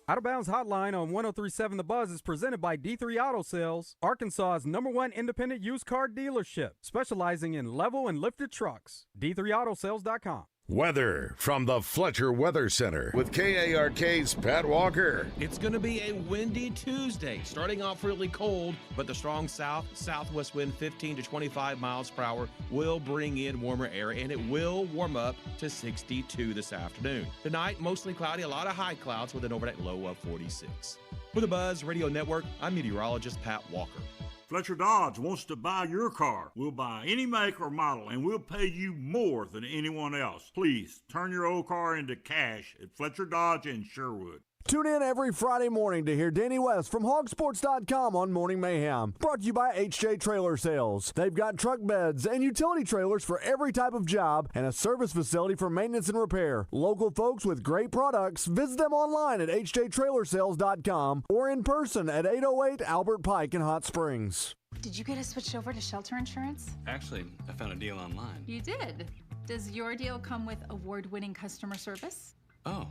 [SPEAKER 5] Out of Bounds Hotline on 103.7 The Buzz is presented by D3 Auto Sales, Arkansas's #1 independent used car dealership, specializing in level and lifted trucks. D3AutoSales.com.
[SPEAKER 2] Weather from the Fletcher Weather Center with KARK's Pat Walker.
[SPEAKER 11] It's going to be a windy Tuesday, starting off really cold, but the strong southwest wind, 15 to 25 miles per hour, will bring in warmer air, and it will warm up to 62 this afternoon. Tonight, mostly cloudy, a lot of high clouds with an overnight low of 46. For the Buzz Radio Network, I'm meteorologist Pat Walker.
[SPEAKER 14] Fletcher Dodge wants to buy your car. We'll buy any make or model, and we'll pay you more than anyone else. Please, turn your old car into cash at Fletcher Dodge in Sherwood.
[SPEAKER 17] Tune in every Friday morning to hear Danny West from hogsports.com on Morning Mayhem. Brought to you by HJ Trailer Sales. They've got truck beds and utility trailers for every type of job and a service facility for maintenance and repair. Local folks with great products. Visit them online at hjtrailersales.com or in person at 808 Albert Pike in Hot Springs.
[SPEAKER 24] Did you get us switched over to shelter insurance?
[SPEAKER 25] Actually, I found a deal online.
[SPEAKER 24] You did? Does your deal come with award-winning customer service?
[SPEAKER 25] Oh.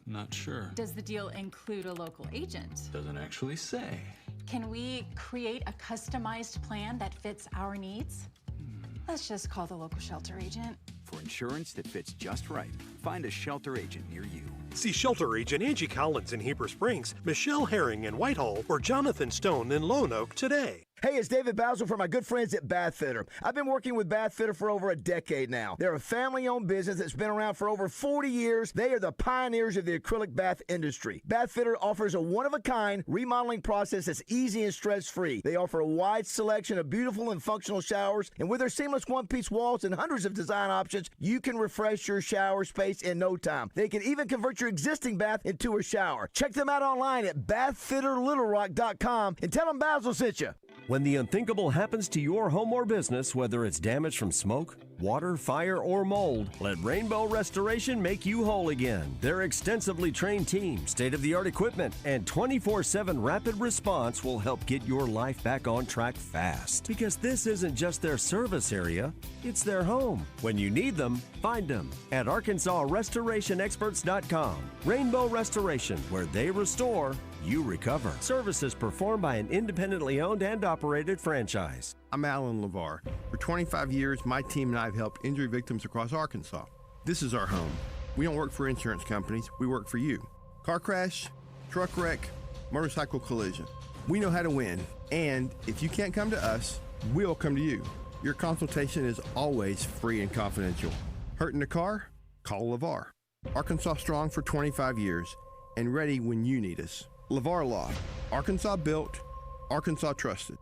[SPEAKER 25] Not sure.
[SPEAKER 24] Does the deal include a local agent?
[SPEAKER 25] Doesn't actually say.
[SPEAKER 24] Can we create a customized plan that fits our needs? Let's just call the local shelter agent.
[SPEAKER 31] For insurance that fits just right, find a shelter agent near you.
[SPEAKER 13] See shelter agent Angie Collins in Heber Springs, Michelle Herring in Whitehall, or Jonathan Stone in Lone Oak today.
[SPEAKER 32] Hey, it's David Basil from my good friends at Bath Fitter. I've been working with Bath Fitter for over a decade now. They're a family-owned business that's been around for over 40 years. They are the pioneers of the acrylic bath industry. Bath Fitter offers a one-of-a-kind remodeling process that's easy and stress-free. They offer a wide selection of beautiful and functional showers, and with their seamless one-piece walls and hundreds of design options, you can refresh your shower space in no time. They can even convert your existing bath into a shower. Check them out online at bathfitterlittlerock.com and tell them Basil sent you.
[SPEAKER 7] When the unthinkable happens to your home or business, whether it's damage from smoke, water, fire, or mold, let Rainbow Restoration make you whole again. Their extensively trained team, state-of-the-art equipment, and 24/7 rapid response will help get your life back on track fast. Because this isn't just their service area, it's their home. When you need them, find them at ArkansasRestorationExperts.com. Rainbow Restoration, where they restore, you recover. Services performed by an independently owned and operated franchise.
[SPEAKER 33] I'm Alan LeVar. For 25 years, my team and I have helped injury victims across Arkansas. This is our home. We don't work for insurance companies, we work for you. Car crash, truck wreck, motorcycle collision. We know how to win, and if you can't come to us, we'll come to you. Your consultation is always free and confidential. Hurt in the car? Call LeVar. Arkansas strong for 25 years and ready when you need us. LeVar Law. Arkansas built, Arkansas trusted.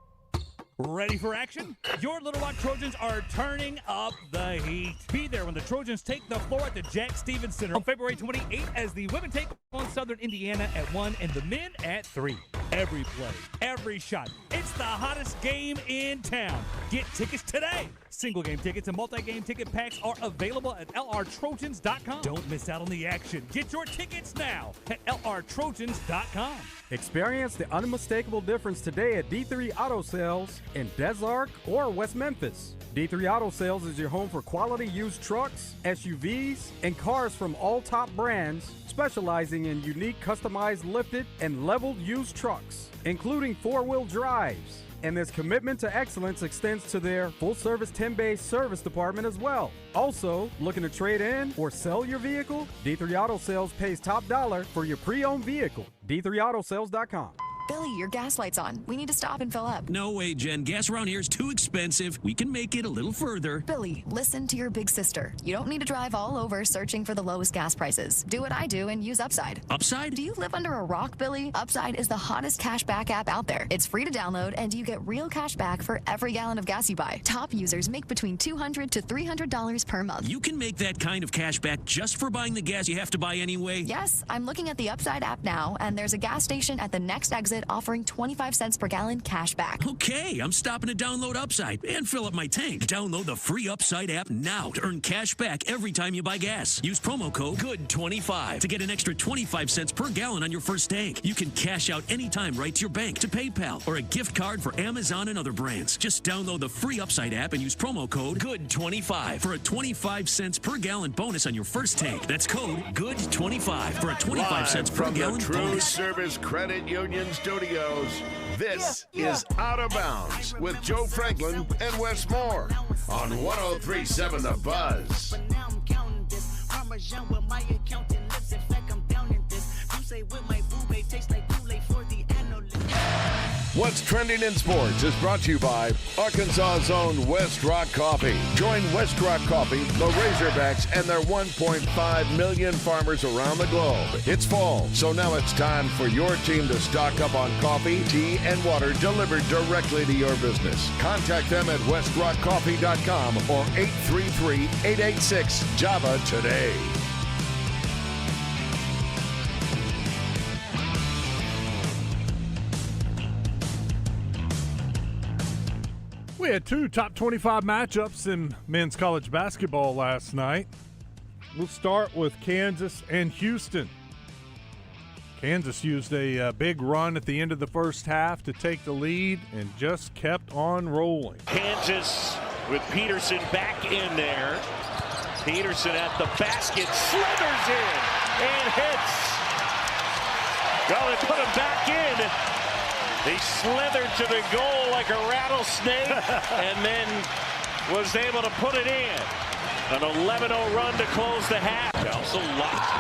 [SPEAKER 1] Ready for action? Your Little Rock Trojans are turning up the heat. Be there when the Trojans take the floor at the Jack Stevens Center on February 28th as the women take on Southern Indiana at 1 and the men at 3. Every play, every shot. It's the hottest game in town. Get tickets today. Single game tickets and multi-game ticket packs are available at lrtrojans.com. Don't miss out on the action. Get your tickets now at lrtrojans.com.
[SPEAKER 5] Experience the unmistakable difference today at D3 Auto Sales in Des Arc or West Memphis. D3 Auto Sales is your home for quality used trucks, SUVs, and cars from all top brands, specializing in unique customized lifted and leveled used trucks, including four-wheel drives. And this commitment to excellence extends to their full-service 10-bay service department as well. Also, looking to trade in or sell your vehicle? D3 Auto Sales pays top dollar for your pre-owned vehicle. D3AutoSales.com.
[SPEAKER 9] Billy, your gas light's on. We need to stop and fill up.
[SPEAKER 12] No way, Jen. Gas around here is too expensive. We can make it a little further.
[SPEAKER 9] Billy, listen to your big sister. You don't need to drive all over searching for the lowest gas prices. Do what I do and use Upside.
[SPEAKER 12] Upside?
[SPEAKER 9] Do you live under a rock, Billy? Upside is the hottest cashback app out there. It's free to download, and you get real cash back for every gallon of gas you buy. Top users make between $200 to $300 per month.
[SPEAKER 12] You can make that kind of cash back just for buying the gas you have to buy anyway?
[SPEAKER 9] Yes, I'm looking at the Upside app now, and there's a gas station at the next exit offering 25 cents per gallon cash back.
[SPEAKER 12] Okay, I'm stopping to download Upside and fill up my tank. Download the free Upside app now to earn cash back every time you buy gas. Use promo code GOOD25 to get an extra 25 cents per gallon on your first tank. You can cash out anytime right to your bank, to PayPal, or a gift card for Amazon and other brands. Just download the free Upside app and use promo code GOOD25 for a 25 cents per gallon bonus on your first tank. That's code GOOD25 for a 25 cents per gallon
[SPEAKER 2] from the
[SPEAKER 12] bonus.
[SPEAKER 2] TruService Credit Union Studios. This is Out of Bounds with Joe Franklin and Wes Moore on 103.7 The Buzz. What's Trending in Sports is brought to you by Arkansas's own West Rock Coffee. Join West Rock Coffee, the Razorbacks, and their 1.5 million farmers around the globe. It's fall, so now it's time for your team to stock up on coffee, tea, and water delivered directly to your business. Contact them at westrockcoffee.com or 833-886-JAVA today.
[SPEAKER 4] We had two top 25 matchups in men's college basketball last night. We'll start with Kansas and Houston. Kansas used a big run at the end of the first half to take the lead and just kept on rolling.
[SPEAKER 15] Kansas with Peterson back in there. Peterson at the basket, slithers in and hits. Well, they put him back in. He slithered to the goal like a rattlesnake and then was able to put it in. An 11-0 run to close the half. Also locked.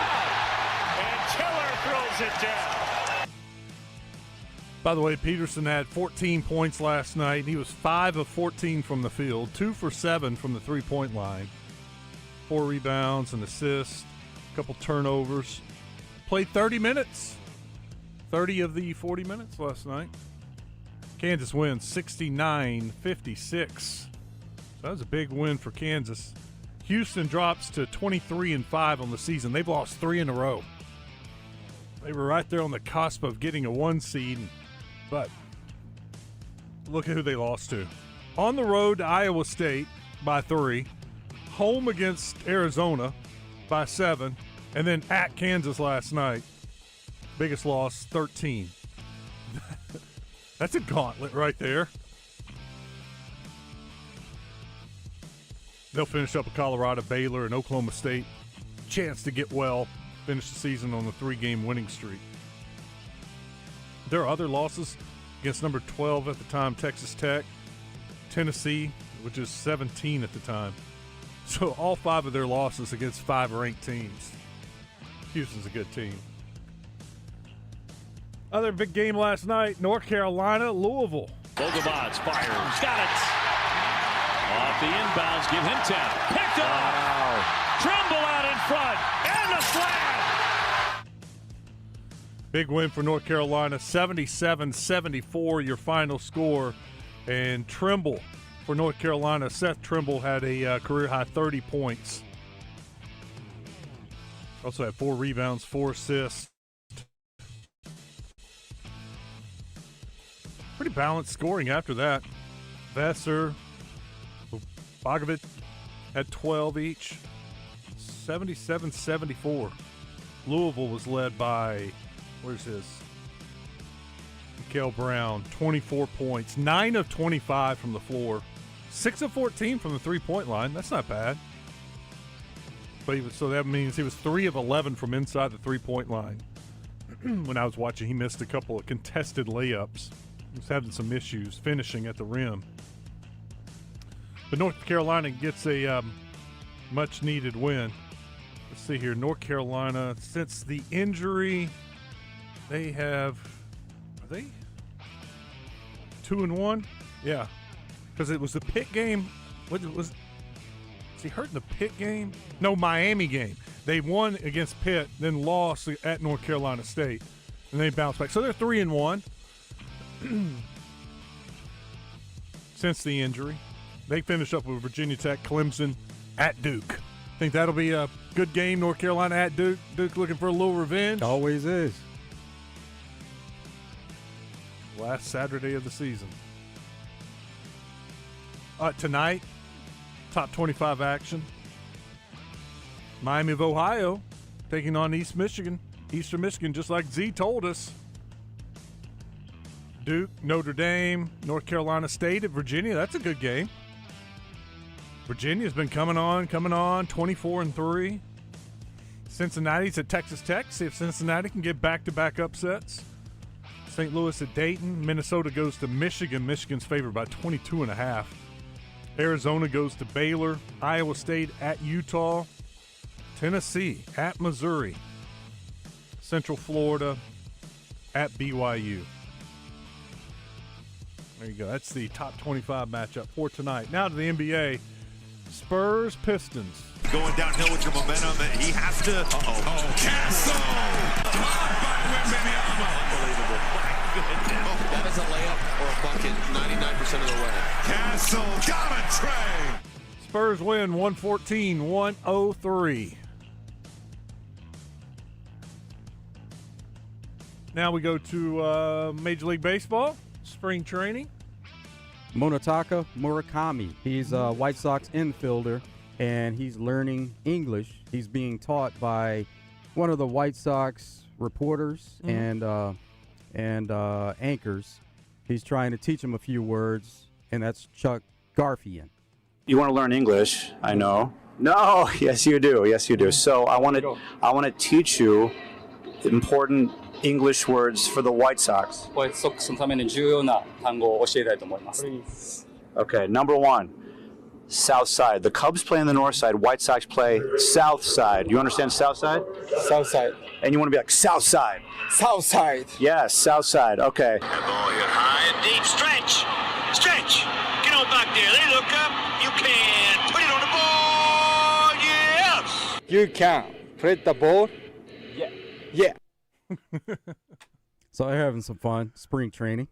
[SPEAKER 15] And Tiller throws it down.
[SPEAKER 4] By the way, Peterson had 14 points last night. He was 5 of 14 from the field, 2 for 7 from the three-point line, 4 rebounds, an assist, a couple turnovers. Played 30 minutes. 30 of the 40 minutes last night. Kansas wins 69-56. So that was a big win for Kansas. Houston drops to 23-5 on the season. They've lost 3 in a row. They were right there on the cusp of getting a 1 seed, but look at who they lost to. On the road to Iowa State by 3, home against Arizona by 7, and then at Kansas last night. Biggest loss, 13. That's a gauntlet right there. They'll finish up with Colorado, Baylor, and Oklahoma State. Chance to get well, finish the season on the 3-game winning streak. There are other losses against number 12 at the time, Texas Tech, Tennessee, which is 17 at the time. So all 5 of their losses against 5 ranked teams. Houston's a good team. Other big game last night, North Carolina, Louisville.
[SPEAKER 15] Bogobods fires. Got it. Off the inbounds. Give him 10. Picked off. Trimble out in front. And a slam.
[SPEAKER 4] Big win for North Carolina. 77-74 your final score. And Trimble for North Carolina. Seth Trimble had a career-high 30 points. Also had 4 rebounds, 4 assists. Pretty balanced scoring after that. Vesser, Bogovic had 12 each. 77-74. Louisville was led by, where's his? Mikael Brown, 24 points. 9 of 25 from the floor. 6 of 14 from the three-point line. That's not bad. But so that means he was 3 of 11 from inside the three-point line. When I was watching, he missed a couple of contested layups. He was having some issues finishing at the rim. But North Carolina gets a much-needed win. Let's see here. North Carolina, since the injury, they have – are they 2-1? Yeah. Because it was the Pitt game. Was he hurt in the Pitt game? No, Miami game. They won against Pitt, then lost at North Carolina State, and they bounced back. So they're 3-1 since the injury. They finish up with Virginia Tech, Clemson, at Duke. Think that'll be a good game, North Carolina at Duke. Duke looking for a little revenge.
[SPEAKER 5] Always is.
[SPEAKER 4] Last Saturday of the season. Tonight, top 25 action. Miami of Ohio taking on Eastern Michigan, just like Z told us. Duke, Notre Dame, North Carolina State at Virginia. That's a good game. Virginia's been coming on, 24-3. Cincinnati's at Texas Tech. See if Cincinnati can get back-to-back upsets. St. Louis at Dayton. Minnesota goes to Michigan. Michigan's favored by 22.5. Arizona goes to Baylor. Iowa State at Utah. Tennessee at Missouri. Central Florida at BYU. There you go. That's the top 25 matchup for tonight. Now to the NBA. Spurs, Pistons.
[SPEAKER 3] Going downhill with your momentum. He has to. Castle! Unbelievable. That is a layup or a bucket 99% of the way. Castle got a tray.
[SPEAKER 4] Spurs win 114-103. Now we go to Major League Baseball, spring training.
[SPEAKER 5] Munetaka Murakami. He's a White Sox infielder, and he's learning English. He's being taught by one of the White Sox reporters and anchors. He's trying to teach him a few words, and that's Chuck Garfian.
[SPEAKER 16] You want to learn English, I know. No, yes you do. Yes you do. So I want to teach you important English words for the White Sox.
[SPEAKER 18] ホワイトソックスのために重要な単語を教えたいと思います。
[SPEAKER 16] Okay, number 1, South Side. The Cubs play on the north side. White Sox play South Side. You understand South Side?
[SPEAKER 18] South Side.
[SPEAKER 16] And you want to be like South Side.
[SPEAKER 18] South Side.
[SPEAKER 16] Yes, South Side. Okay.
[SPEAKER 3] Ball hit high and deep. Stretch. Stretch. Get on back there. They look up. You can put it on the ball. Yes.
[SPEAKER 18] You can put the ball. Yeah. Yeah.
[SPEAKER 5] So they're having some fun. Spring training.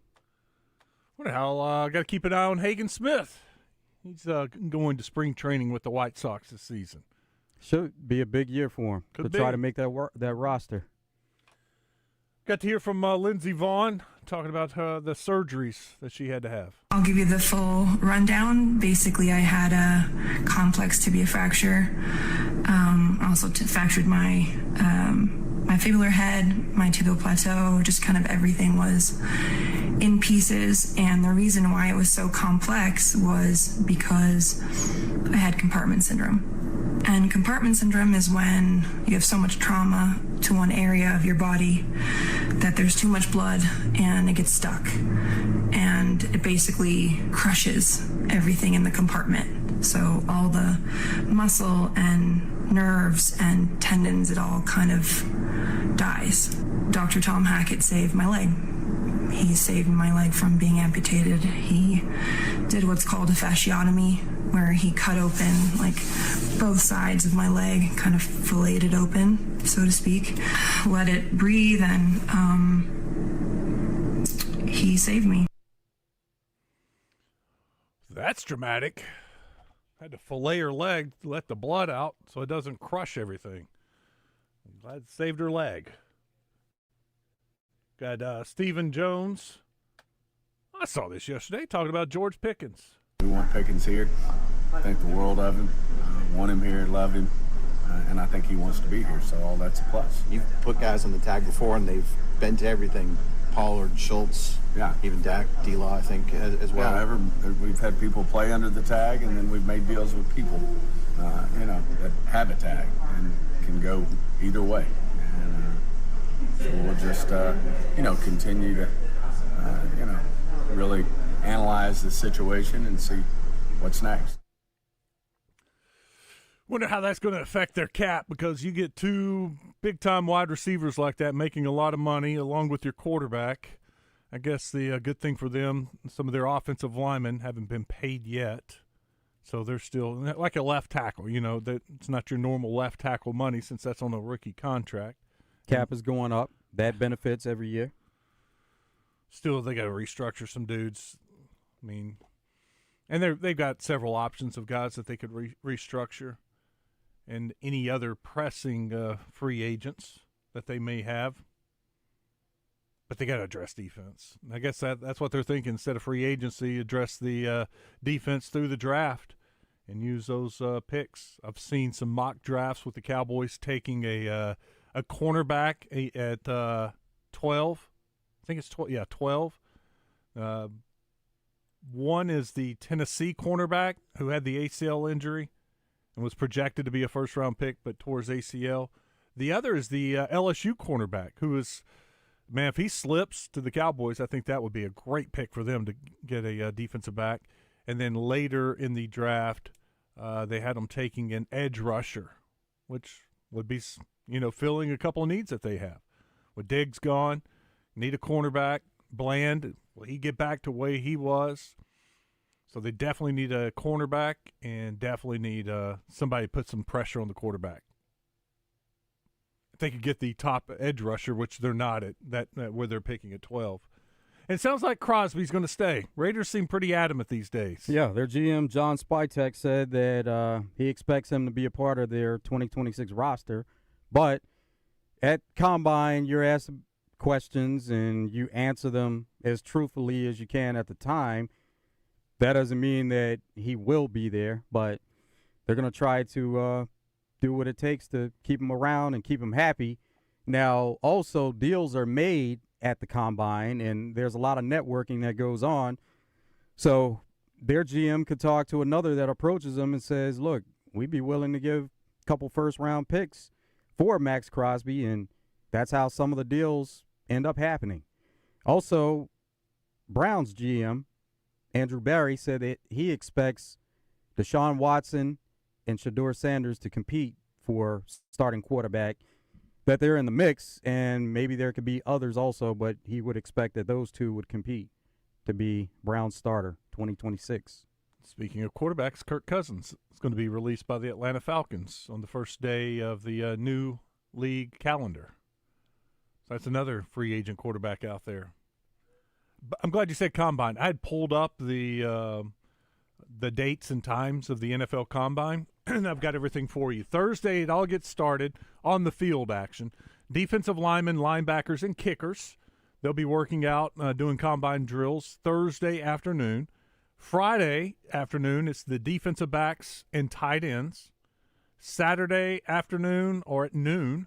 [SPEAKER 4] What the hell? Got to keep an eye on Hagen Smith. He's going to spring training with the White Sox this season.
[SPEAKER 5] Should be a big year for him to try to make that roster.
[SPEAKER 4] Got to hear from Lindsey Vaughn talking about the surgeries that she had to have.
[SPEAKER 19] I'll give you the full rundown. Basically, I had a complex tibia fracture. Also fractured my fibular head, my tibial plateau, just kind of everything was in pieces. And the reason why it was so complex was because I had compartment syndrome. And compartment syndrome is when you have so much trauma to one area of your body that there's too much blood and it gets stuck. And it basically crushes everything in the compartment. So all the muscle and nerves and tendons, it all kind of dies. Dr. Tom Hackett saved my leg. He saved my leg from being amputated. He did what's called a fasciotomy, where he cut open like both sides of my leg, kind of filleted open, so to speak. Let it breathe, and he saved me.
[SPEAKER 4] That's dramatic. Had to fillet her leg to let the blood out so it doesn't crush everything. I'm glad it saved her leg. Got Stephen Jones. I saw this yesterday talking about George Pickens.
[SPEAKER 6] We want Pickens here. Think the world of him. Want him here, love him, and I think he wants to be here, so all that's a plus.
[SPEAKER 8] You've put guys on the tag before, and they've been to everything. Pollard, Schultz,
[SPEAKER 6] yeah,
[SPEAKER 8] even Dak, D-Law, I think, as well.
[SPEAKER 6] Yeah, we've had people play under the tag, and then we've made deals with people, that have a tag and can go either way. And so we'll just, continue to, really analyze the situation and see what's next.
[SPEAKER 4] Wonder how that's going to affect their cap, because you get two big-time wide receivers like that making a lot of money along with your quarterback. I guess the good thing for them, some of their offensive linemen haven't been paid yet, so they're still like a left tackle. That it's not your normal left tackle money since that's on a rookie contract.
[SPEAKER 5] Cap is going up. That benefits every year.
[SPEAKER 4] Still, they got to restructure some dudes. And they've got several options of guys that they could restructure, and any other pressing free agents that they may have. But they got to address defense. I guess that's what they're thinking. Instead of free agency, address the defense through the draft and use those picks. I've seen some mock drafts with the Cowboys taking a cornerback at 12. I think it's 12. Yeah, 12. One is the Tennessee cornerback who had the ACL injury and was projected to be a first-round pick but tore his ACL. The other is the LSU cornerback who is, man, if he slips to the Cowboys, I think that would be a great pick for them to get a defensive back. And then later in the draft, they had them taking an edge rusher, which would be, filling a couple of needs that they have. With Diggs gone, need a cornerback. Bland, will he get back to the way he was? So they definitely need a cornerback and definitely need somebody to put some pressure on the quarterback. If they could get the top edge rusher, which they're not at that where they're picking at 12. And it sounds like Crosby's going to stay. Raiders seem pretty adamant these days.
[SPEAKER 5] Yeah, their GM, John Spytek, said that he expects him to be a part of their 2026 roster. But at Combine, you're asked questions and you answer them as truthfully as you can at the time. That doesn't mean that he will be there, but they're going to try to do what it takes to keep him around and keep him happy. Now, also, deals are made at the Combine, and there's a lot of networking that goes on. So their GM could talk to another that approaches them and says, look, we'd be willing to give a couple first-round picks for Max Crosby, and that's how some of the deals end up happening. Also, Browns GM, Andrew Barry, said that he expects Deshaun Watson and Shedeur Sanders to compete for starting quarterback, that they're in the mix, and maybe there could be others also, but he would expect that those two would compete to be Browns starter 2026.
[SPEAKER 4] Speaking of quarterbacks, Kirk Cousins is going to be released by the Atlanta Falcons on the first day of the new league calendar. So that's another free agent quarterback out there. But I'm glad you said Combine. I had pulled up the dates and times of the NFL Combine, and I've got everything for you. Thursday, it all gets started on the field action. Defensive linemen, linebackers, and kickers, they'll be working out, doing Combine drills Thursday afternoon. Friday afternoon, it's the defensive backs and tight ends. Saturday afternoon or at noon,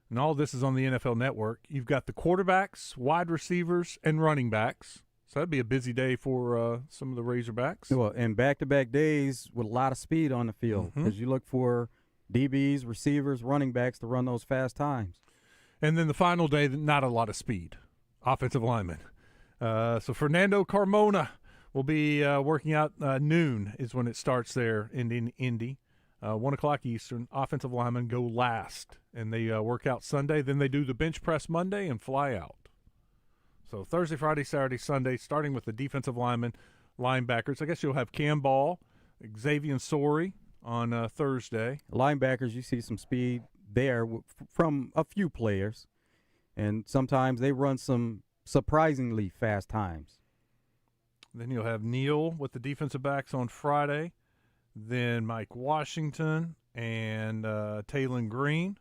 [SPEAKER 4] and all this is on the NFL Network, you've got the quarterbacks, wide receivers, and running backs. So that'd be a busy day for some of the Razorbacks.
[SPEAKER 5] Well, and back-to-back days with a lot of speed on the field, because you look for DBs, receivers, running backs to run those fast times.
[SPEAKER 4] And then the final day, not a lot of speed, offensive linemen. So Fernando Carmona will be working out noon is when it starts there in Indy. 1 o'clock Eastern. Offensive linemen go last, and they work out Sunday. Then they do the bench press Monday and fly out. So Thursday, Friday, Saturday, Sunday, starting with the defensive linebackers. I guess you'll have Cam Ball, Xavier Sori on Thursday.
[SPEAKER 5] Linebackers, you see some speed there from a few players, and sometimes they run some surprisingly fast times.
[SPEAKER 4] Then you'll have Neal with the defensive backs on Friday. Then Mike Washington and Taylon Green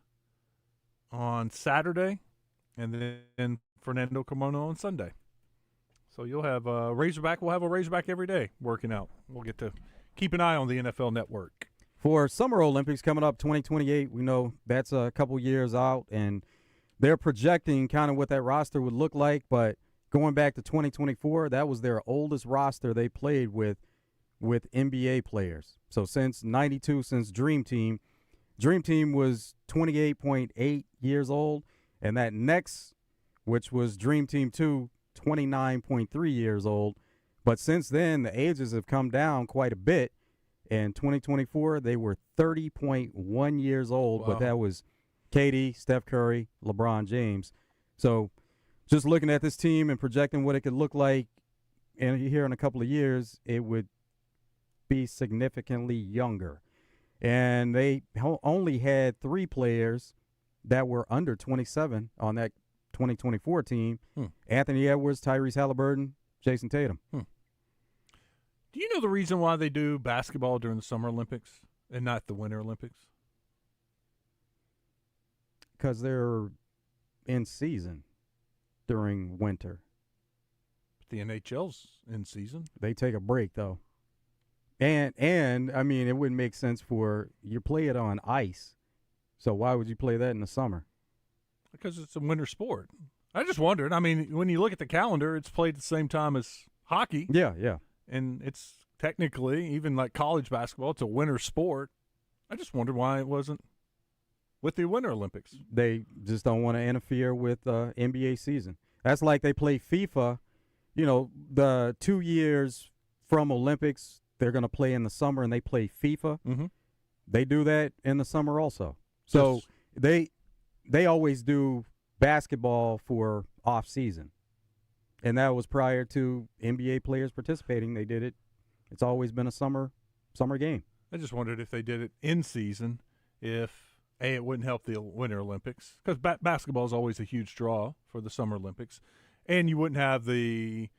[SPEAKER 4] on Saturday. And then Fernando Carmona on Sunday. So you'll have a Razorback. We'll have a Razorback every day working out. We'll get to keep an eye on the NFL Network.
[SPEAKER 5] For Summer Olympics coming up 2028, we know that's a couple years out, and they're projecting kind of what that roster would look like. But going back to 2024, that was their oldest roster they played with NBA players. So since 92, since Dream Team was 28.8 years old, and that next, which was Dream Team 2, 29.3 years old. But since then, the ages have come down quite a bit. In 2024, they were 30.1 years old, but that was KD, Steph Curry, LeBron James. So just looking at this team and projecting what it could look like here in a couple of years, it would be significantly younger. And they only had 3 players that were under 27 on that 2024 team. Anthony Edwards, Tyrese Halliburton, Jason Tatum.
[SPEAKER 4] Do you know the reason why they do basketball during the Summer Olympics and not the Winter Olympics?
[SPEAKER 5] Because they're in season during winter.
[SPEAKER 4] But the NHL's in season.
[SPEAKER 5] They take a break, though. And I mean, it wouldn't make sense for you play it on ice. So why would you play that in the summer?
[SPEAKER 4] Because it's a winter sport. I just wondered. I mean, when you look at the calendar, it's played at the same time as hockey.
[SPEAKER 5] Yeah.
[SPEAKER 4] And it's technically, even like college basketball, it's a winter sport. I just wondered why it wasn't with the Winter Olympics.
[SPEAKER 5] They just don't want to interfere with NBA season. That's like they play FIFA. You know, the 2 years from Olympics, they're going to play in the summer, and they play FIFA.
[SPEAKER 4] Mm-hmm.
[SPEAKER 5] They do that in the summer also. So they always do basketball for off season. And that was prior to NBA players participating. They did it. It's always been a summer game.
[SPEAKER 4] I just wondered if they did it in season, if it wouldn't help the Winter Olympics, because basketball is always a huge draw for the Summer Olympics, and you wouldn't have the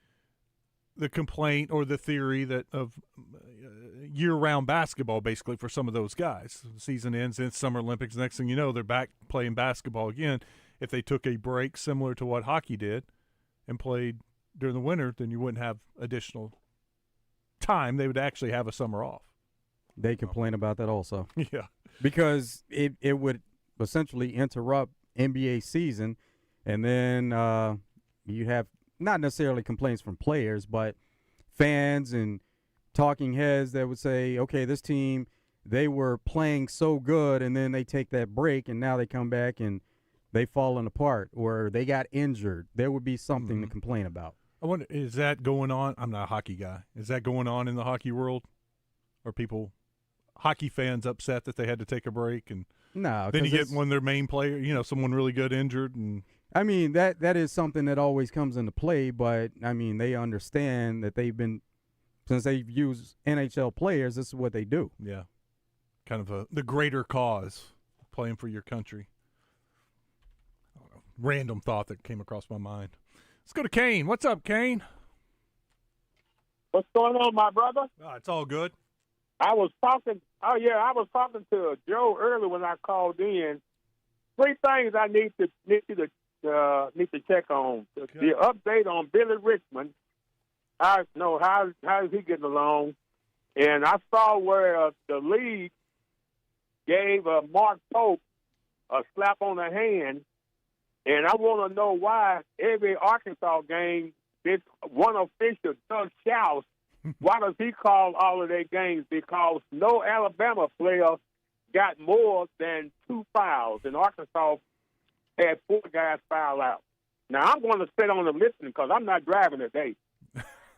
[SPEAKER 4] complaint or the theory that of year-round basketball basically for some of those guys. The season ends in Summer Olympics. Next thing you know, they're back playing basketball again. If they took a break similar to what hockey did and played during the winter, then you wouldn't have additional time. They would actually have a summer off.
[SPEAKER 5] They complain about that also.
[SPEAKER 4] Yeah.
[SPEAKER 5] Because it would essentially interrupt NBA season, and then you have not necessarily complaints from players, but fans and talking heads that would say, okay, this team, they were playing so good, and then they take that break, and now they come back and they've fallen apart, or they got injured. There would be something to complain about.
[SPEAKER 4] I wonder, is that going on? I'm not a hockey guy. Is that going on in the hockey world? Are hockey fans upset that they had to take a break? And
[SPEAKER 5] no,
[SPEAKER 4] then you get one of their main player, someone really good injured. And
[SPEAKER 5] I mean, that is something that always comes into play, but, I mean, they understand that since they've used NHL players, this is what they do.
[SPEAKER 4] Yeah. Kind of the greater cause, playing for your country. I don't know, random thought that came across my mind. Let's go to Kane. What's up, Kane?
[SPEAKER 10] What's going on, my brother?
[SPEAKER 4] It's all good.
[SPEAKER 10] I was talking to Joe earlier when I called in. 3 things I need to check on. Okay. The update on Billy Richmond. I know how is he getting along, and I saw where the league gave Mark Pope a slap on the hand, and I want to know why every Arkansas game, this one official, Doug Schaus, why does he call all of their games? Because no Alabama player got more than 2 fouls, and Arkansas had 4 guys foul out. Now, I'm going to sit on and listen because I'm not driving today.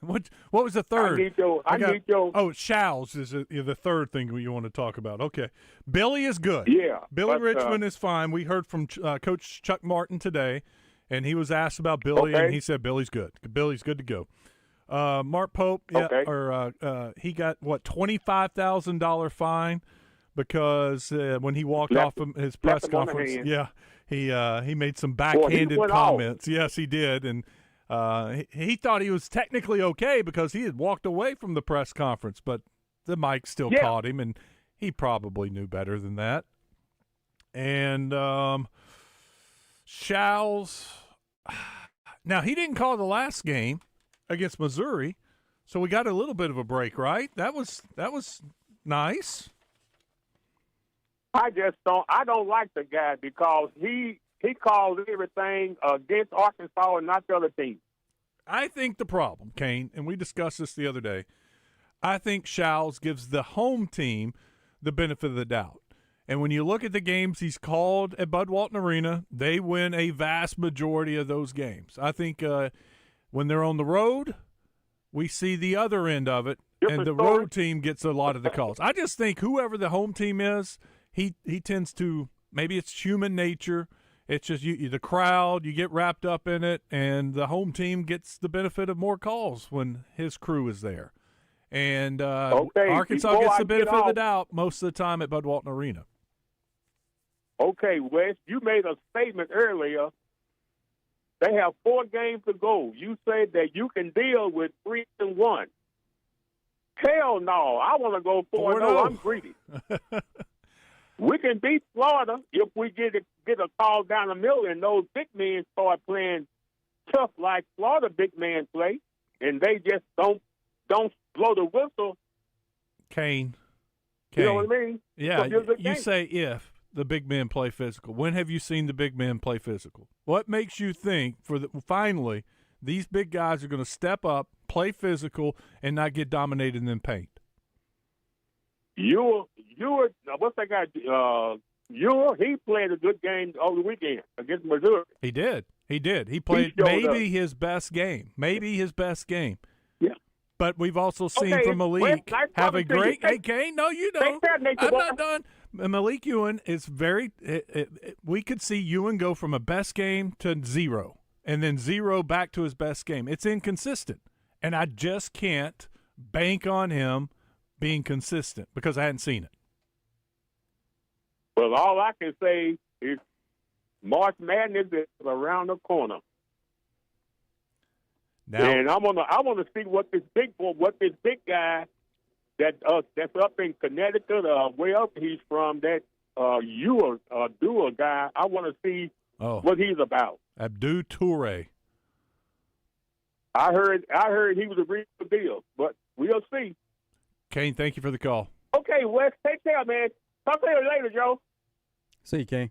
[SPEAKER 4] What was the third?
[SPEAKER 10] I need your.
[SPEAKER 4] Oh, Schaus is the third thing you want to talk about. Okay. Billy is good.
[SPEAKER 10] Yeah.
[SPEAKER 4] Billy Richmond is fine. We heard from Coach Chuck Martin today, and he was asked about Billy, and he said Billy's good. Billy's good to go. Mark Pope, he got $25,000 fine because when he walked off from his press conference, he made some backhanded comments. Yes, he did, and he thought he was technically okay because he had walked away from the press conference, but the mic still caught him, and he probably knew better than that. And Showles, now he didn't call the last game against Missouri, so we got a little bit of a break, right? That was nice.
[SPEAKER 10] I don't like the guy because he calls everything against Arkansas and not the other team.
[SPEAKER 4] I think the problem, Kane, and we discussed this the other day, I think Showles gives the home team the benefit of the doubt. And when you look at the games he's called at Bud Walton Arena, they win a vast majority of those games. I think when they're on the road, we see the other end of it, and the road team gets a lot of the calls. I just think whoever the home team is, he tends to, maybe it's human nature, it's just the crowd, you get wrapped up in it, and the home team gets the benefit of more calls when his crew is there. And Arkansas gets the benefit of the doubt most of the time at Bud Walton Arena.
[SPEAKER 10] Okay, Wes, you made a statement earlier. They have 4 games to go. You said that you can deal with 3-1. Hell no. I want to go 4-0. I'm greedy. We can beat Florida if we get a call down the middle and those big men start playing tough like Florida big men play, and they just don't blow the whistle.
[SPEAKER 4] Kane.
[SPEAKER 10] You know what I mean?
[SPEAKER 4] Yeah, you say if the big men play physical. When have you seen the big men play physical? What makes you think finally these big guys are going to step up, play physical, and not get dominated in paint?
[SPEAKER 10] What's that guy? He played a good game over the weekend against Missouri.
[SPEAKER 4] He did. He played maybe his best game. Yeah. But we've also seen from Malik have a great. Hey, Kane, no, you don't. I'm not done. Malik Ewan is very. We could see Ewan go from a best game to 0, and then 0 back to his best game. It's inconsistent, and I just can't bank on him being consistent because I hadn't seen it.
[SPEAKER 10] Well, all I can say is March Madness is around the corner. Now, and I want to see what this big guy that's up in Connecticut, way up he's from, that Dua guy. I want to see what he's about.
[SPEAKER 4] Abdou Toure.
[SPEAKER 10] I heard he was a real deal, but we'll see.
[SPEAKER 4] Kane, thank you for the call.
[SPEAKER 10] Okay, Wes, take care, man. Talk to you later, Joe.
[SPEAKER 5] See you, Kane.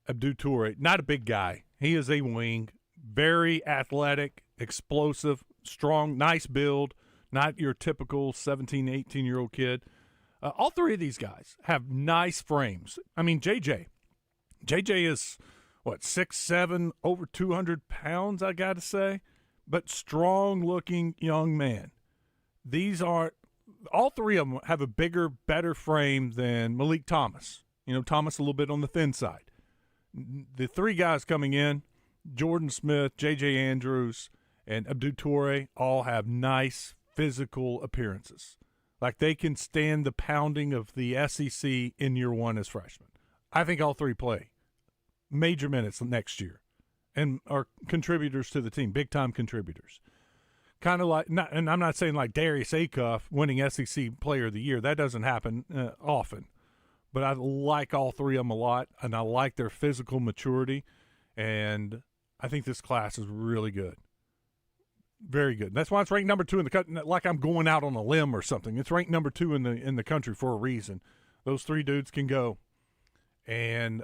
[SPEAKER 4] Abdou Toure, not a big guy. He is a wing, very athletic, explosive, strong, nice build, not your typical 17, 18-year-old kid. All 3 of these guys have nice frames. I mean, JJ is, 6'7", over 200 pounds, I got to say, but strong-looking young man. All 3 of them have a bigger, better frame than Malik Thomas. Thomas a little bit on the thin side. The 3 guys coming in, Jordan Smith, J.J. Andrews, and Abdou Toure, all have nice physical appearances. Like they can stand the pounding of the SEC in year 1 as freshmen. I think all 3 play major minutes next year and are contributors to the team, big-time contributors. Kind of like, and I'm not saying like Darius Acuff winning SEC Player of the Year. That doesn't happen often. But I like all 3 of them a lot, and I like their physical maturity, and I think this class is really good. Very good. That's why it's ranked number 2 in the country. Like I'm going out on a limb or something. It's ranked number 2 in the country for a reason. Those 3 dudes can go, and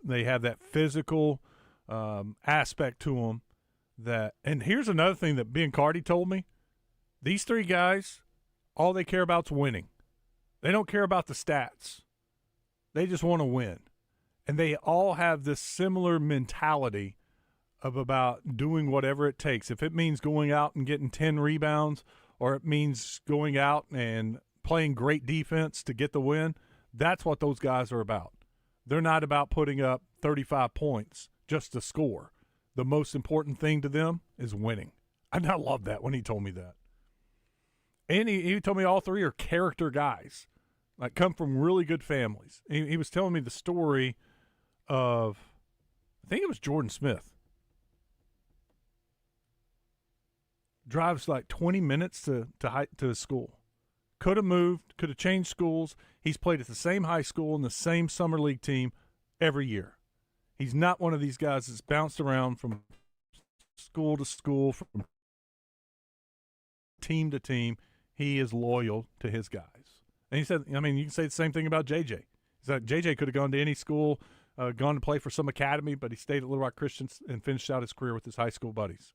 [SPEAKER 4] they have that physical aspect to them. And here's another thing that Ben Carty told me. These 3 guys, all they care about is winning. They don't care about the stats. They just want to win. And they all have this similar mentality of about doing whatever it takes. If it means going out and getting 10 rebounds or it means going out and playing great defense to get the win, that's what those guys are about. They're not about putting up 35 points just to score. the most important thing to them is winning. And I love that when he told me that. And he told me all three are character guys, like come from really good families. He was telling me the story of, I think it was Jordan Smith. Drives like 20 minutes to his school. Could have moved, could have changed schools. He's played at the same high school and the same summer league team every year. He's not one of these guys that's bounced around from school to school, from team to team. He is loyal to his guys. And he said, I mean, you can say the same thing about JJ. He's like, JJ could have gone to any school, gone to play for some academy, but he stayed at Little Rock Christian and finished out his career with his high school buddies.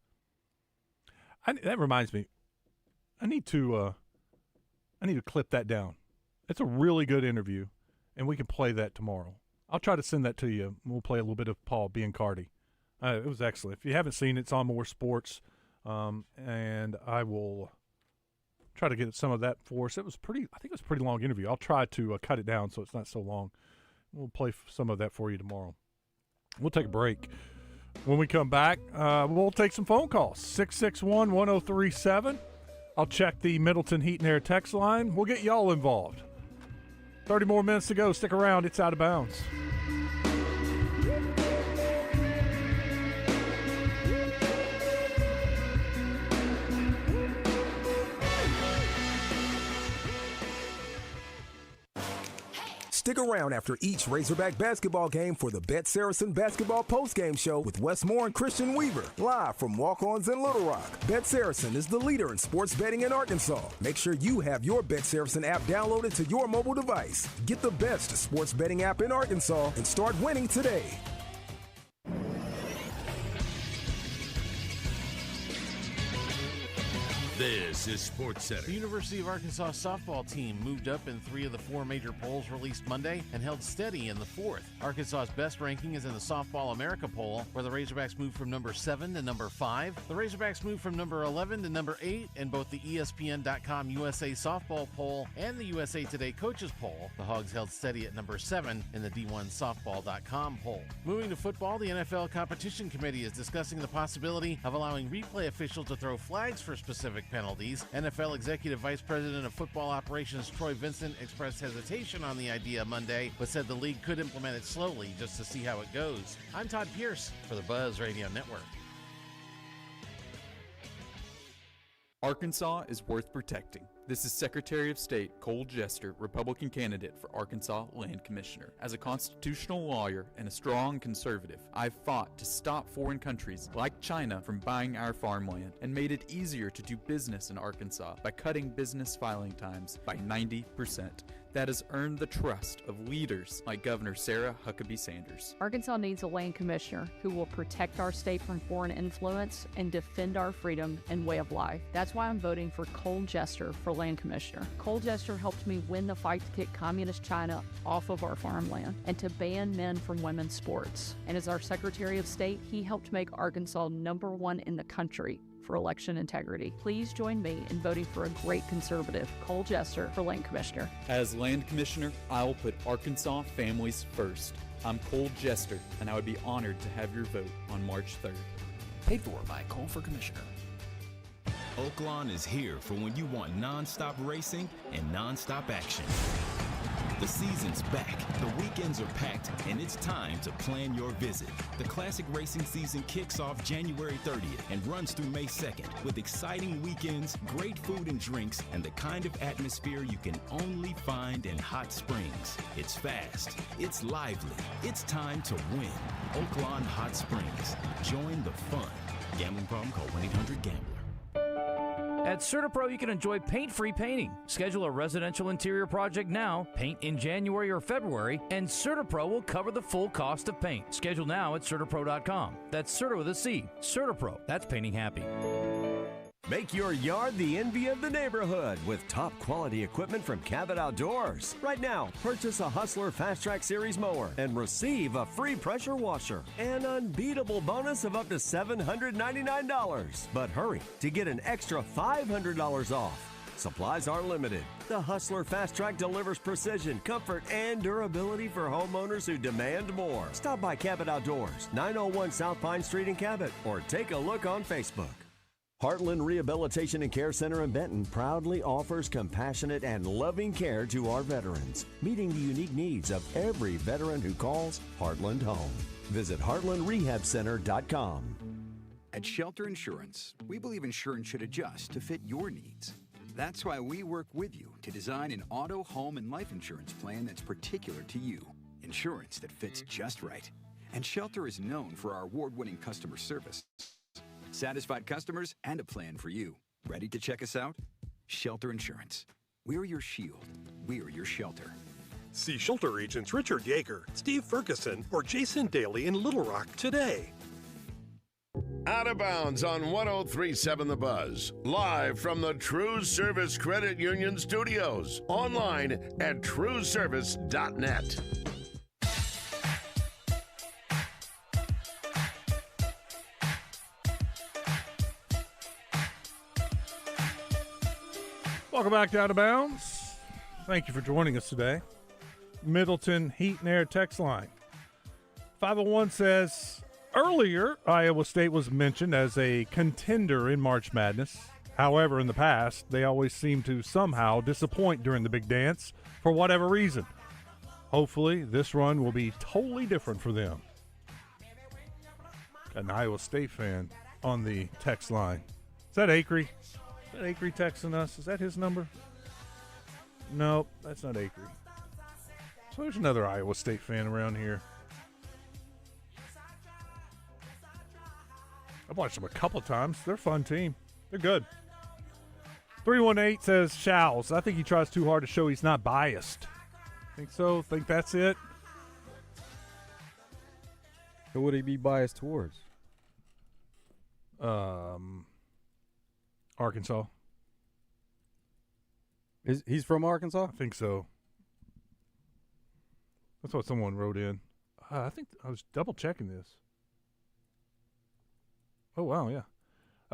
[SPEAKER 4] That reminds me, I need to clip that down. It's a really good interview, and we can play that tomorrow. I'll try to send that to you. We'll play a little bit of Paul Biancardi. It was excellent. If you haven't seen it, it's on More Sports, and I will try to get some of that for us. I think it was a pretty long interview. I'll try to cut it down so it's not so long. We'll play some of that for you tomorrow. We'll take a break. When we come back, we'll take some phone calls. 661-1037. I'll check the Middleton Heat and Air text line. We'll get y'all involved. 30 more minutes to go. Stick around. It's Out of Bounds.
[SPEAKER 11] Stick around after each Razorback basketball game for the Bet Saracen Basketball Postgame Show with Wes Moore and Christian Weaver, live from Walk-Ons in Little Rock. Bet Saracen is the leader in sports betting in Arkansas. Make sure you have your Bet Saracen app downloaded to your mobile device. Get the best sports betting app in Arkansas and start winning today.
[SPEAKER 14] This is Sports Center.
[SPEAKER 17] The University of Arkansas softball team moved up in 3 of the 4 major polls released Monday and held steady in the 4th. Arkansas's best ranking is in the Softball America poll, where the Razorbacks moved from number 7 to number 5. The Razorbacks moved from number 11 to number 8 in both the ESPN.com USA softball poll and the USA Today coaches poll. The Hogs held steady at number 7 in the D1softball.com poll. Moving to football, the NFL Competition Committee is discussing the possibility of allowing replay officials to throw flags for specific penalties. NFL Executive Vice President of Football Operations Troy Vincent expressed hesitation on the idea Monday, but said the league could implement it slowly just to see how it goes. I'm Todd Pierce for the Buzz Radio Network.
[SPEAKER 20] Arkansas is worth protecting. This is Secretary of State Cole Jester, Republican candidate for Arkansas Land Commissioner. As a constitutional lawyer and a strong conservative, I've fought to stop foreign countries like China from buying our farmland and made it easier to do business in Arkansas by cutting business filing times by 90%. That has earned the trust of leaders like Governor Sarah Huckabee Sanders.
[SPEAKER 21] Arkansas needs a land commissioner who will protect our state from foreign influence and defend our freedom and way of life. That's why I'm voting for Cole Jester for land commissioner. Cole Jester helped me win the fight to kick communist China off of our farmland and to ban men from women's sports. And as our Secretary of State, he helped make Arkansas #1 in the country for election integrity. Please join me in voting for a great conservative, Cole Jester, for land commissioner.
[SPEAKER 20] As land commissioner, I will put Arkansas families first. I'm Cole Jester, and I would be honored to have your vote on March 3rd.
[SPEAKER 22] Paid for by Cole for Commissioner.
[SPEAKER 23] Oaklawn is here for when you want non-stop racing and non-stop action. The season's back, the weekends are packed, and it's time to plan your visit. The classic racing season kicks off January 30th and runs through May 2nd with exciting weekends, great food and drinks, and the kind of atmosphere you can only find in Hot Springs. It's fast, it's lively, it's time to win. Oaklawn Hot Springs. Join the fun. Gambling problem? Call 1-800-GAMBLER.
[SPEAKER 25] At CertaPro, you can enjoy paint-free painting. Schedule a residential interior project now, paint in January or February, and CertaPro will cover the full cost of paint. Schedule now at CertaPro.com. That's Certa with a C. CertaPro. That's painting happy.
[SPEAKER 7] Make your yard the envy of the neighborhood with top quality equipment from Cabot Outdoors. Right now, purchase a Hustler Fast Track Series mower and receive a free pressure washer. An unbeatable bonus of up to $799. But hurry to get an extra $500 off. Supplies are limited. The Hustler Fast Track delivers precision, comfort, and durability for homeowners who demand more. Stop by Cabot Outdoors, 901 South Pine Street in Cabot, or take a look on Facebook. Heartland Rehabilitation and Care Center in Benton proudly offers compassionate and loving care to our veterans, meeting the unique needs of every veteran who calls Heartland home. Visit heartlandrehabcenter.com.
[SPEAKER 1] At Shelter Insurance, we believe insurance should adjust to fit your needs. That's why we work with you to design an auto, home, and life insurance plan that's particular to you. Insurance that fits just right. And Shelter is known for our award-winning customer service. Satisfied customers and a plan for you. Ready to check us out? Shelter Insurance. We're your shield. We're your shelter.
[SPEAKER 9] See Shelter agents Richard Yeager, Steve Ferguson, or Jason Daly in Little Rock today.
[SPEAKER 2] Out of Bounds on 103.7 The Buzz. Live from the TruService Credit Union Studios. Online at TruService.net.
[SPEAKER 4] Welcome back to Out of Bounds. Thank you for joining us today. Middleton Heat and Air text line. 501 says, earlier, Iowa State was mentioned as a contender in March Madness. However, in the past, they always seem to somehow disappoint during the big dance for whatever reason. Hopefully, this run will be totally different for them. An Iowa State fan on the text line. Is that Acree? Is that Acree texting us? Is that his number? Nope, that's not Acree. So there's another Iowa State fan around here. I've watched them a couple of times. They're a fun team. They're good. 318 says, Showles. I think he tries too hard to show he's not biased. Think so? Think that's it?
[SPEAKER 5] Who would he be biased towards?
[SPEAKER 4] Arkansas.
[SPEAKER 5] He's from Arkansas?
[SPEAKER 4] I think so. That's what someone wrote in. I think I was double checking this. Oh, wow, yeah.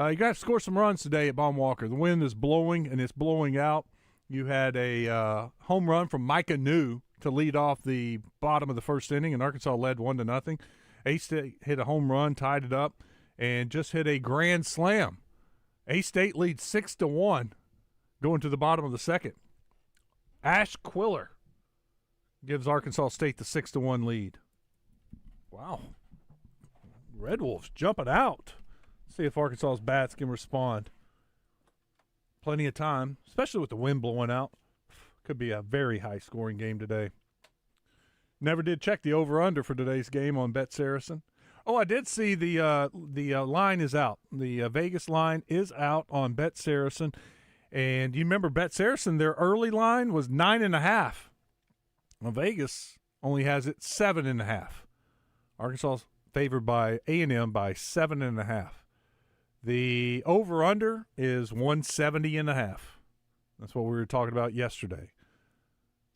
[SPEAKER 4] You got to score some runs today at Baum-Walker. The wind is blowing, and it's blowing out. You had a home run from Micah New to lead off the bottom of the first inning, and Arkansas led 1-0. A-State hit a home run, tied it up, and just hit a grand slam. A-State leads 6-1 going to the bottom of the second. Ash Quiller gives Arkansas State the 6-1 lead. Wow. Red Wolves jumping out. See if Arkansas's bats can respond. Plenty of time, especially with the wind blowing out. Could be a very high-scoring game today. Never did check the over-under for today's game on Bet Saracen. Oh, I did see the line is out. The Vegas line is out on Bet Saracen. And you remember Bet Saracen, their early line was 9.5. Well, Vegas only has it 7.5. Arkansas favored by A&M by 7.5. The over-under is 170.5. That's what we were talking about yesterday.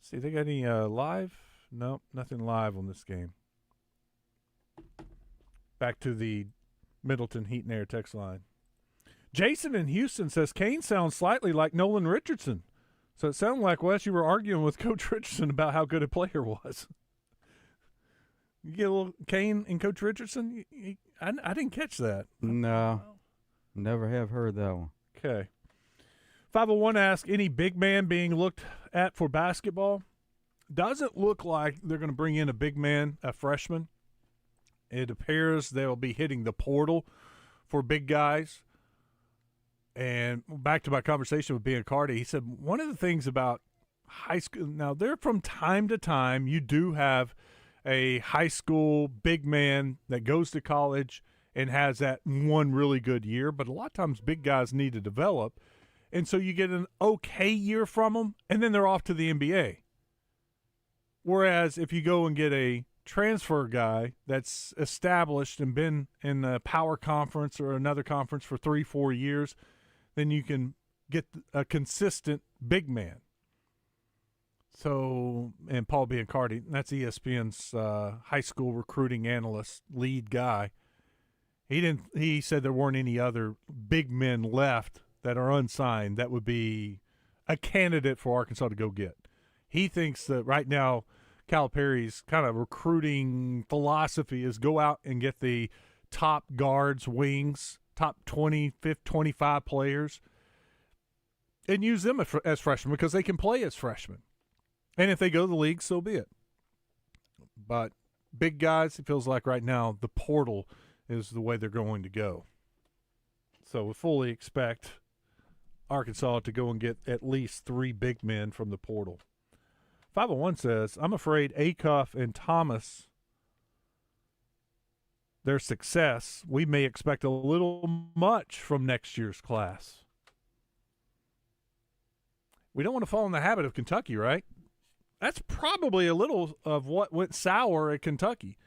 [SPEAKER 4] See, they got any live? Nope, nothing live on this game. Back to the Middleton Heat and Air text line. Jason in Houston says, Kane sounds slightly like Nolan Richardson. So it sounded like, Wes, you were arguing with Coach Richardson about how good a player was. You get a little Kane and Coach Richardson? I didn't catch that.
[SPEAKER 5] No, never have heard that one.
[SPEAKER 4] Okay. 501 asks, any big man being looked at for basketball? Doesn't look like they're going to bring in a big man, a freshman. It appears they'll be hitting the portal for big guys. And back to my conversation with Biancardi, he said one of the things about high school, now they're from time to time, you do have a high school big man that goes to college and has that one really good year, but a lot of times big guys need to develop. And so you get an okay year from them, and then they're off to the NBA. Whereas if you go and get a transfer guy that's established and been in a power conference or another conference for 3-4 years, then you can get a consistent big man. So, and Paul Biancardi, that's ESPN's high school recruiting analyst, lead guy. He said there weren't any other big men left that are unsigned that would be a candidate for Arkansas to go get. He thinks that right now Calipari's kind of recruiting philosophy is go out and get the top guards, wings, top 20, 25 players, and use them as freshmen because they can play as freshmen. And if they go to the league, so be it. But big guys, it feels like right now the portal is the way they're going to go. So we fully expect Arkansas to go and get at least 3 big men from the portal. 501 says, I'm afraid Acuff and Thomas, their success, we may expect a little much from next year's class. We don't want to fall in the habit of Kentucky, right? That's probably a little of what went sour at Kentucky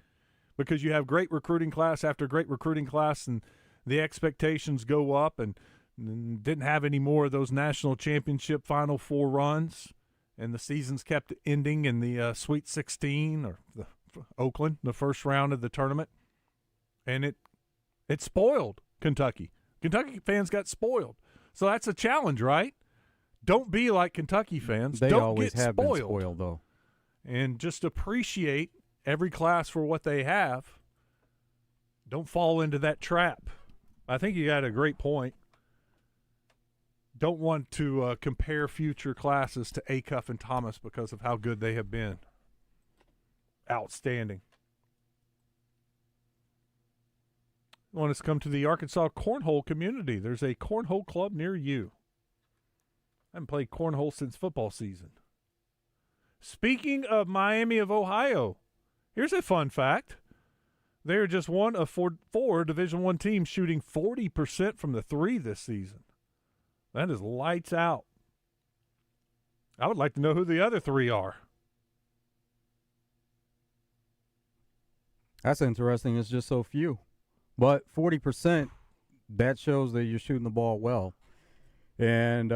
[SPEAKER 4] because you have great recruiting class after great recruiting class and the expectations go up and didn't have any more of those national championship Final Four runs, and the seasons kept ending in the Sweet 16 or Oakland, the first round of the tournament, and it spoiled Kentucky. Kentucky fans got spoiled. So that's a challenge, right? Don't be like Kentucky fans.
[SPEAKER 5] They
[SPEAKER 4] Don't
[SPEAKER 5] always
[SPEAKER 4] get
[SPEAKER 5] have
[SPEAKER 4] spoiled.
[SPEAKER 5] been spoiled, though.
[SPEAKER 4] And just appreciate every class for what they have. Don't fall into that trap. I think you got a great point. Don't want to compare future classes to Acuff and Thomas because of how good they have been. Outstanding. I want us to come to the Arkansas Cornhole community. There's a cornhole club near you. I haven't played cornhole since football season. Speaking of Miami of Ohio, here's a fun fact. They are just one of four Division I teams shooting 40% from the three this season. That is lights out. I would like to know who the other 3 are.
[SPEAKER 5] That's interesting. It's just so few. But 40%, that shows that you're shooting the ball well. And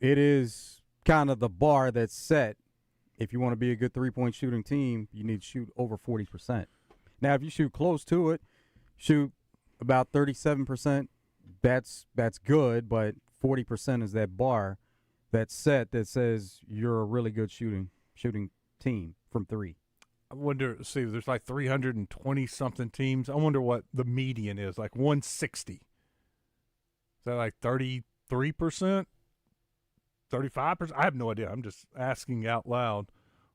[SPEAKER 5] it is kind of the bar that's set. If you want to be a good three-point shooting team, you need to shoot over 40%. Now, if you shoot close to it, shoot about 37%, that's good, but 40% is that bar that's set that says you're a really good shooting team from 3.
[SPEAKER 4] I wonder, see, there's like 320-something teams. I wonder what the median is, like 160. Is that like 33%? 35%? I have no idea. I'm just asking out loud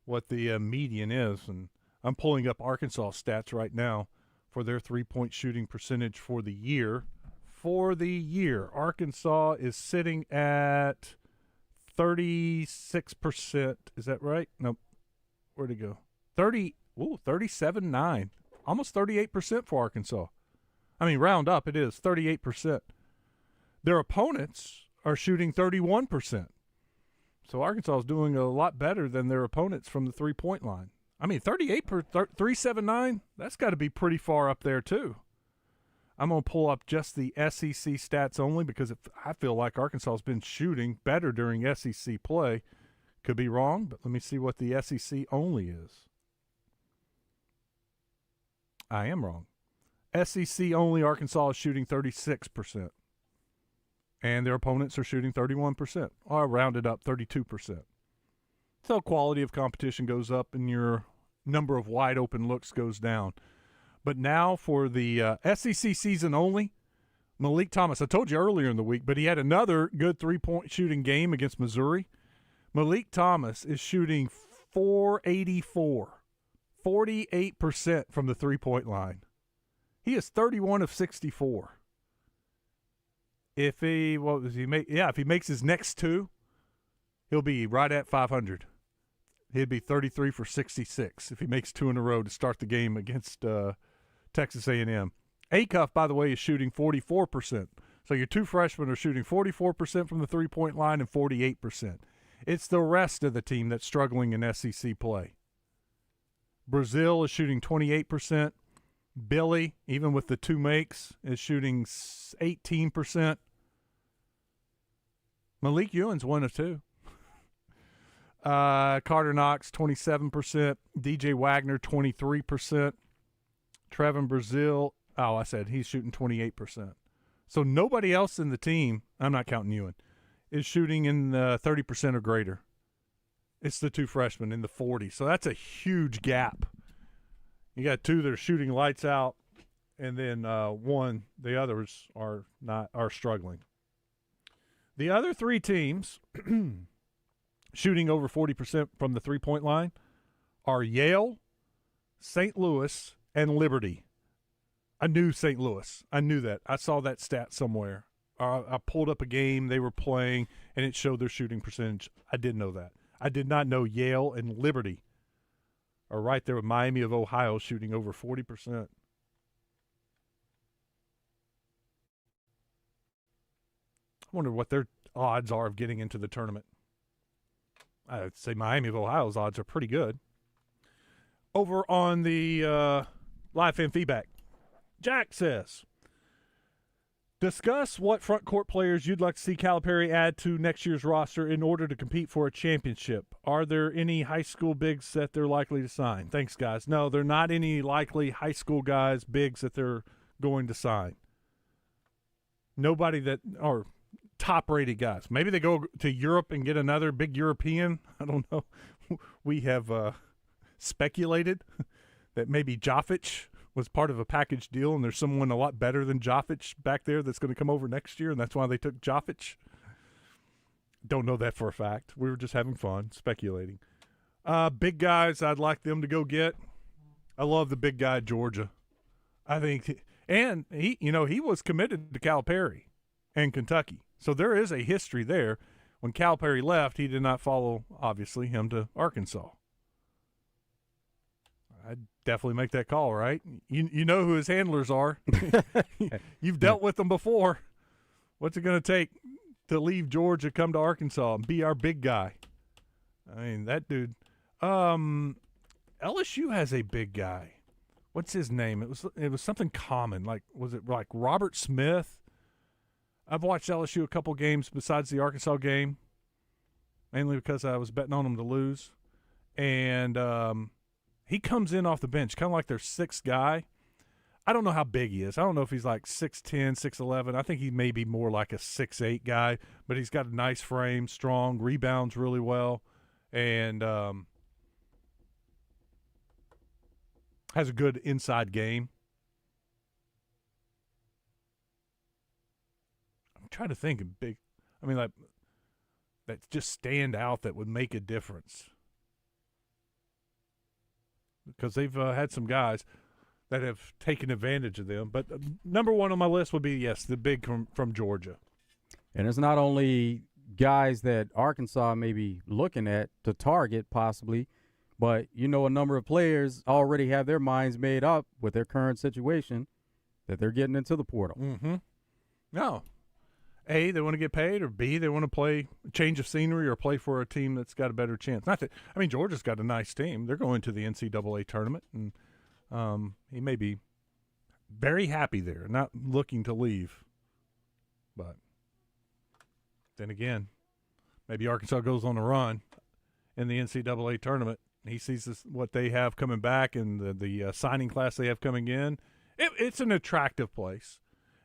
[SPEAKER 4] what the median is. And I'm pulling up Arkansas stats right now for their three-point shooting percentage for the year. For the year, Arkansas is sitting at 36%. Is that right? Nope. Where'd it go? 37.9. Almost 38% for Arkansas. I mean, round up, it is 38%. Their opponents are shooting 31%. So Arkansas is doing a lot better than their opponents from the three-point line. I mean, 379, that's got to be pretty far up there too. I'm going to pull up just the SEC stats only because I feel like Arkansas has been shooting better during SEC play. Could be wrong, but let me see what the SEC only is. I am wrong. SEC only, Arkansas is shooting 36%. And their opponents are shooting 31%, or rounded up 32%. So quality of competition goes up and your number of wide open looks goes down. But now for the SEC season only, Malik Thomas, I told you earlier in the week, but he had another good three-point shooting game against Missouri. Malik Thomas is shooting .484, 48% from the three-point line. He is 31 of 64. If he makes his next 2, he'll be right at 500. He'd be 33 for 66 if he makes 2 in a row to start the game against Texas A&M. Acuff, by the way, is shooting 44%. So your 2 freshmen are shooting 44% from the three-point line and 48%. It's the rest of the team that's struggling in SEC play. Brazil is shooting 28%. Billy, even with the 2 makes, is shooting 18%. Malik Ewan's 1 of 2. Carter Knox, 27%. DJ Wagner, 23%. Trevin Brazil, he's shooting 28%. So nobody else in the team, I'm not counting Ewan, is shooting in the 30% or greater. It's the 2 freshmen in the 40s. So that's a huge gap. You got 2 that are shooting lights out, and then the others are struggling. The other 3 teams shooting over 40% from the 3-point line are Yale, St. Louis, and Liberty. I knew St. Louis. I knew that. I saw that stat somewhere. I pulled up a game they were playing, and it showed their shooting percentage. I didn't know that. I did not know Yale and Liberty are right there with Miami of Ohio shooting over 40%. I wonder what their odds are of getting into the tournament. I'd say Miami of Ohio's odds are pretty good. Over on the live fan feedback, Jack says, discuss what front court players you'd like to see Calipari add to next year's roster in order to compete for a championship. Are there any high school bigs that they're likely to sign? Thanks, guys. No, there are not any likely high school guys, bigs that they're going to sign. Nobody that are top-rated guys. Maybe they go to Europe and get another big European. I don't know. We have speculated that maybe Jovic was part of a package deal, and there's someone a lot better than Jovic back there that's going to come over next year, and that's why they took Jovic. Don't know that for a fact. We were just having fun speculating. Big guys I'd like them to go get. I love the big guy at Georgia. I think and he was committed to Calipari and Kentucky. So there is a history there. When Calipari left, he did not follow, obviously, him to Arkansas. I'd definitely make that call, right? You know who his handlers are. You've dealt with them before. What's it going to take to leave Georgia, come to Arkansas, and be our big guy? I mean, that dude. LSU has a big guy. What's his name? It was something common. Like, was it like Robert Smith? I've watched LSU a couple games besides the Arkansas game, mainly because I was betting on them to lose. And he comes in off the bench, kind of like their 6th guy. I don't know how big he is. I don't know if he's like 6'10", 6'11". I think he may be more like a 6'8" guy, but he's got a nice frame, strong, rebounds really well, and has a good inside game. I'm trying to think of big – I mean, like that just stand out that would make a difference. Because they've had some guys that have taken advantage of them. But number one on my list would be, yes, the big from Georgia.
[SPEAKER 5] And it's not only guys that Arkansas may be looking at to target possibly, but a number of players already have their minds made up with their current situation that they're getting into the portal.
[SPEAKER 4] Mm-hmm. No. A, they want to get paid, or B, they want to play change of scenery or play for a team that's got a better chance. Not that Georgia's got a nice team. They're going to the NCAA tournament, and he may be very happy there, not looking to leave. But then again, maybe Arkansas goes on a run in the NCAA tournament. He sees what they have coming back and the signing class they have coming in. It's an attractive place,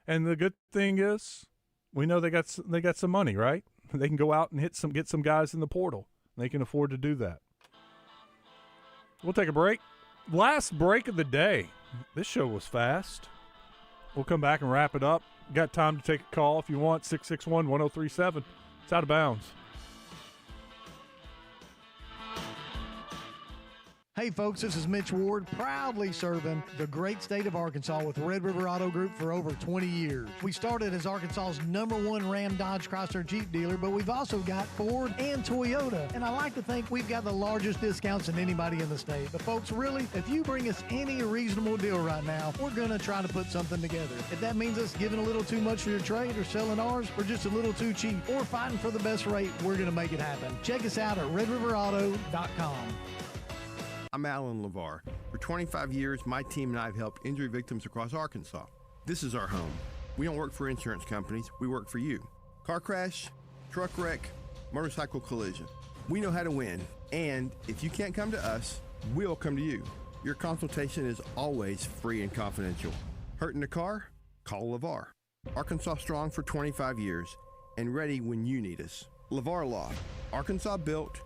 [SPEAKER 4] and the good thing is, we know they got some money, right? They can go out and get some guys in the portal. They can afford to do that. We'll take a break. Last break of the day. This show was fast. We'll come back and wrap it up. Got time to take a call if you want. 661-1037. It's Out of Bounds.
[SPEAKER 12] Hey folks, this is Mitch Ward, proudly serving the great state of Arkansas with Red River Auto Group for over 20 years. We started as Arkansas's #1 Ram, Dodge, Chrysler, Jeep dealer, but we've also got Ford and Toyota. And I like to think we've got the largest discounts than anybody in the state. But folks, really, if you bring us any reasonable deal right now, we're going to try to put something together. If that means us giving a little too much for your trade or selling ours, or just a little too cheap, or fighting for the best rate, we're going to make it happen. Check us out at redriverauto.com.
[SPEAKER 13] I'm Alan LeVar. For 25 years, my team and I have helped injury victims across Arkansas. This is our home. We don't work for insurance companies. We work for you. Car crash, truck wreck, motorcycle collision. We know how to win. And if you can't come to us, we'll come to you. Your consultation is always free and confidential. Hurt in the car? Call LeVar. Arkansas strong for 25 years. and ready when you need us. LeVar Law, Arkansas built,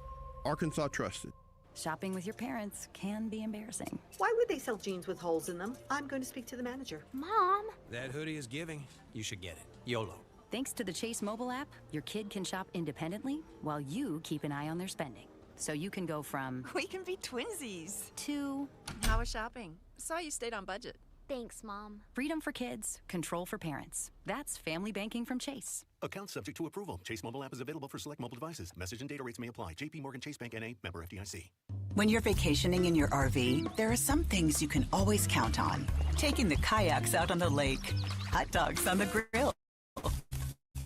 [SPEAKER 13] Arkansas trusted.
[SPEAKER 3] Shopping with your parents can be embarrassing.
[SPEAKER 15] Why would they sell jeans with holes in them? I'm going to speak to the manager.
[SPEAKER 3] Mom!
[SPEAKER 16] That hoodie is giving. You should get it. YOLO.
[SPEAKER 3] Thanks to the Chase mobile app, your kid can shop independently while you keep an eye on their spending. So you can go from...
[SPEAKER 18] We can be twinsies.
[SPEAKER 3] ...to...
[SPEAKER 18] How was shopping? Saw you stayed on budget.
[SPEAKER 3] Thanks, Mom. Freedom for kids, control for parents. That's family banking from Chase.
[SPEAKER 24] Account subject to approval. Chase mobile app is available for select mobile devices. Message and data rates may apply. JP Morgan Chase Bank N.A. Member FDIC.
[SPEAKER 26] When you're vacationing in your RV, there are some things you can always count on. Taking the kayaks out on the lake, hot dogs on the grill,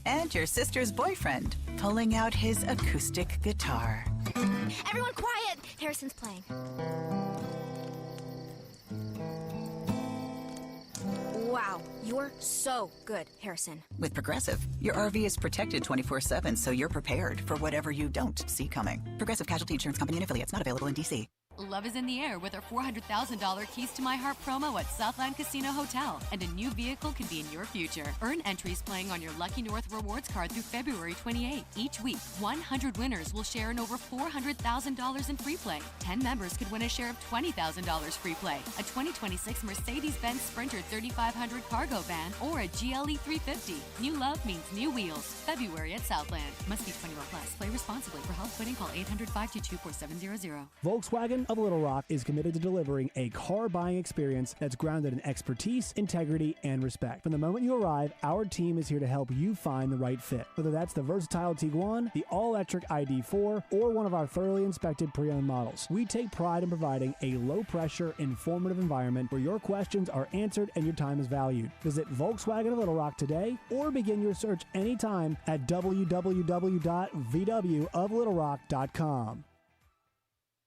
[SPEAKER 26] and your sister's boyfriend pulling out his acoustic guitar.
[SPEAKER 27] Everyone quiet! Harrison's playing. Wow, you're so good, Harrison.
[SPEAKER 26] With Progressive, your RV is protected 24/7, so you're prepared for whatever you don't see coming. Progressive Casualty Insurance Company and Affiliates, not available in D.C.
[SPEAKER 28] Love is in the air with our $400,000 Keys to My Heart promo at Southland Casino Hotel, and a new vehicle can be in your future. Earn entries playing on your Lucky North Rewards card through February 28. Each week, 100 winners will share in over $400,000 in free play. 10 members could win a share of $20,000 free play, a 2026 Mercedes-Benz Sprinter 3500 cargo van, or a GLE 350. New love means new wheels. February at Southland. Must be 21 plus. Play responsibly. For help quitting, call 800-522-4700.
[SPEAKER 29] Volkswagen of Little Rock is committed to delivering a car buying experience that's grounded in expertise, integrity, and respect. From the moment you arrive, our team is here to help you find the right fit. Whether that's the versatile Tiguan, the all-electric ID4, or one of our thoroughly inspected pre-owned models, we take pride in providing a low-pressure, informative environment where your questions are answered and your time is valued. Visit Volkswagen of Little Rock today, or begin your search anytime at www.vwoflittlerock.com.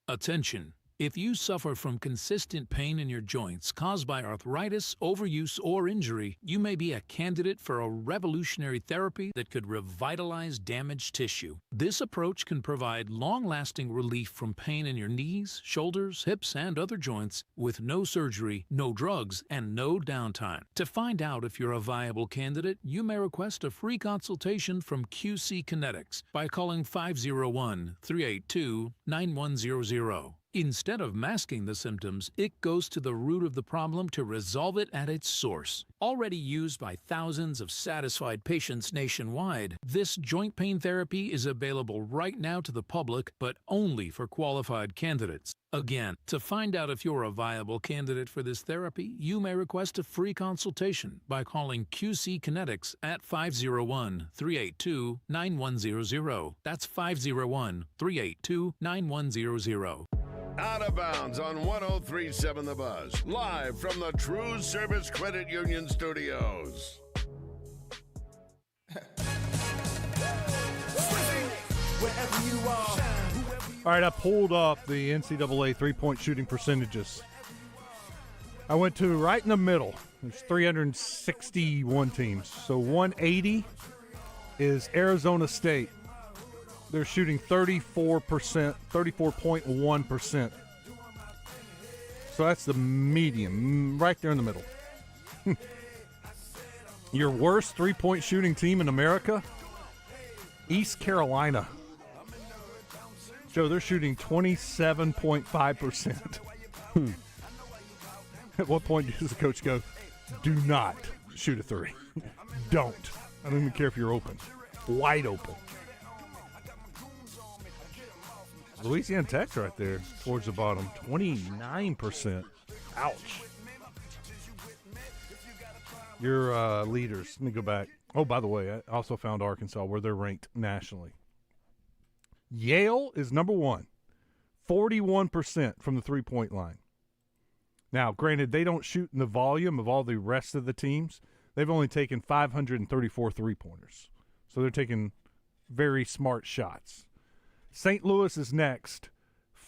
[SPEAKER 30] Attention! If you suffer from consistent pain in your joints caused by arthritis, overuse, or injury, you may be a candidate for a revolutionary therapy that could revitalize damaged tissue. This approach can provide long-lasting relief from pain in your knees, shoulders, hips, and other joints with no surgery, no drugs, and no downtime. To find out if you're a viable candidate, you may request a free consultation from QC Kinetics by calling 501-382-9100. Instead of masking the symptoms, it goes to the root of the problem to resolve it at its source. Already used by thousands of satisfied patients nationwide, this joint pain therapy is available right now to the public, but only for qualified candidates. Again, to find out if you're a viable candidate for this therapy, you may request a free consultation by calling QC Kinetics at 501-382-9100. That's 501-382-9100.
[SPEAKER 2] Out of Bounds on 103.7 The Buzz, live from the TruService Credit Union Studios.
[SPEAKER 4] All right, I pulled up the NCAA three-point shooting percentages. I went to right in the middle. There's 361 teams. So 180 is Arizona State. They're shooting 34%, 34.1%. So that's the medium, right there in the middle. Your worst three-point shooting team in America? East Carolina. Joe, they're shooting 27.5%. At what point does the coach go, do not shoot a three? Don't. I don't even care if you're open. Wide open. Louisiana Tech's right there towards the bottom, 29%. Ouch. Your leaders, let me go back. Oh, by the way, I also found Arkansas where they're ranked nationally. Yale is number one, 41% from the three-point line. Now, granted, they don't shoot in the volume of all the rest of the teams. They've only taken 534 three-pointers. So they're taking very smart shots. St. Louis is next,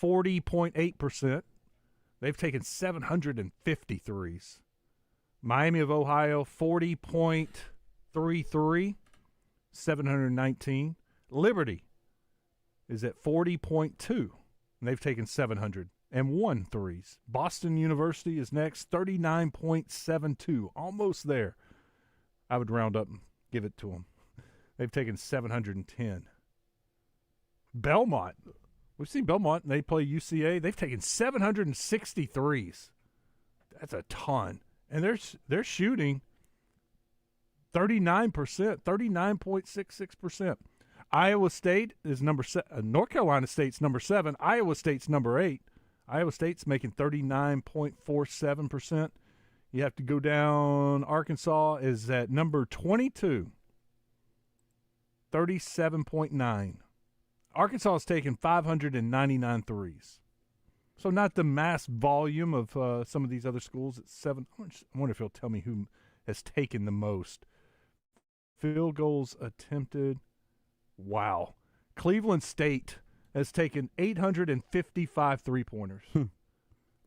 [SPEAKER 4] 40.8%. They've taken 753s. Miami of Ohio, 40.33, 719. Liberty is at 40.2, and they've taken 701 threes. Boston University is next, 39.72, almost there. I would round up and give it to them. They've taken 710. Belmont. We've seen Belmont, and they play UCA. They've taken 763s. That's a ton. And they're shooting 39%, 39.66%. Iowa State is number 7. North Carolina State's number 7. Iowa State's number 8. Iowa State's making 39.47%. You have to go down. Arkansas is at number 22, 37.9. Arkansas has taken 599 threes. So not the mass volume of some of these other schools. It's 7. I wonder if he'll tell me who has taken the most. Field goals attempted. Wow. Cleveland State has taken 855 three-pointers.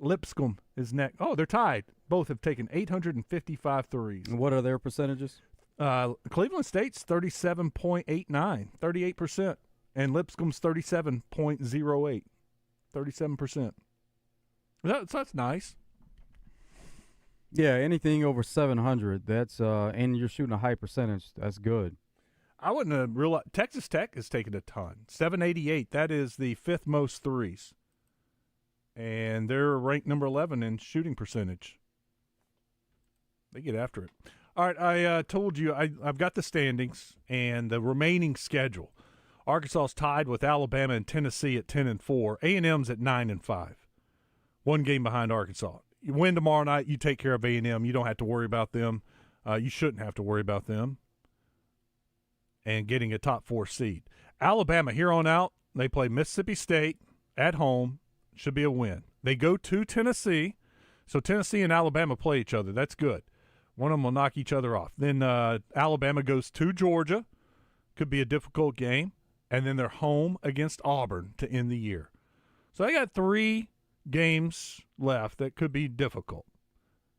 [SPEAKER 4] Lipscomb is next. Oh, they're tied. Both have taken 855 threes.
[SPEAKER 5] And what are their percentages?
[SPEAKER 4] Cleveland State's 37.89, 38%. And Lipscomb's 37.08, 37%. That's nice.
[SPEAKER 5] Yeah, anything over 700, that's and you're shooting a high percentage, that's good.
[SPEAKER 4] I wouldn't have realized. Texas Tech has taken a ton. 788, that is the 5th most threes. And they're ranked number 11 in shooting percentage. They get after it. All right, I told you I've got the standings and the remaining schedule. Arkansas's tied with Alabama and Tennessee at 10-4. A&M's at 9-5. One game behind Arkansas. You win tomorrow night, you take care of A&M. You don't have to worry about them. You shouldn't have to worry about them. And getting a top 4 seed. Alabama, here on out, they play Mississippi State at home. Should be a win. They go to Tennessee. So Tennessee and Alabama play each other. That's good. One of them will knock each other off. Then Alabama goes to Georgia. Could be a difficult game. And then they're home against Auburn to end the year. So they got 3 games left that could be difficult.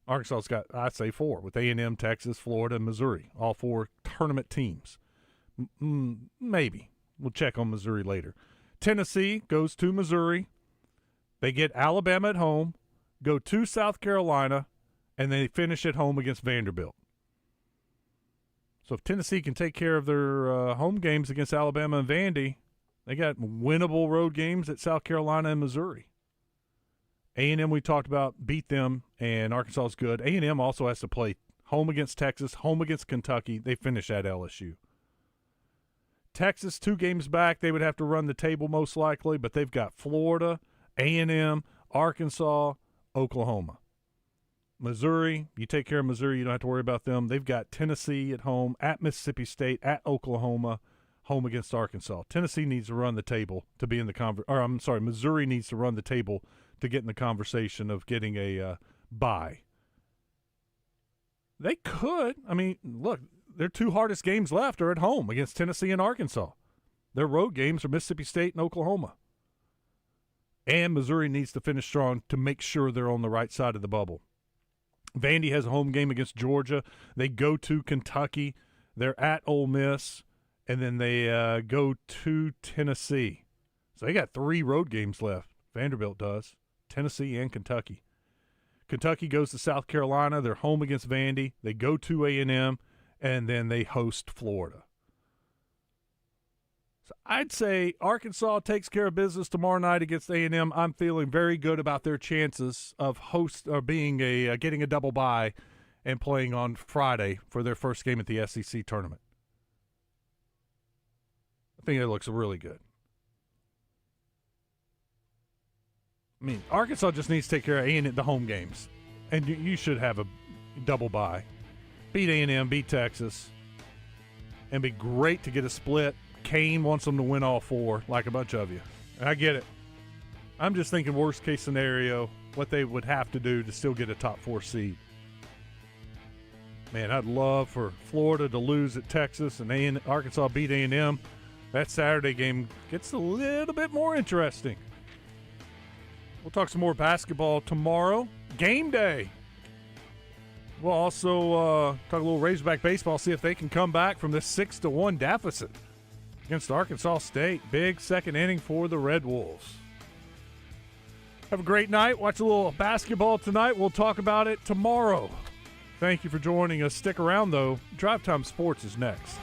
[SPEAKER 4] Arkansas's got, I'd say, 4 with A&M, Texas, Florida, and Missouri. All 4 tournament teams. Maybe. We'll check on Missouri later. Tennessee goes to Missouri. They get Alabama at home, go to South Carolina, and they finish at home against Vanderbilt. So if Tennessee can take care of their home games against Alabama and Vandy, they got winnable road games at South Carolina and Missouri. A&M, we talked about, beat them, and Arkansas is good. A&M also has to play home against Texas, home against Kentucky. They finish at LSU. Texas, 2 games back. They would have to run the table most likely, but they've got Florida, A&M, Arkansas, Oklahoma. Missouri, you take care of Missouri, you don't have to worry about them. They've got Tennessee at home, at Mississippi State, at Oklahoma, home against Arkansas. Tennessee needs to run the table to be in the Missouri needs to run the table to get in the conversation of getting a bye. They could. I mean, look, their 2 hardest games left are at home against Tennessee and Arkansas. Their road games are Mississippi State and Oklahoma. And Missouri needs to finish strong to make sure they're on the right side of the bubble. Vandy has a home game against Georgia. They go to Kentucky. They're at Ole Miss. And then they go to Tennessee. So they got 3 road games left. Vanderbilt does. Tennessee and Kentucky. Kentucky goes to South Carolina. They're home against Vandy. They go to A&M. And then they host Florida. So I'd say Arkansas takes care of business tomorrow night against A&M. I'm feeling very good about their chances of getting a double bye and playing on Friday for their first game at the SEC tournament. I think it looks really good. I mean, Arkansas just needs to take care of A&M, the home games, and you should have a double bye. Beat A&M, beat Texas, and be great to get a split. Kane wants them to win all 4, like a bunch of you. And I get it. I'm just thinking worst case scenario, what they would have to do to still get a top 4 seed. Man, I'd love for Florida to lose at Texas and Arkansas beat A&M. That Saturday game gets a little bit more interesting. We'll talk some more basketball tomorrow. Game day. We'll also talk a little Razorback baseball, see if they can come back from this 6-1 deficit against Arkansas State. Big second inning for the Red Wolves. Have a great night. Watch a little basketball tonight. We'll talk about it tomorrow. Thank you for joining us. Stick around, though. Drive Time Sports is next.